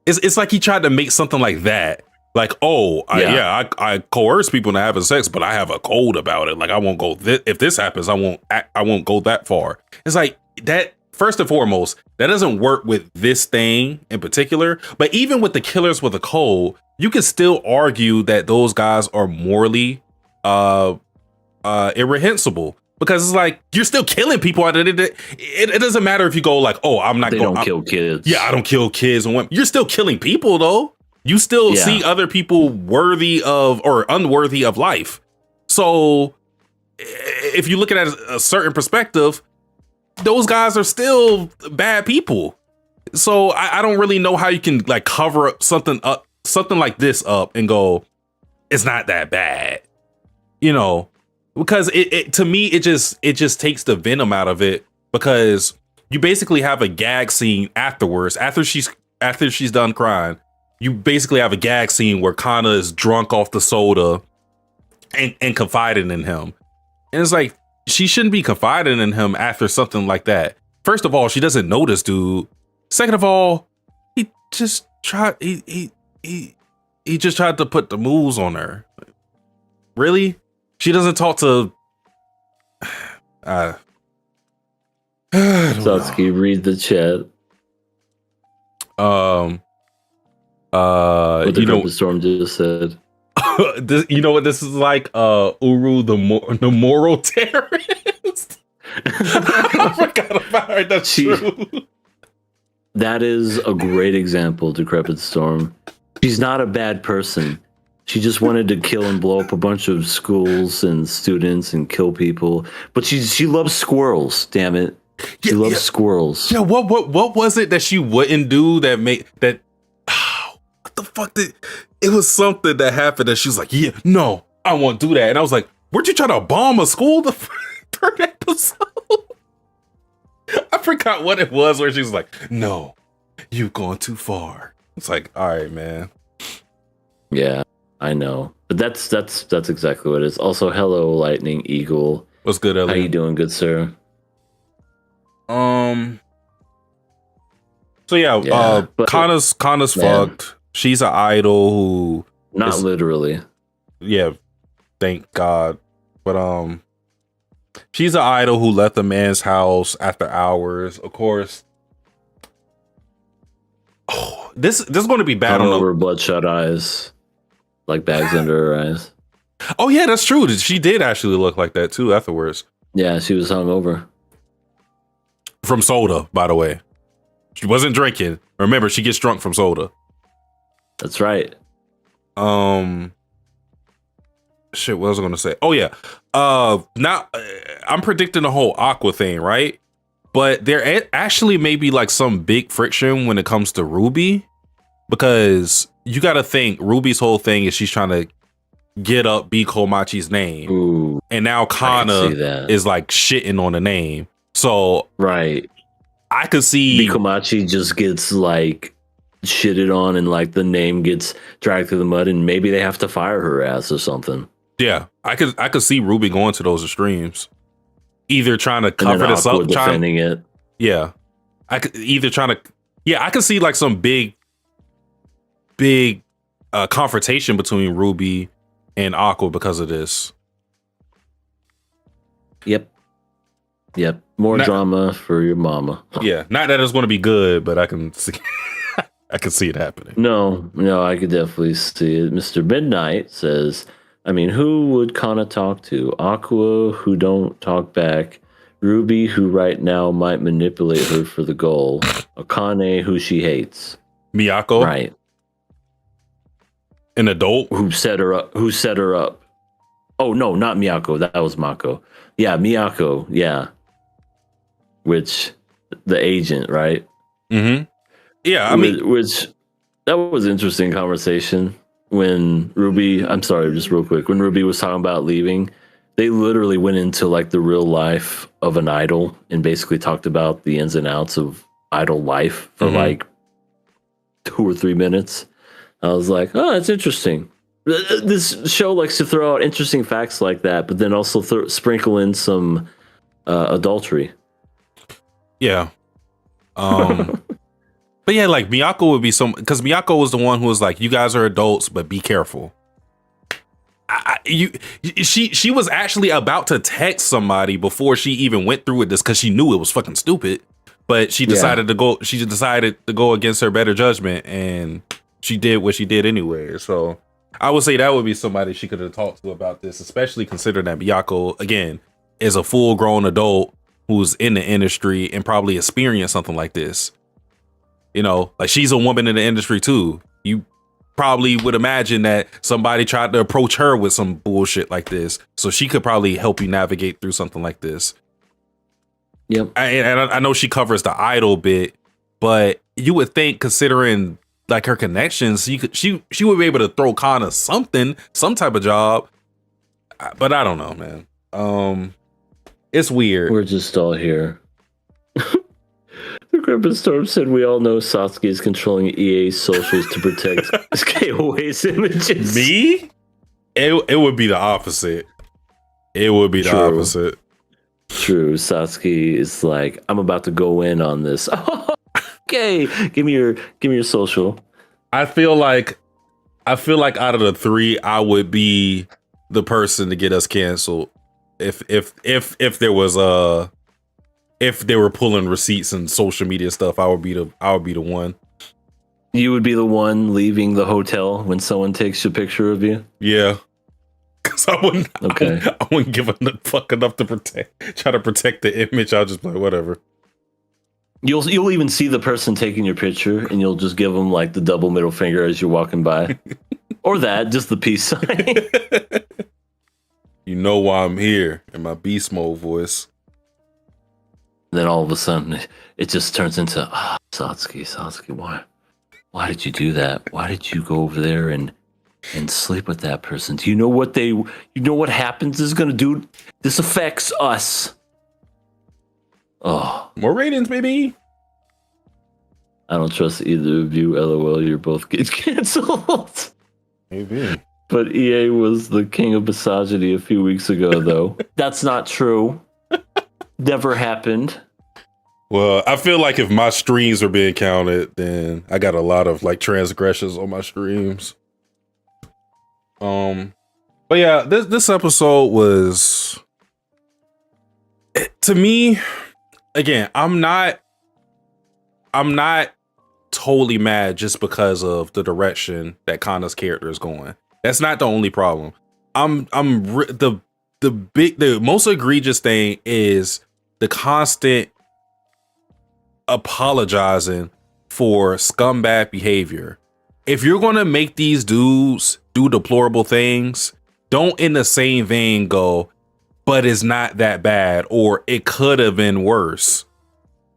it's like he tried to make something like that. Like, I coerce people into having sex, but I have a code about it. Like, I won't go. If this happens, I won't go that far. It's like that. First and foremost, that doesn't work with this thing in particular. But even with the killers with a code, you can still argue that those guys are morally irrehensible, because it's like you're still killing people. It doesn't matter if you go like, oh, I'm not. They don't kill kids. Yeah, I don't kill kids and women. You're still killing people though. You still Yeah. see other people worthy of or unworthy of life. So if you look at it at a certain perspective, those guys are still bad people. So I don't really know how you can like cover up something like this up and go, it's not that bad, you know, because it to me it just takes the venom out of it, because you basically have a gag scene afterwards after she's done crying. You basically have a gag scene where Kana is drunk off the soda and confiding in him, and it's like she shouldn't be confiding in him after something like that. First of all, she doesn't know this dude. Second of all, he just tried to put the moves on her. Really? She doesn't talk to Satsuki, read the chat. What the Cryptid Storm just said. this, you know what this is like? Uru the moral terrorist. I forgot about her. That's true. That is a great example, Decrepit Storm. She's not a bad person. She just wanted to kill and blow up a bunch of schools and students and kill people. But she loves squirrels, damn it. She loves squirrels. Yeah, what was it that she wouldn't do that made that what the fuck did it was something that happened that she was like, yeah, no, I won't do that. And I was like, weren't you trying to bomb a school the third episode? I forgot what it was where she was like, no, you've gone too far. It's like, all right, man. Yeah, I know. But that's exactly what it is. Also, hello, Lightning Eagle. What's good, Ellie? How you doing, good sir? So yeah, but Kana's fucked. She's an idol who not literally. Yeah, thank God. But she's an idol who left the man's house after hours. Of course. Oh, this is going to be bad on Over bloodshot eyes, like bags under her eyes. Oh yeah, that's true. She did actually look like that too afterwards. Yeah, she was hungover from soda, by the way. She wasn't drinking. Remember, she gets drunk from soda. That's right. Shit, what was I gonna say? Oh yeah. Now I'm predicting the whole Aqua thing, right? But there actually may be like some big friction when it comes to Ruby, because you got to think Ruby's whole thing is she's trying to get up B Komachi's name. Ooh, and now Kana is like shitting on the name. So right, I could see B Komachi just gets like shitted on and like the name gets dragged through the mud, and maybe they have to fire her ass or something. Yeah, I could see Ruby going to those extremes. Either trying to cover this up, defending it. Yeah, I could either trying to. Yeah, I could see like some big confrontation between Ruby and Aqua because of this. Yep. More drama for your mama. Yeah, not that it's going to be good, but I can see. I can see it happening. No, I could definitely see it. Mr. Midnight says, I mean, who would Kana talk to? Aqua, who don't talk back. Ruby, who right now might manipulate her for the goal. Akane, who she hates. Miyako? Right. An adult? Who set her up. Oh, no, not Miyako. That was Mako. Yeah, Miyako. Yeah. Which, the agent, right? Mm-hmm. Yeah, I mean... Which, that was an interesting conversation. When Ruby, I'm sorry, just real quick, when Ruby was talking about leaving, they literally went into like the real life of an idol and basically talked about the ins and outs of idol life for like 2 or 3 minutes. I was like, oh, that's interesting. This show likes to throw out interesting facts like that, but then also sprinkle in some adultery. Yeah. But yeah, like Miyako would be because Miyako was the one who was like, "You guys are adults, but be careful." She was actually about to text somebody before she even went through with this because she knew it was fucking stupid. But she decided to go. She decided to go against her better judgment, and she did what she did anyway. So I would say that would be somebody she could have talked to about this, especially considering that Miyako again is a full-grown adult who's in the industry and probably experienced something like this. You know, like she's a woman in the industry too. You probably would imagine that somebody tried to approach her with some bullshit like this. So she could probably help you navigate through something like this. Yep. I know she covers the idol bit, but you would think, considering like her connections, she would be able to throw Kana some type of job. But I don't know, man. It's weird. We're just all here. The Griffin Storm said, "We all know Sasuke is controlling EA's socials to protect KOA's images." Me? It would be the opposite. It would be the opposite. True. Sasuke is like, "I'm about to go in on this." Okay, give me your social. I feel like out of the three, I would be the person to get us canceled if there was if they were pulling receipts and social media stuff. I would be the one. You would be the one leaving the hotel when someone takes a picture of you? Yeah. Because I wouldn't give a fuck enough to try to protect the image. I'll just be like, whatever. You'll even see the person taking your picture, and you'll just give them like the double middle finger as you're walking by. Or just the peace sign. You know why I'm here in my beast mode voice. Then all of a sudden, it just turns into, Sasuke, why did you do that? Why did you go over there and sleep with that person? Do you know what happens is going to do? This affects us. Oh, more ratings, baby. I don't trust either of you. LOL, you're both getting canceled. Maybe. But EA was the king of misogyny a few weeks ago, though. That's not true. Never happened. Well, I feel like if my streams are being counted, then I got a lot of like transgressions on my streams. But yeah, this episode was, to me, again, I'm not totally mad just because of the direction that Kana's character is going. That's not the only problem. The most egregious thing is the constant apologizing for scumbag behavior. If you're going to make these dudes do deplorable things, don't in the same vein go, but it's not that bad, or it could have been worse.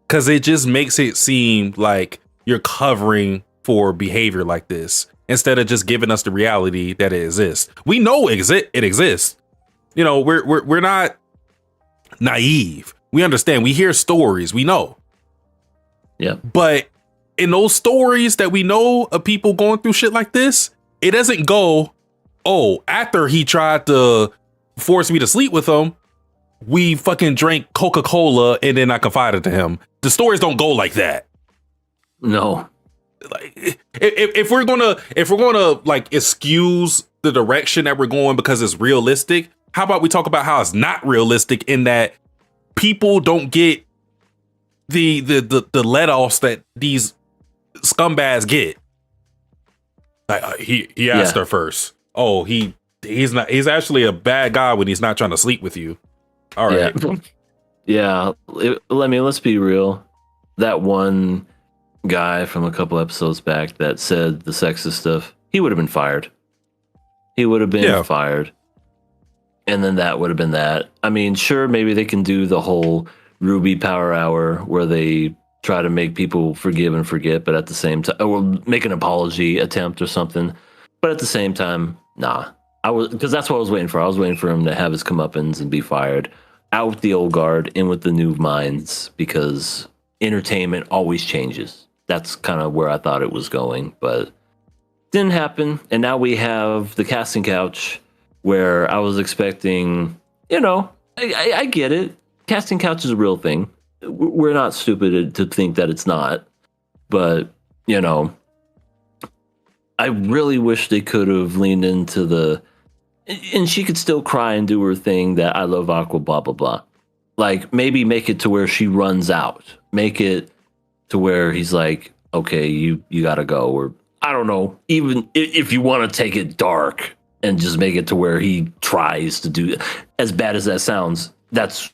Because it just makes it seem like you're covering for behavior like this instead of just giving us the reality that it exists. We know it exists. You know, we're not naive. We understand. We hear stories. We know. Yeah. But in those stories that we know of people going through shit like this, it doesn't go, oh, after he tried to force me to sleep with him, we fucking drank Coca-Cola and then I confided to him. The stories don't go like that. No. Like, if we're gonna like excuse the direction that we're going because it's realistic, how about we talk about how it's not realistic in that people don't get the let-offs that these scumbags get. Like, he asked her first. Oh, he's actually a bad guy when he's not trying to sleep with you. All right. Yeah. Let's be real. That one guy from a couple episodes back that said the sexist stuff, he would have been fired. He would have been fired. And then that would have been that. I mean, sure, maybe they can do the whole Ruby Power Hour where they try to make people forgive and forget, but at the same time, or make an apology attempt or something. But at the same time, nah. Because that's what I was waiting for. I was waiting for him to have his comeuppance and be fired. Out with the old guard, in with the new minds, because entertainment always changes. That's kind of where I thought it was going, but didn't happen. And now we have the casting couch where I was expecting, I get it. Casting couch is a real thing. We're not stupid to think that it's not. But, I really wish they could have leaned into and she could still cry and do her thing that I love Aqua, blah, blah, blah. Like, maybe make it to where she runs out. Make it to where he's like, okay, you gotta go. Or, I don't know, even if you want to take it dark and just make it to where he tries to do, as bad as that sounds, that's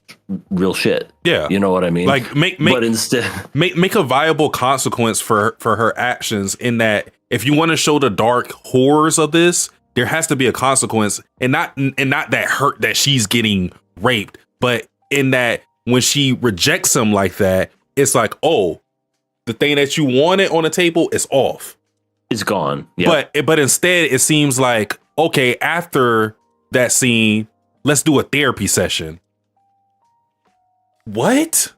real shit. Yeah. You know what I mean? Like but instead, make a viable consequence for her actions, in that if you want to show the dark horrors of this, there has to be a consequence, and not that hurt that she's getting raped, but in that when she rejects him like that, it's like, oh, the thing that you wanted on the table is off. it's gone. Yep. But instead it seems like, okay, after that scene, let's do a therapy session. What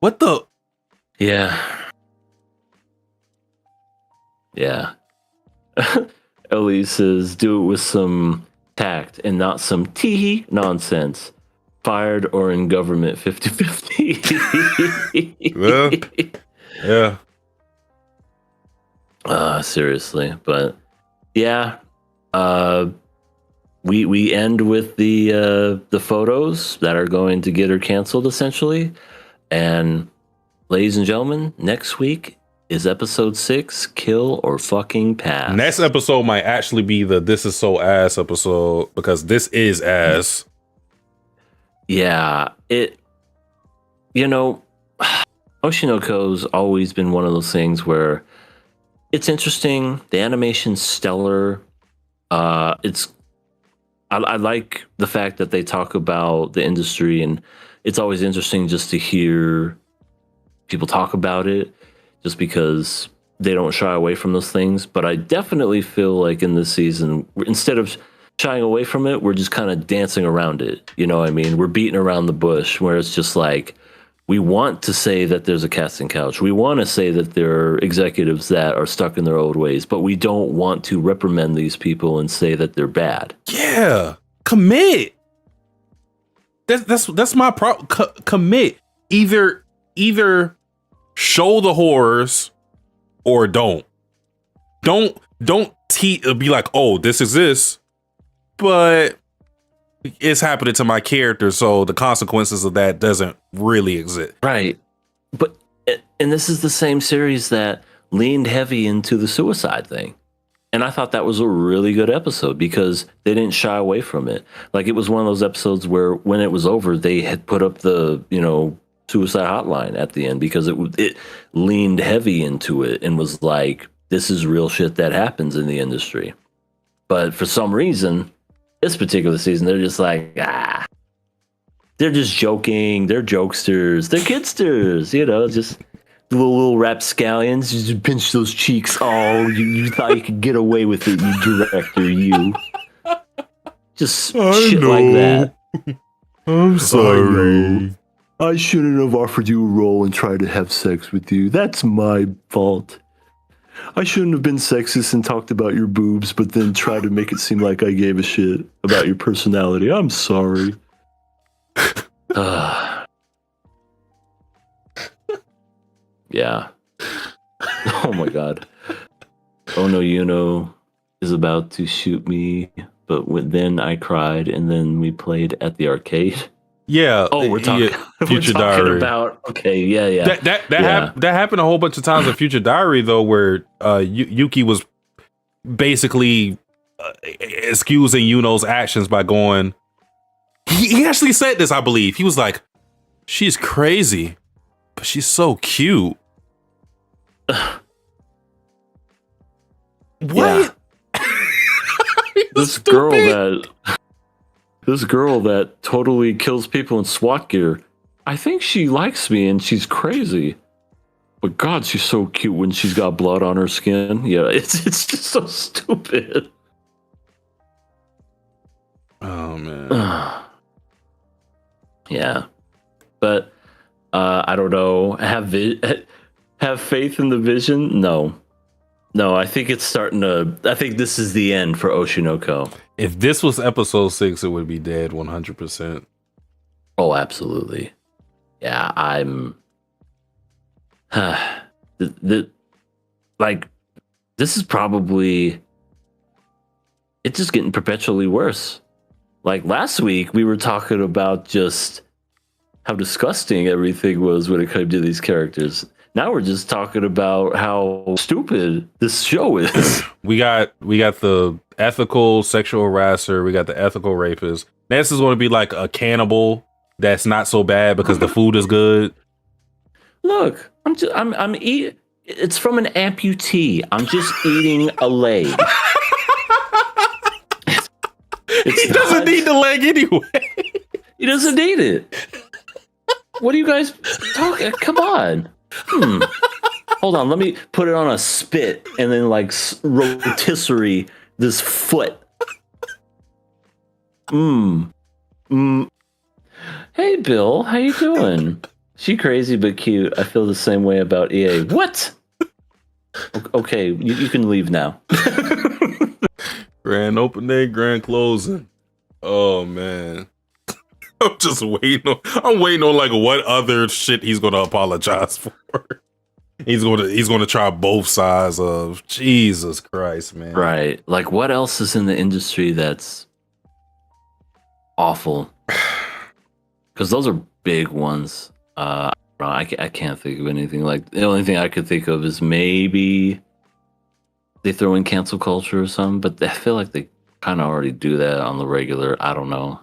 the? Yeah. Yeah. Ellie says, do it with some tact and not some tee nonsense. Fired or in government 50-50. Yeah. Seriously. But yeah. We end with the photos that are going to get her canceled, essentially. And ladies and gentlemen, next week is episode 6, Kill or Fucking Pass. Next episode might actually be the This Is So Ass episode, because this is ass. Yeah, Oshinoko's always been one of those things where it's interesting. The animation's stellar. I like the fact that they talk about the industry, and it's always interesting just to hear people talk about it, just because they don't shy away from those things. But I definitely feel like in this season, instead of shying away from it, we're just kind of dancing around it. You know what I mean? We're beating around the bush, where it's just like, we want to say that there's a casting couch. We want to say that there are executives that are stuck in their old ways, but we don't want to reprimand these people and say that they're bad. Yeah, commit. That's my problem. Commit. Either show the horrors or don't. Don't be like, oh, this exists, but it's happening to my character, so the consequences of that doesn't really exist. Right. But, and this is the same series that leaned heavy into the suicide thing. And I thought that was a really good episode because they didn't shy away from it. Like, it was one of those episodes where when it was over, they had put up the, suicide hotline at the end, because it leaned heavy into it and was like, this is real shit that happens in the industry. But for some reason, this particular season, they're just like, they're just joking. They're jokesters. They're kidsters, just little rapscallions. Just pinch those cheeks. Oh, you thought you could get away with it, you director, you. Just shit like that. I'm sorry. I shouldn't have offered you a role and tried to have sex with you. That's my fault. I shouldn't have been sexist and talked about your boobs, but then tried to make it seem like I gave a shit about your personality. I'm sorry. Yeah. Oh my god. Oh no, is about to shoot me, but then I cried, and then we played at the arcade. Yeah. Oh, we're talking, Future we're talking Diary. about. Okay, yeah. That happened a whole bunch of times in Future Diary, though, where Yuki was basically excusing Yuno's actions by going. He actually said this, I believe. He was like, "She's crazy, but she's so cute." What? This girl that totally kills people in SWAT gear, I think she likes me and she's crazy. But God, she's so cute when she's got blood on her skin. Yeah, it's just so stupid. Oh man. Yeah. But I don't know. Have faith in the vision? No, I think it's starting to. I think this is the end for Oshinoko. If this was episode 6, it would be dead 100%. Oh, absolutely. Yeah, I'm. Like, this is probably. It's just getting perpetually worse. Like last week, we were talking about just how disgusting everything was when it came to these characters. Now we're just talking about how stupid this show is. We got the ethical sexual harasser. We got the ethical rapist. This is going to be like a cannibal that's not so bad because the food is good. Look, I'm eating. It's from an amputee. I'm just eating a leg. He doesn't need the leg anyway. He doesn't need it. What are you guys talking? Come on. Hold on. Let me put it on a spit and then like rotisserie this foot. Hey, Bill. How you doing? She crazy but cute. I feel the same way about EA. What? Okay, you can leave now. Grand opening, grand closing. Oh man. I'm just waiting on like what other shit he's gonna apologize for. He's gonna try both sides of Jesus Christ, man. Right. Like what else is in the industry that's awful? Because those are big ones. I can't think of anything. Like the only thing I could think of is maybe they throw in cancel culture or something, but I feel like they kind of already do that on the regular. I don't know.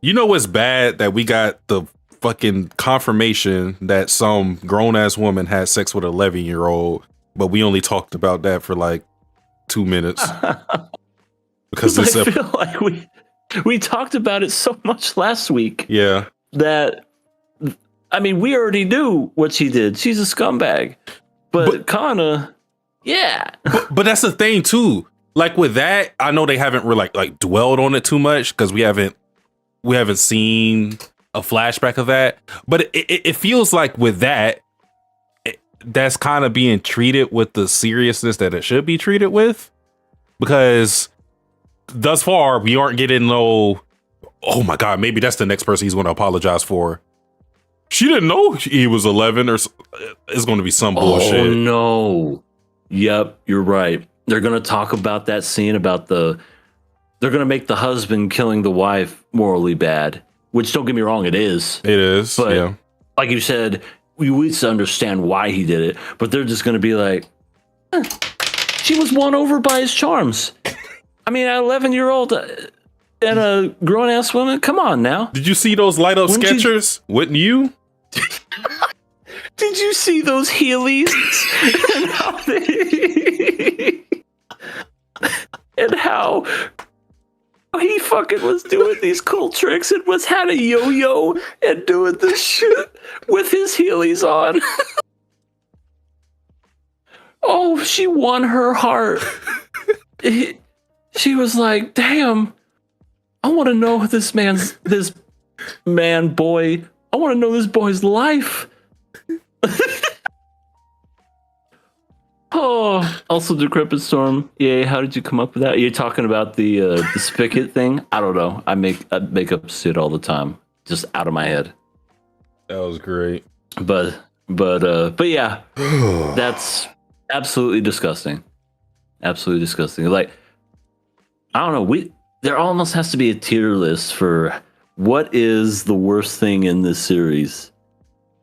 You know what's bad? That we got the fucking confirmation that some grown ass woman had sex with an 11-year-old, but we only talked about that for like 2 minutes. Because I feel like we talked about it so much last week. Yeah. That I mean, we already knew what she did. She's a scumbag. But Kana, yeah. But that's the thing too. Like with that, I know they haven't really like dwelled on it too much because we haven't seen a flashback of that. But it feels like with that, that's kind of being treated with the seriousness that it should be treated with. Because thus far, we aren't getting no, oh my God, maybe that's the next person he's going to apologize for. She didn't know he was 11 or it's going to be some bullshit. Oh no. Yep, you're right. They're going to talk about that scene about they're going to make the husband killing the wife morally bad, which don't get me wrong, it is. It is. But yeah. Like you said, we need to understand why he did it, but they're just going to be like, she was won over by his charms. I mean, an 11-year-old and a grown-ass woman, come on now. Did you see those light up Skechers? Wouldn't you? Did you see those Heelys? And how and how he fucking was doing these cool tricks and had a yo-yo and doing this shit with his Heelys on. Oh, she won her heart. She was like, damn, I want to know this boy. I want to know this boy's life. Oh, also Decrepit Storm. Yeah, how did you come up with that? You're talking about the spigot thing? I don't know. I make up shit all the time, just out of my head. That was great. But yeah, that's absolutely disgusting. Absolutely disgusting. Like, I don't know. There almost has to be a tier list for what is the worst thing in this series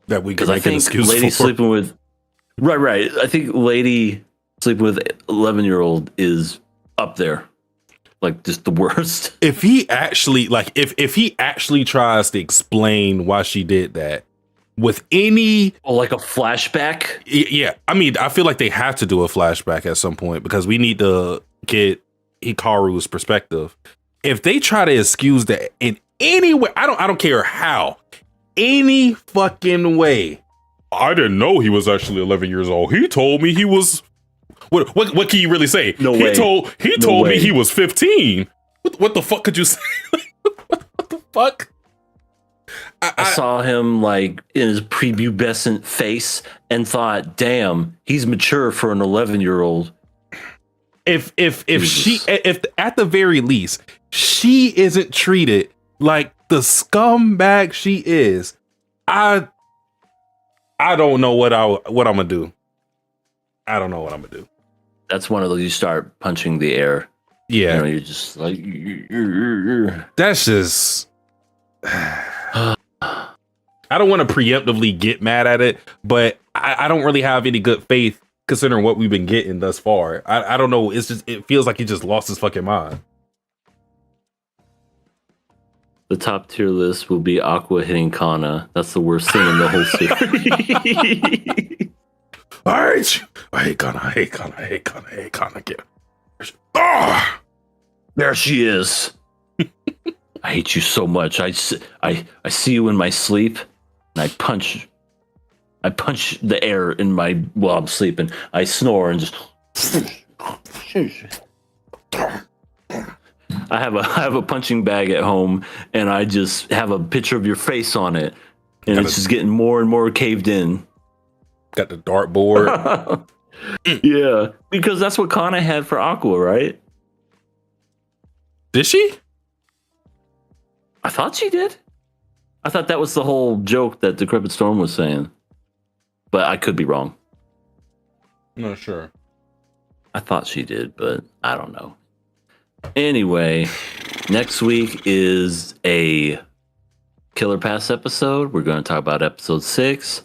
that we could make an excuse lady for. Sleeping with right. I think lady sleeping with 11-year-old is up there, like just the worst. If he actually if he actually tries to explain why she did that with any like a flashback. Yeah, I mean, I feel like they have to do a flashback at some point because we need to get Hikaru's perspective. If they try to excuse that in any way, I don't care how, any fucking way. I didn't know he was actually 11 years old. He told me he was. What can you really say? No way. He told me he was 15. What the fuck could you say? What the fuck? I saw him like in his prepubescent face and thought, damn, he's mature for an 11-year-old. If at the very least she isn't treated like the scumbag she is, I don't know what I'm gonna do. I don't know what I'm gonna do. That's one of those you start punching the air. Yeah, you know, you're just like that's just. I don't want to preemptively get mad at it, but I don't really have any good faith considering what we've been getting thus far. I don't know. It feels like he just lost his fucking mind. The top tier list will be Aqua hitting Kana. That's the worst thing in the whole series. I hate Kana. I hate Kana. I hate Kana. I hate Kana. Get her. There she is. I hate you so much. I see you in my sleep, and I punch the air in my while I'm sleeping. I snore and just. I have a punching bag at home, and I just have a picture of your face on it, and it's just getting more and more caved in. Got the dartboard. Yeah, because that's what Kana had for Aqua, right? Did she? I thought she did. I thought that was the whole joke that Decrepit Storm was saying, but I could be wrong. I'm not sure. I thought she did, but I don't know. Anyway, next week is a Killer Pass episode. We're going to talk about episode 6.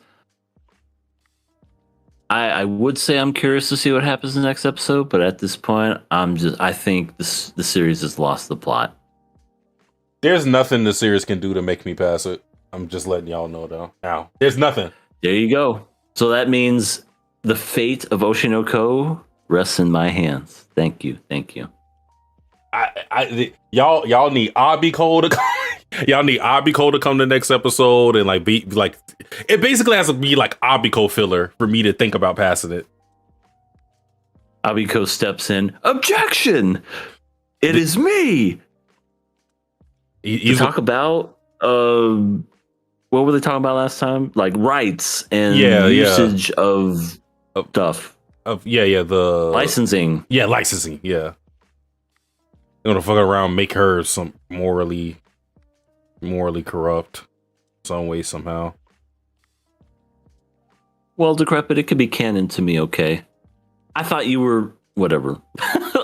I would say I'm curious to see what happens in the next episode, but at this point, I think the series has lost the plot. There's nothing the series can do to make me pass it. I'm just letting y'all know though. Now, there's nothing. There you go. So that means the fate of Oshinoko rests in my hands. Thank you. Y'all need Abiko to come. Y'all need Abiko to come to the next episode and be like. It basically has to be like Abiko filler for me to think about passing it. Abiko steps in. Objection! It is me. You talk about what were they talking about last time? Like rights and usage of stuff. The licensing. Yeah, licensing. Yeah. They're gonna fuck around, make her some morally corrupt some way, somehow. Well, Decrepit, it could be canon to me, okay? I thought you were whatever.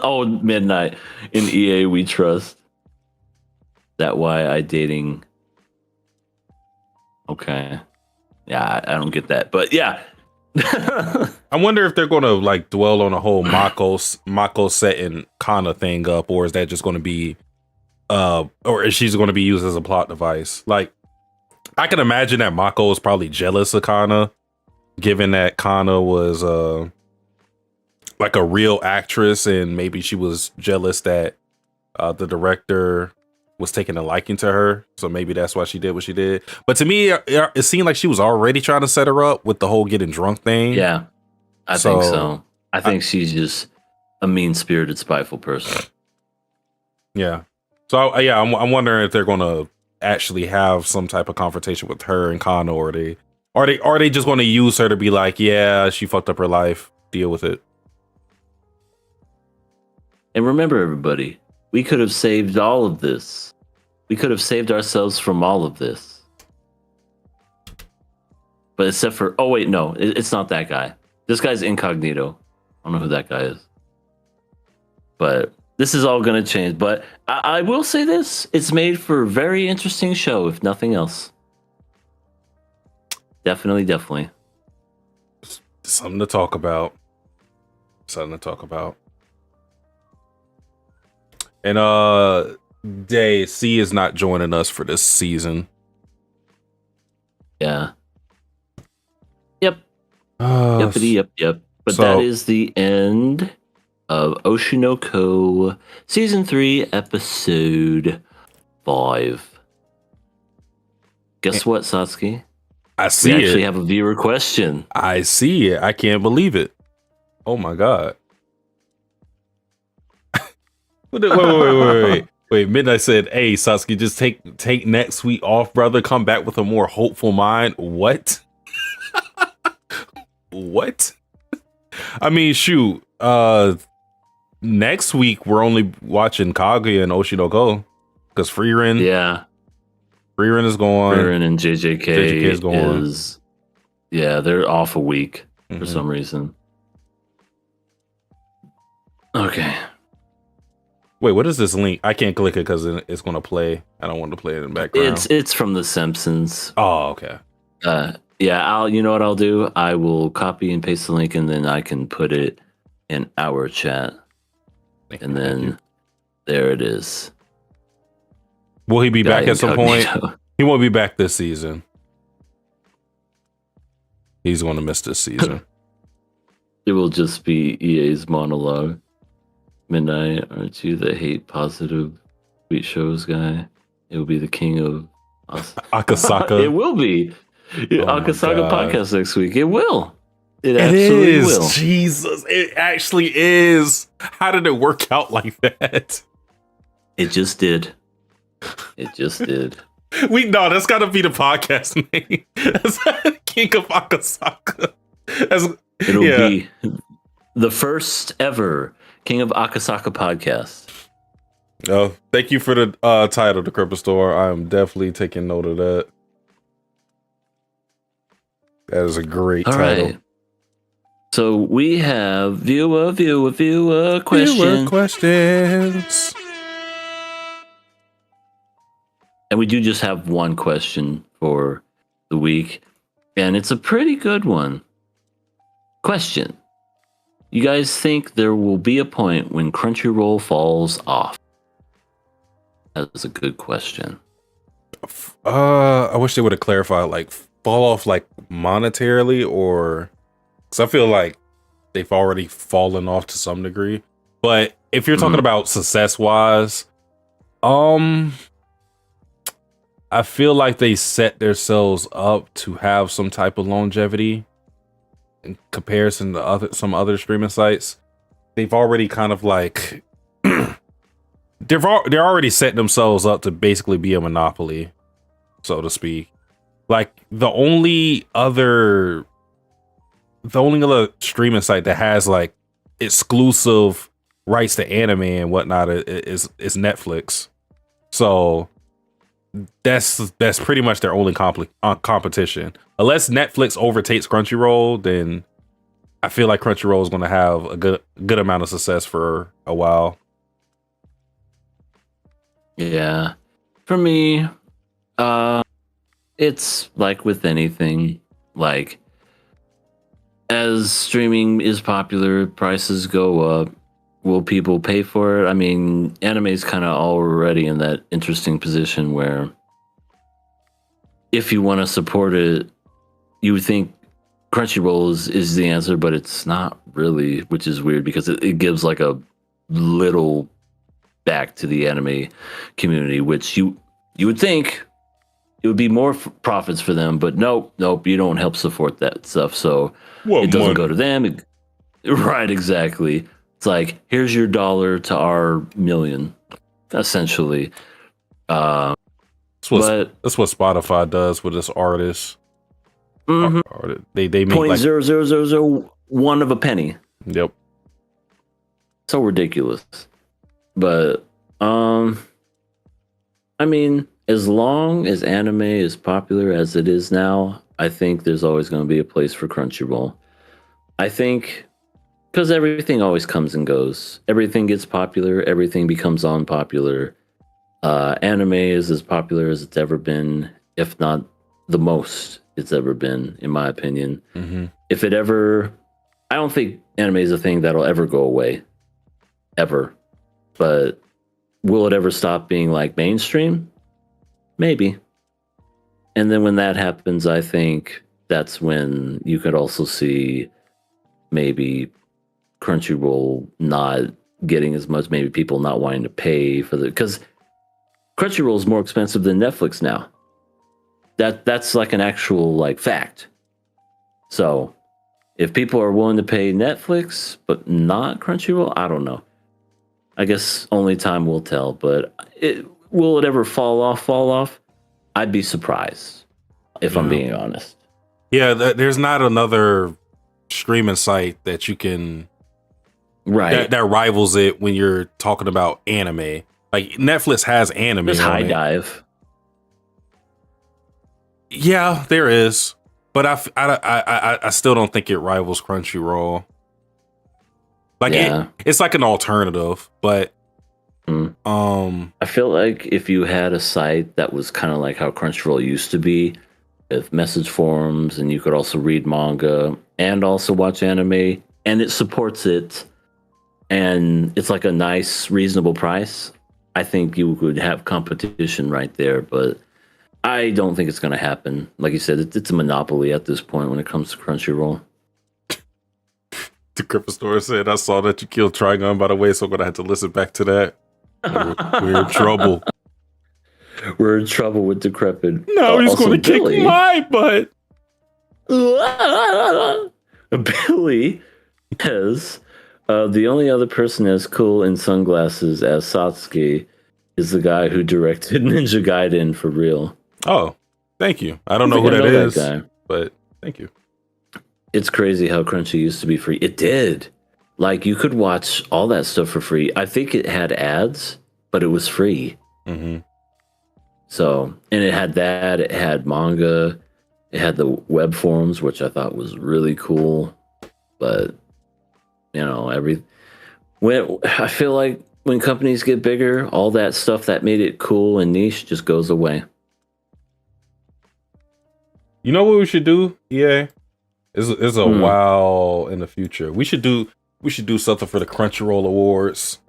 Oh, midnight in EA we trust. That why I dating. Okay. Yeah, I don't get that. But yeah. I wonder if they're gonna dwell on a whole Mako setting Kana thing up, or is that just gonna be or is she gonna be used as a plot device? Like, I can imagine that Mako is probably jealous of Kana, given that Kana was like a real actress, and maybe she was jealous that the director was taking a liking to her, so maybe that's why she did what she did. But to me, it seemed like she was already trying to set her up with the whole getting drunk thing. Yeah, I think so. I think she's just a mean-spirited, spiteful person. Yeah. So I'm wondering if they're gonna actually have some type of confrontation with her and Kana, or are they just gonna use her to be like, yeah, she fucked up her life, deal with it. And remember, everybody, we could have saved all of this. We could have saved ourselves from all of this. But except for, oh wait, no, it's not that guy. This guy's incognito. I don't know who that guy is. But this is all going to change. But I will say this. It's made for a very interesting show, if nothing else. Definitely. Something to talk about. And Day C is not joining us for this season. Yeah. Yep. Yep. But that is the end of Oshinoko Season 3, Episode 5. Guess what, Satsuki? I see it. We actually have a viewer question. I see it. I can't believe it. Oh my god. Wait. Midnight said, "Hey, Sasuke, just take next week off, brother. Come back with a more hopeful mind." What? What? I mean, shoot. Next week we're only watching Kaguya and Oshi no Ko because Frieren. Yeah. Frieren is going. Frieren and JJK is going. Yeah, they're off a week for some reason. Okay. Wait, what is this link? I can't click it because it's going to play. I don't want to play it in the background. It's from The Simpsons. Oh, okay. Yeah, I'll. You know what I'll do? I will copy and paste the link, and then I can put it in our chat, and then there it is. Will he be back Guy at some point? Incognito. He won't be back this season. He's going to miss this season. It will just be EA's monologue. Midnight, aren't you the hate positive tweet shows guy? It will be the king of Akasaka. It will be. Oh my Akasaka God. podcast next week. It will. It It absolutely is. will. Jesus. It actually is. How did it work out like that? It just did. It just did. That's got to be the podcast name. That's King of Akasaka. It'll be the first ever King of Akasaka podcast. Oh, thank you for the title, The Crypto Store. I am definitely taking note of that. That is a great All title. right. So we have viewer question. Viewer questions. And we do just have one question for the week. And it's a pretty good one. Question. You guys think there will be a point when Crunchyroll falls off? That's a good question. I wish they would have clarified, like, fall off, like, monetarily, or because I feel like they've already fallen off to some degree. But if you're talking about success wise, I feel like they set themselves up to have some type of longevity in comparison to some other streaming sites. They've already kind of like they're already setting themselves up to basically be a monopoly, so to speak. Like the only other streaming site that has like exclusive rights to anime and whatnot is Netflix. So that's pretty much their only competition. Unless Netflix overtakes Crunchyroll, then I feel like Crunchyroll is going to have a good amount of success for a while. Yeah. For me, it's like with anything, like as streaming is popular, prices go up. Will people pay for it? I mean, anime is kind of already in that interesting position where if you want to support it, you would think Crunchyroll is the answer, but it's not really, which is weird because it gives like a little back to the anime community, which you would think it would be more profits for them, but nope, you don't help support that stuff, so it doesn't go to them. Right, exactly. It's like, here's your $1 to our million, essentially. That's what Spotify does with its artists. Mm-hmm. They make point like 0.0001 of a penny. Yep. So ridiculous. But I mean, as long as anime is popular as it is now, I think there's always going to be a place for Crunchyroll. I think because everything always comes and goes. Everything gets popular, everything becomes unpopular. Anime is as popular as it's ever been, if not the most it's ever been, in my opinion. Mm-hmm. If it ever, I don't think anime is a thing that'll ever go away, ever. But will it ever stop being like mainstream? Maybe. And then when that happens, I think that's when you could also see maybe Crunchyroll not getting as much, maybe people not wanting to pay for because Crunchyroll is more expensive than Netflix now. That's like an actual like fact. So if people are willing to pay Netflix but not Crunchyroll, I don't know. I guess only time will tell, but will it ever fall off? I'd be surprised if I'm being honest. Yeah, there's not another streaming site that you can that rivals it when you're talking about anime. Like Netflix has anime. There's on High it. Dive. Yeah, there is, but I still don't think it rivals Crunchyroll. Like it's like an alternative, but I feel like if you had a site that was kind of like how Crunchyroll used to be, with message forums, and you could also read manga and also watch anime, and it supports it, and it's like a nice, reasonable price. I think you would have competition right there, but I don't think it's going to happen. Like you said, it's a monopoly at this point when it comes to Crunchyroll. The Crypto Store said, I saw that you killed Trigun, by the way, so I'm going to have to listen back to that. We're in trouble. We're in trouble with Decrepit. No, he's Also, going to kick my butt. Billy says, the only other person as cool in sunglasses as Satsuki is the guy who directed Ninja Gaiden for real. Oh, thank you. I don't know who that is, but thank you. It's crazy how Crunchy used to be free. It did. Like, you could watch all that stuff for free. I think it had ads, but it was free. Mm-hmm. So, and it had that. It had manga. It had the web forums, which I thought was really cool. But, you know, I feel like when companies get bigger, all that stuff that made it cool and niche just goes away. You know what we should do, EA? It's a while in the future. We should do something for the Crunchyroll Awards.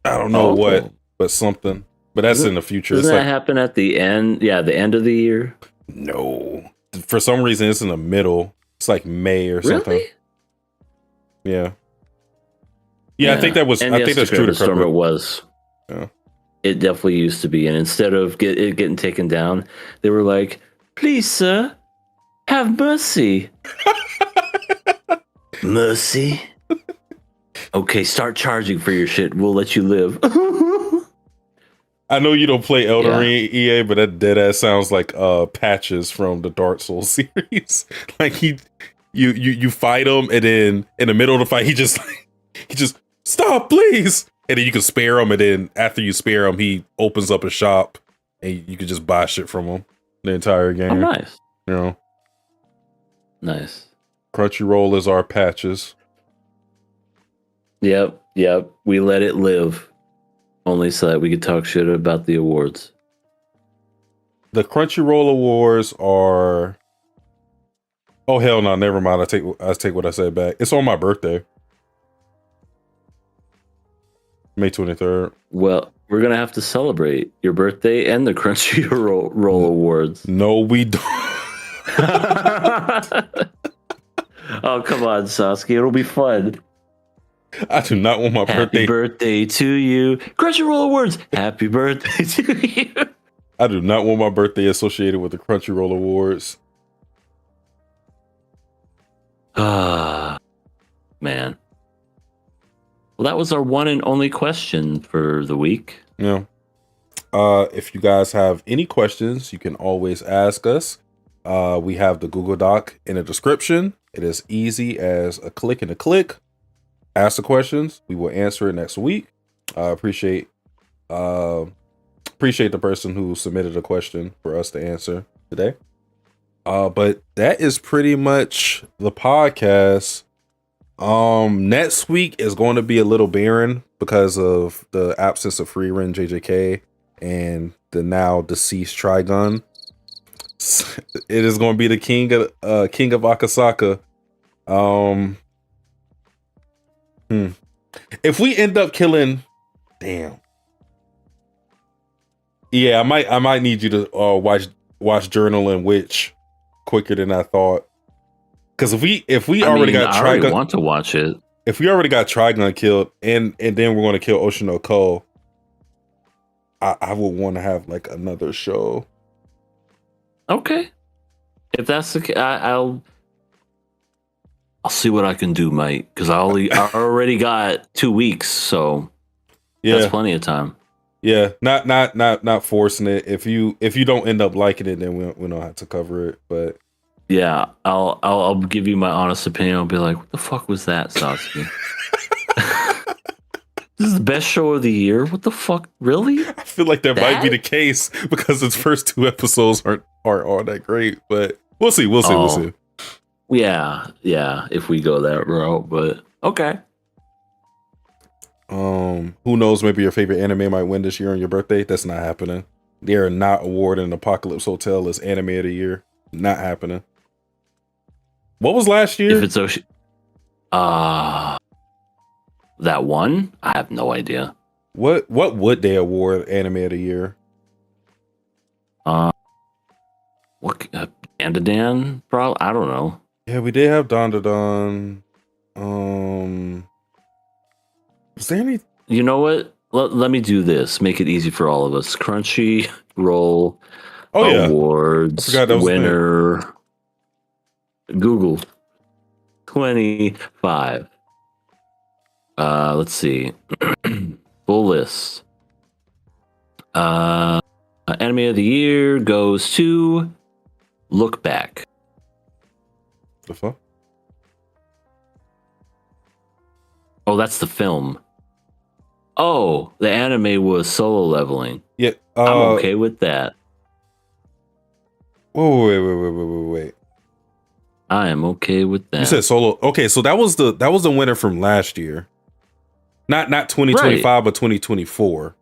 I don't know what, but something. But that's in the future. Doesn't that happen at the end? Yeah, the end of the year? No. For some reason, it's in the middle. It's like May or something. Really? Yeah. Yeah, I think that was. And I think that's true to Storm. It was. Yeah. It definitely used to be. And instead of it getting taken down, they were like, "Please, sir, have mercy." Mercy? Okay, start charging for your shit. We'll let you live. I know you don't play Elden Ring, EA, but that dead ass sounds like Patches from the Dark Souls series. Like you fight him, and then in the middle of the fight, he just stop, please. And then you can spare him, and then after you spare him, he opens up a shop, and you can just buy shit from him the entire game. Oh, nice. You know, nice. Crunchyroll is our Patches. Yep. We let it live. Only so that we could talk shit about the awards. The Crunchyroll Awards are. Oh hell no! Never mind. I take what I said back. It's on my birthday, May 23rd. Well, we're gonna have to celebrate your birthday and the Crunchyroll Awards. No, we don't. Oh come on, Sasuke! It'll be fun. I do not want my Happy birthday to you. Crunchyroll Awards. Happy birthday to you. I do not want my birthday associated with the Crunchyroll Awards. Ah, man. Well, that was our one and only question for the week. Yeah. If you guys have any questions, you can always ask us. We have the Google Doc in the description. It is easy as a click and a click. Ask the questions. We will answer it next week. Appreciate the person who submitted a question for us to answer today. But that is pretty much the podcast. Next week is going to be a little barren because of the absence of Frieren, JJK, and the now deceased Trigun. It is going to be the king of Akasaka. If we end up killing, damn. Yeah, I might need you to watch Journal and Witch quicker than I thought. Because if we already got Trigun, I already want to watch it. If we already got Trigun killed, and then we're going to kill Oshinoko, I would want to have like another show. Okay, if that's the case, I'll see what I can do, mate. Because I already got 2 weeks, so that's plenty of time. Yeah, not forcing it. If you don't end up liking it, then we don't have to cover it. But yeah, I'll give you my honest opinion. I'll be like, what the fuck was that, Sasuke? This is the best show of the year. What the fuck? Really? I feel like that might be the case because its first 2 episodes aren't all that great. But we'll see. We'll see. Yeah. If we go that route, but okay. Who knows? Maybe your favorite anime might win this year on your birthday. That's not happening. They are not awarding Apocalypse Hotel as anime of the year. Not happening. What was last year? If it's Oshi, that one, I have no idea. What would they award anime of the year? What Dandadan? Probably. I don't know. Yeah, we did have Don. Was there any? You know what? Let me do this. Make it easy for all of us. Crunchyroll awards I forgot that was the thing. winner. Google 25. Let's see. Full list. Anime of the year goes to Look Back. The fuck? Oh, that's the film. Oh, the anime was Solo Leveling. Yeah. I'm okay with that. Wait. I am okay with that. You said Solo. Okay, so that was the winner from last year. Not 2025, Right. but 2024.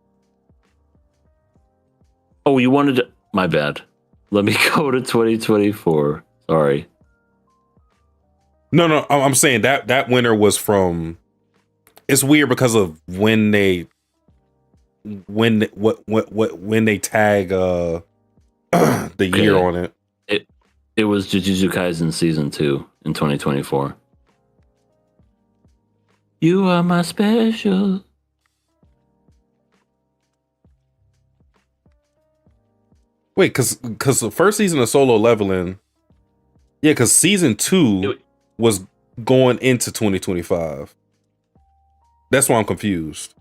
Oh, you wanted to... My bad. Let me go to 2024. Sorry. No, I'm saying that winner was from. It's weird because of when they tag the year on it. It was Jujutsu Kaisen Season 2 in 2024. You are my special. Wait, because the first season of Solo Leveling, yeah, because season 2 was going into 2025. That's why I'm confused.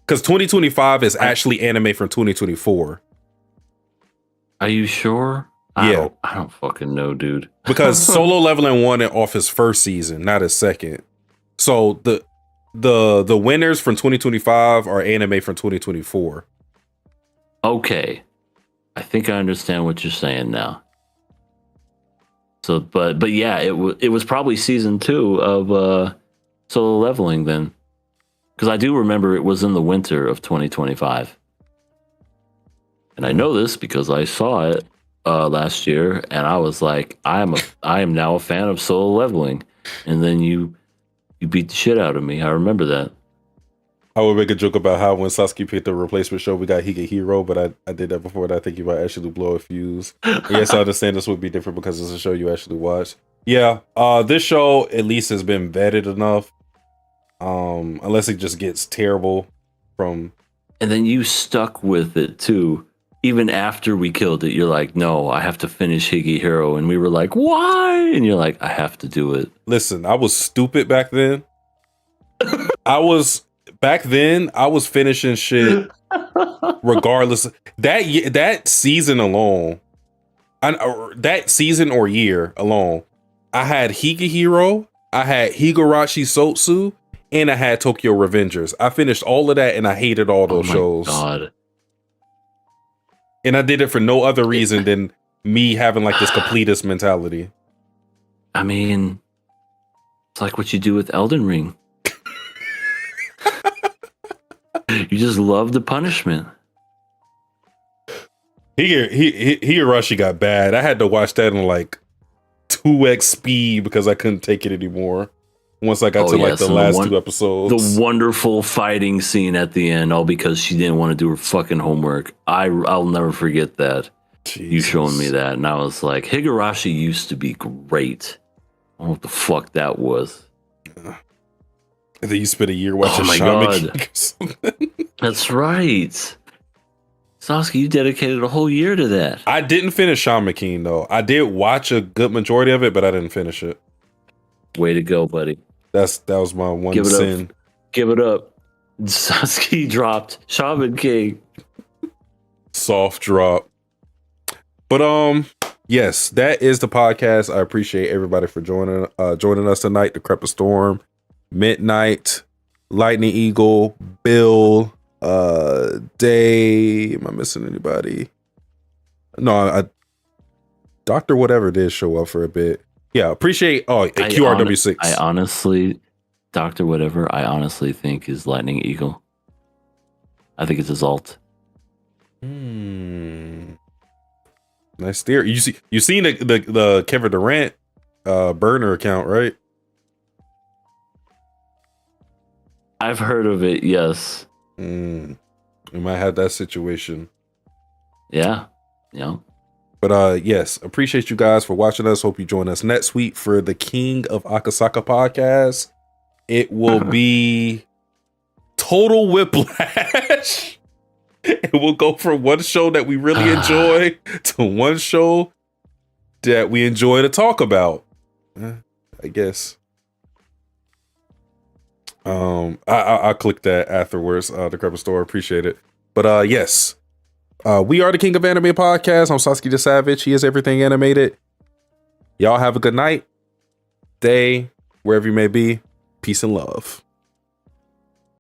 Because 2025 is actually anime from 2024. Are you sure? Yeah. I don't fucking know, dude. Because Solo Leveling won it off his first season, not his second. So the winners from 2025 are anime from 2024. Okay. I think I understand what you're saying now. So, but yeah, it was probably season 2 of Solo Leveling then, because I do remember it was in the winter of 2025, and I know this because I saw it last year, and I was like, I am now a fan of Solo Leveling, and then you beat the shit out of me. I remember that. I would make a joke about how when Sasuke picked the replacement show, we got Higehiro, but I did that before, and I think you might actually blow a fuse. Yes, I understand this would be different because it's a show you actually watch. Yeah, this show at least has been vetted enough. Unless it just gets terrible from. And then you stuck with it too. Even after we killed it, you're like, no, I have to finish Higehiro. And we were like, why? And you're like, I have to do it. Listen, I was stupid back then. I was finishing shit regardless. That season alone, that season or year alone, I had Higehiro, I had Higurashi Sotsu, and I had Tokyo Revengers. I finished all of that, and I hated all those shows. God. And I did it for no other reason than me having like this completist mentality. I mean, it's like what you do with Elden Ring. You just love the punishment. Higurashi got bad. I had to watch that in like 2x speed because I couldn't take it anymore. Once I got to like the last 2 episodes. The wonderful fighting scene at the end, all because she didn't want to do her fucking homework. I'll never forget that. Jesus. You showing me that, and I was like, Higurashi used to be great. I don't know what the fuck that was. And then you spent a year watching my Shaman God. King or something. That's right. Sasuke, you dedicated a whole year to that. I didn't finish Shaman King though. I did watch a good majority of it, but I didn't finish it. Way to go, buddy. That was my one Give it sin. up. Give it up. Sasuke dropped Shaman King. Soft drop. But yes, that is the podcast. I appreciate everybody for joining us tonight. The Crepus Storm, Midnight, Lightning Eagle, Bill, Day. Am I missing anybody? No, Doctor Whatever did show up for a bit. Yeah, appreciate QRW6. I honestly, Dr. Whatever, I honestly think is Lightning Eagle. I think it's his alt. Nice theory. You seen the Kevin Durant burner account, right? I've heard of it. Yes. We might have that situation. Yeah. Yeah. But yes, appreciate you guys for watching us. Hope you join us next week for the King of Akasaka podcast. It will be total whiplash. It will go from one show that we really enjoy to one show that we enjoy to talk about. I guess. I'll click that afterwards. The Crepper Store, appreciate it. But yes, we are the King of Anime podcast. I'm Sasuke the Savage. He is everything animated. Y'all have a good night, day, wherever you may be. Peace and love.